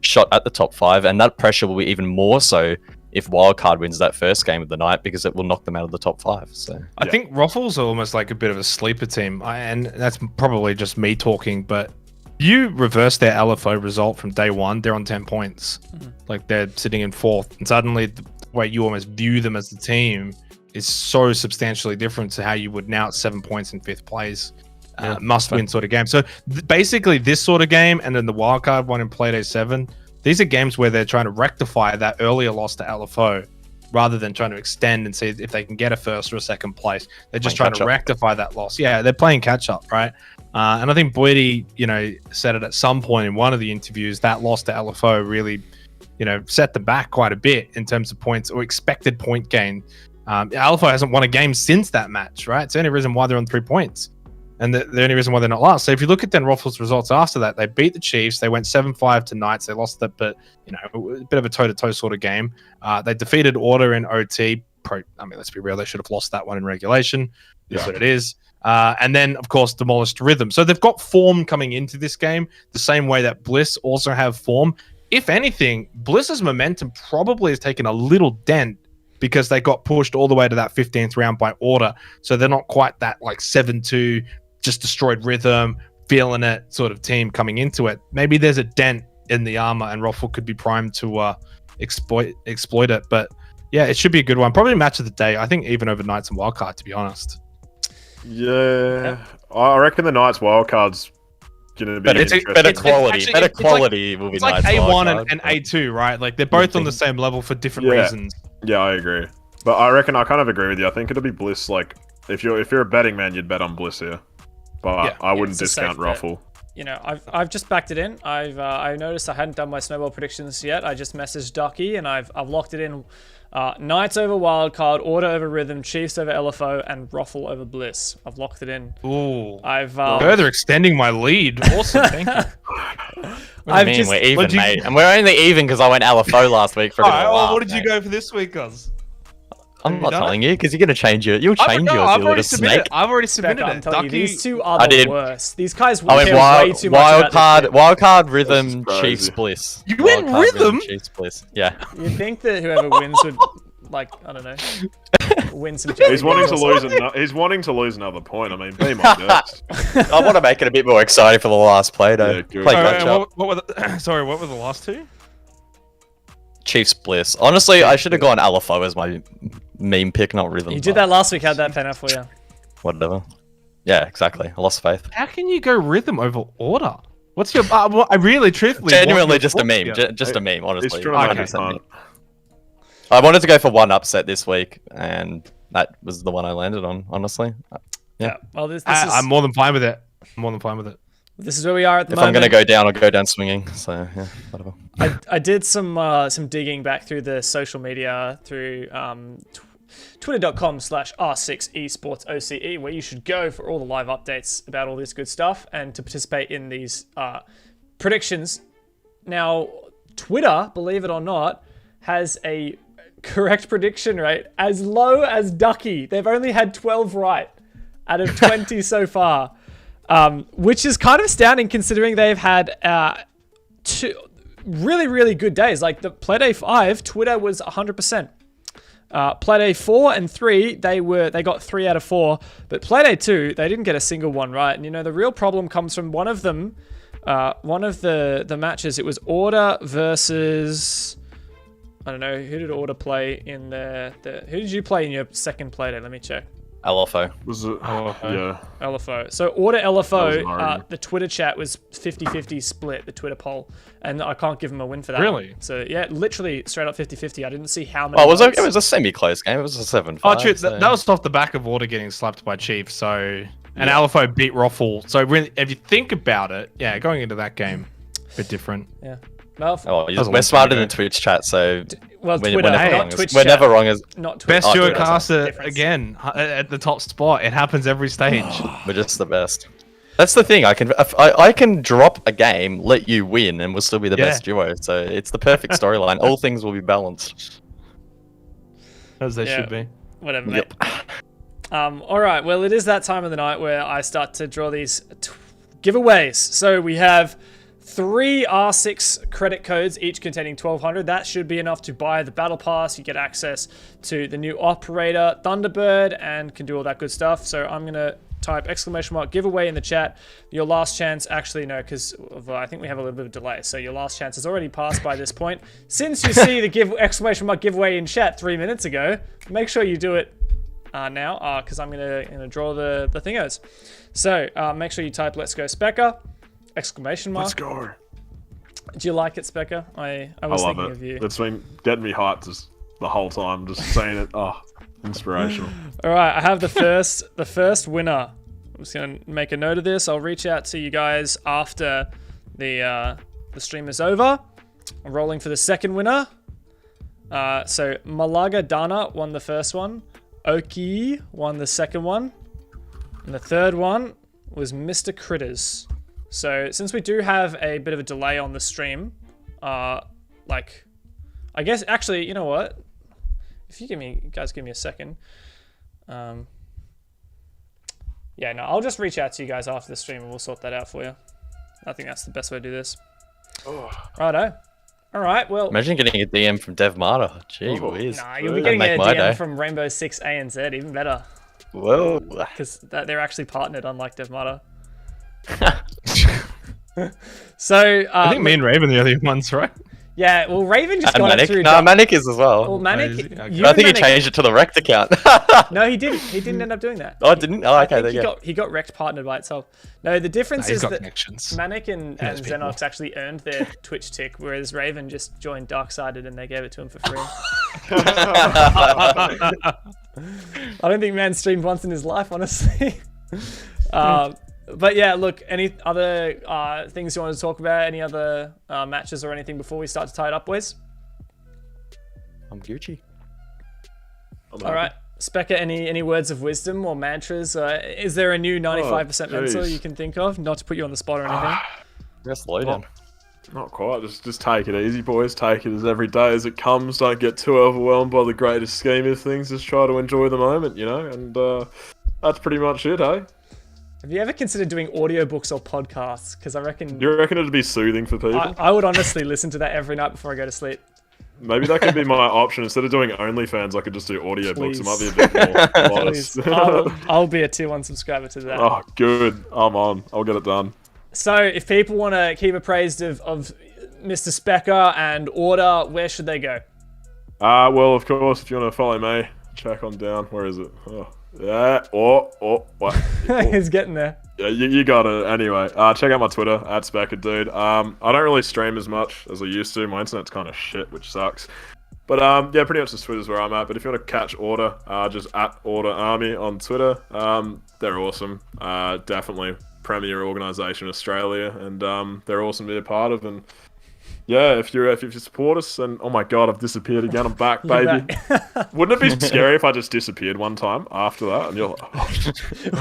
shot at the top 5, and that pressure will be even more so if Wildcard wins that first game of the night, because it will knock them out of the top 5. So I think Ruffles are almost like a bit of a sleeper team, and that's probably just me talking, but you reverse their LFO result from day one, they're on 10 points. Like they're sitting in 4th, and suddenly the way you almost view them as a team is so substantially different to how you would now at 7 points in 5th place. Must-win sort of game. So basically this sort of game, and then the wildcard one in Playday 7, these are games where they're trying to rectify that earlier loss to LFO rather than trying to extend and see if they can get a 1st or a 2nd place. They're just trying to rectify that loss. Yeah, they're playing catch-up, right? And I think Boydie, said it at some point in one of the interviews, that loss to LFO really, set them back quite a bit in terms of points or expected point gain. LFO hasn't won a game since that match, right? It's the only reason why they're on 3 points. And the only reason why they're not last. So if you look at then Ruffles' results after that, they beat the Chiefs. They went 7-5 to Knights. They lost that, but, a bit of a toe-to-toe sort of game. They defeated Order in OT. Let's be real, they should have lost that one in regulation. That's what it is. And then, of course, demolished Rhythm. So they've got form coming into this game, the same way that Bliss also have form. If anything, Bliss's momentum probably has taken a little dent because they got pushed all the way to that 15th round by Order. So they're not quite that 7-2, just destroyed Rhythm, feeling it sort of team coming into it. Maybe there's a dent in the armor and Ruffle could be primed to exploit it. But yeah, it should be a good one. Probably match of the day. I think even over Knights and Wildcard, to be honest. Yeah, I reckon the Knights Wildcard's going to be better quality. Better quality will be It's like A1 and A2, right? Like they're both on the same level for different reasons. Yeah, I agree. But I reckon I kind of agree with you. I think it'll be Bliss. Like if you're a betting man, you'd bet on Bliss here. But I wouldn't discount Ruffle. I've just backed it in. I noticed I hadn't done my snowball predictions yet. I just messaged Ducky and I've locked it in. Knights over Wildcard, Order over Rhythm, Chiefs over LFO, and Ruffle over Bliss. I've locked it in. Ooh. I've further extending my lead. Awesome, thank you. We're even, mate. And we're only even because I went LFO last week for a bit of a laugh, what did you go for this week, Guzz? I'm not telling you because you're going to change it. You'll change yours, you little snake. I've already submitted it. Ducky, these two are the worst. These guys I went way too much Wildcard, Rhythm, Chiefs, Bliss. You went Rhythm? Chiefs, Bliss. Yeah. You'd think that whoever wins would, I don't know, win some. He's wanting to lose. He's wanting to lose another point. I mean, be my guest. I want to make it a bit more exciting for the last play, though. Yeah, Play catch up. What were the last two? Chiefs, Bliss. Honestly, I should have gone LFO as my meme pick, not Rhythm. You did that last week. How'd that pan out for you? Whatever. Yeah, exactly. I lost faith. How can you go Rhythm over Order? What's your? I really, truthfully, genuinely just a meme. Just a meme, honestly. He's trying to make it fun. I wanted to go for one upset this week, and that was the one I landed on. Honestly. Yeah. Well, this is. I'm more than fine with it. This is where we are at the if moment. I'm going to go down, I'll go down swinging. So, yeah, whatever. I did some digging back through the social media, through twitter.com/R6esportsoce, where you should go for all the live updates about all this good stuff and to participate in these predictions. Now, Twitter, believe it or not, has a correct prediction rate as low as Ducky. They've only had 12 right out of 20 so far. Which is kind of astounding considering they've had two really, really good days. Like the Playday 5, Twitter was 100%. Playday 4 and 3, they got 3 out of 4. But Playday 2, they didn't get a single one right. And the real problem comes from one of them. One of the matches, it was Order versus, I don't know, who did Order play in who did you play in your second Playday? Let me check. LFO. Was it? Yeah. LFO. So Order LFO, the Twitter chat was 50-50 split, the Twitter poll. And I can't give them a win for that. Really? So yeah, literally straight up 50-50. I didn't see how many. Oh, it was a semi-close game. It was a 7-5. Oh, true. That was off the back of Order getting slapped by Chief. So, and LFO beat Ruffle. So really, if you think about it, yeah, going into that game, a bit different. Yeah. We're smarter than Twitch chat, so Twitter, not Twitch we're never wrong as not Twitch. Best duocaster again at the top spot. It happens every stage. We're just the best. That's the thing. I can drop a game, let you win, and we'll still be the best duo. So it's the perfect storyline. All things will be balanced, as they should be. Whatever, mate. All right. Well, it is that time of the night where I start to draw these giveaways. So we have 3 R6 credit codes, each containing 1,200. That should be enough to buy the battle pass. You get access to the new operator, Thunderbird, and can do all that good stuff. So I'm gonna type !giveaway in the chat. Your last chance, actually no, because I think we have a little bit of delay. So your last chance has already passed by this point. Since you see the !giveaway in chat 3 minutes ago, make sure you do it now, because I'm gonna draw the thingos. So make sure you type "Let's go Speca!" ! Let's go. Do you like it, Speca? I was thinking of you. It's been getting me hyped just the whole time, just saying it. Oh, inspirational. All right, I have the first winner. I'm just gonna make a note of this. I'll reach out to you guys after the stream is over. I'm rolling for the second winner. So Malaga Dana won the first one. Oki won the second one, and the third one was Mr. Critters. So since we do have a bit of a delay on the stream, like, I guess actually, you know what? If you guys give me a second. Yeah, no, I'll just reach out to you guys after the stream and we'll sort that out for you. I think that's the best way to do this. Oh. Righto. All right, well. Imagine getting a DM from Dev Marta. Gee whiz. Nah, you'll be getting a DM from Rainbow Six ANZ, even better. Whoa. Because they're actually partnered, unlike Dev Marta. So I think me and Raven are the only ones, right? Yeah, well, Raven just got it through. No, Manic is as well. Well, Manic, I think he changed it to the wrecked account. No, he didn't. He didn't end up doing that. Oh, didn't? Oh, okay, there you go. He got wrecked partnered by itself. No, the difference is that connections. Manic and Zenox actually earned their Twitch tick, whereas Raven just joined Darksided and they gave it to him for free. I don't think man streamed once in his life, honestly. But yeah, look, any other things you want to talk about? Any other matches or anything before we start to tie it up, boys? I'm Gucci. All right. Speca, any words of wisdom or mantras? Is there a new 95% mental you can think of? Not to put you on the spot or anything. Just slow down. Not quite. Just take it easy, boys. Take it as every day as it comes. Don't get too overwhelmed by the greatest scheme of things. Just try to enjoy the moment, you know? And that's pretty much it, eh? Have you ever considered doing audiobooks or podcasts? Because I reckon... You reckon it'd be soothing for people? I would honestly listen to that every night before I go to sleep. Maybe that could be my option. Instead of doing OnlyFans, I could just do audiobooks. It might be a bit more modest. I'll be a tier 1 subscriber to that. Oh, good. I'm on. I'll get it done. So, if people want to keep appraised of Mr. Speca and Order, where should they go? Well, of course, if you want to follow me, check on down. Where is it? Oh. Yeah, what? He's getting there. Yeah, you got it. Anyway, check out my Twitter, @SpecaDude. I don't really stream as much as I used to. My internet's kind of shit, which sucks. But yeah, pretty much just Twitter's where I'm at. But if you want to catch Order, just @OrderArmy on Twitter. They're awesome. Definitely premier organisation in Australia, and they're awesome to be a part of. And yeah, if you support us, and oh my god, I've disappeared again. I'm back, baby. Back. Wouldn't it be scary if I just disappeared one time after that? And you're like, oh.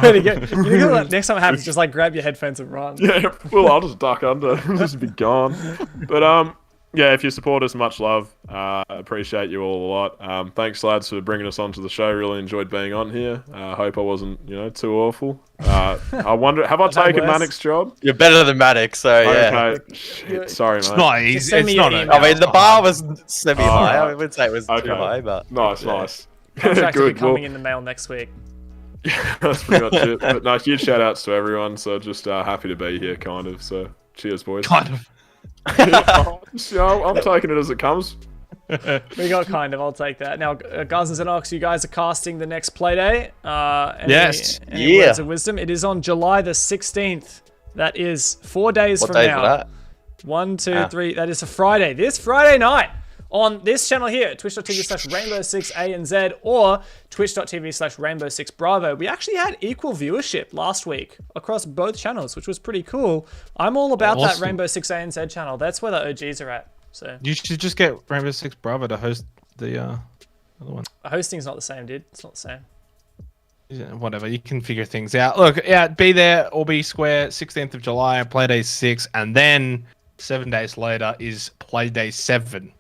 Where'd you go? Next time it happens, just like grab your headphones and run. Yeah, well, I'll just duck under, just be gone. But yeah, if you support us, much love. Appreciate you all a lot. Thanks, lads, for bringing us onto the show. Really enjoyed being on here. Hope I wasn't, too awful. I wonder, have I taken Manic's job? You're better than Manic, so yeah. Okay. Shit, sorry, mate. It's not easy. It's not. I mean, the bar was semi-high. I would say it was too high, but nice. Contract will be coming in the mail next week. That's pretty much it. But no, huge shout outs to everyone. So just happy to be here, kind of. So cheers, boys. Kind of. I'm taking it as it comes. We got kind of. I'll take that. Now, Guzz and Zenox, you guys are casting the next Playdate. Yes. Any words of wisdom? It is on July the 16th. That is 4 days from now. What day is that? 1, 2, 3. That is a Friday. This Friday night on this channel here, twitch.tv/Rainbow6ANZ or twitch.tv/Rainbow6Bravo. We actually had equal viewership last week across both channels, which was pretty cool. I'm all about that Rainbow 6 ANZ channel. That's where the OGs are at. So you should just get Rainbow Six Bravo to host the other one. Hosting's not the same, dude. It's not the same. whatever, you can figure things out. Look, yeah, be there or be square. 16th of July, play day 6, and then 7 days later is play day 7.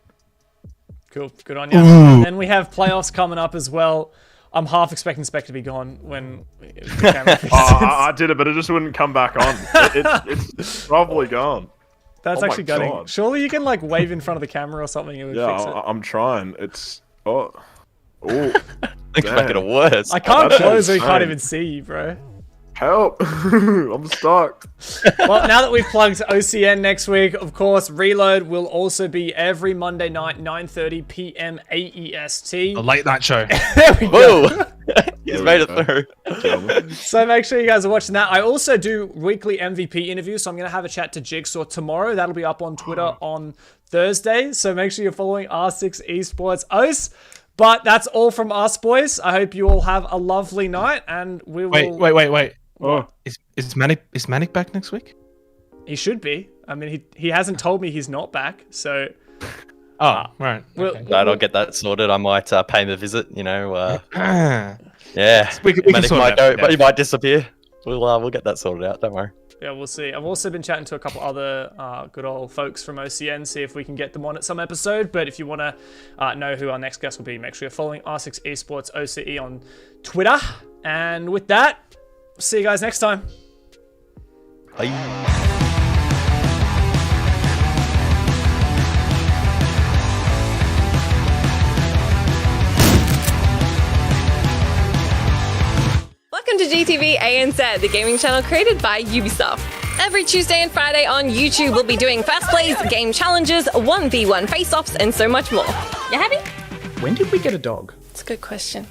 Cool, good on you. And then we have playoffs coming up as well. I'm half expecting Speca to be gone when the camera fixes. I did it, but it just wouldn't come back on. It's probably gone. That's Oh actually my gutting. God. Surely you can like wave in front of the camera or something. It would fix it. I'm trying. It's oh. It's making it worse. I can't That's close, so you can't insane. even see you, bro. Help! I'm stuck. Well, now that we've plugged OCN next week, of course, Reload will also be every Monday night, 9:30 p.m. AEST. A late night show. There we go. Whoa! He's made it through. So make sure you guys are watching that. I also do weekly MVP interviews, so I'm going to have a chat to Jigsaw tomorrow. That'll be up on Twitter on Thursday, so make sure you're following R6 Esports OS. But that's all from us, boys. I hope you all have a lovely night, and we will... Wait. What? Is Manic back next week? He should be. I mean, he hasn't told me he's not back, so... Oh, right. I'll get that sorted. I might pay him a visit, you know. Yeah. We can Manic sort might it go, out, but he might disappear. We'll get that sorted out. Don't worry. Yeah, we'll see. I've also been chatting to a couple other good old folks from OCN, see if we can get them on at some episode. But if you want to know who our next guest will be, make sure you're following R6 Esports OCE on Twitter. And with that, see you guys next time. Bye. Welcome to GTV ANZ, the gaming channel created by Ubisoft. Every Tuesday and Friday on YouTube, we'll be doing fast plays, game challenges, 1v1 face-offs, and so much more. You happy? When did we get a dog? It's a good question.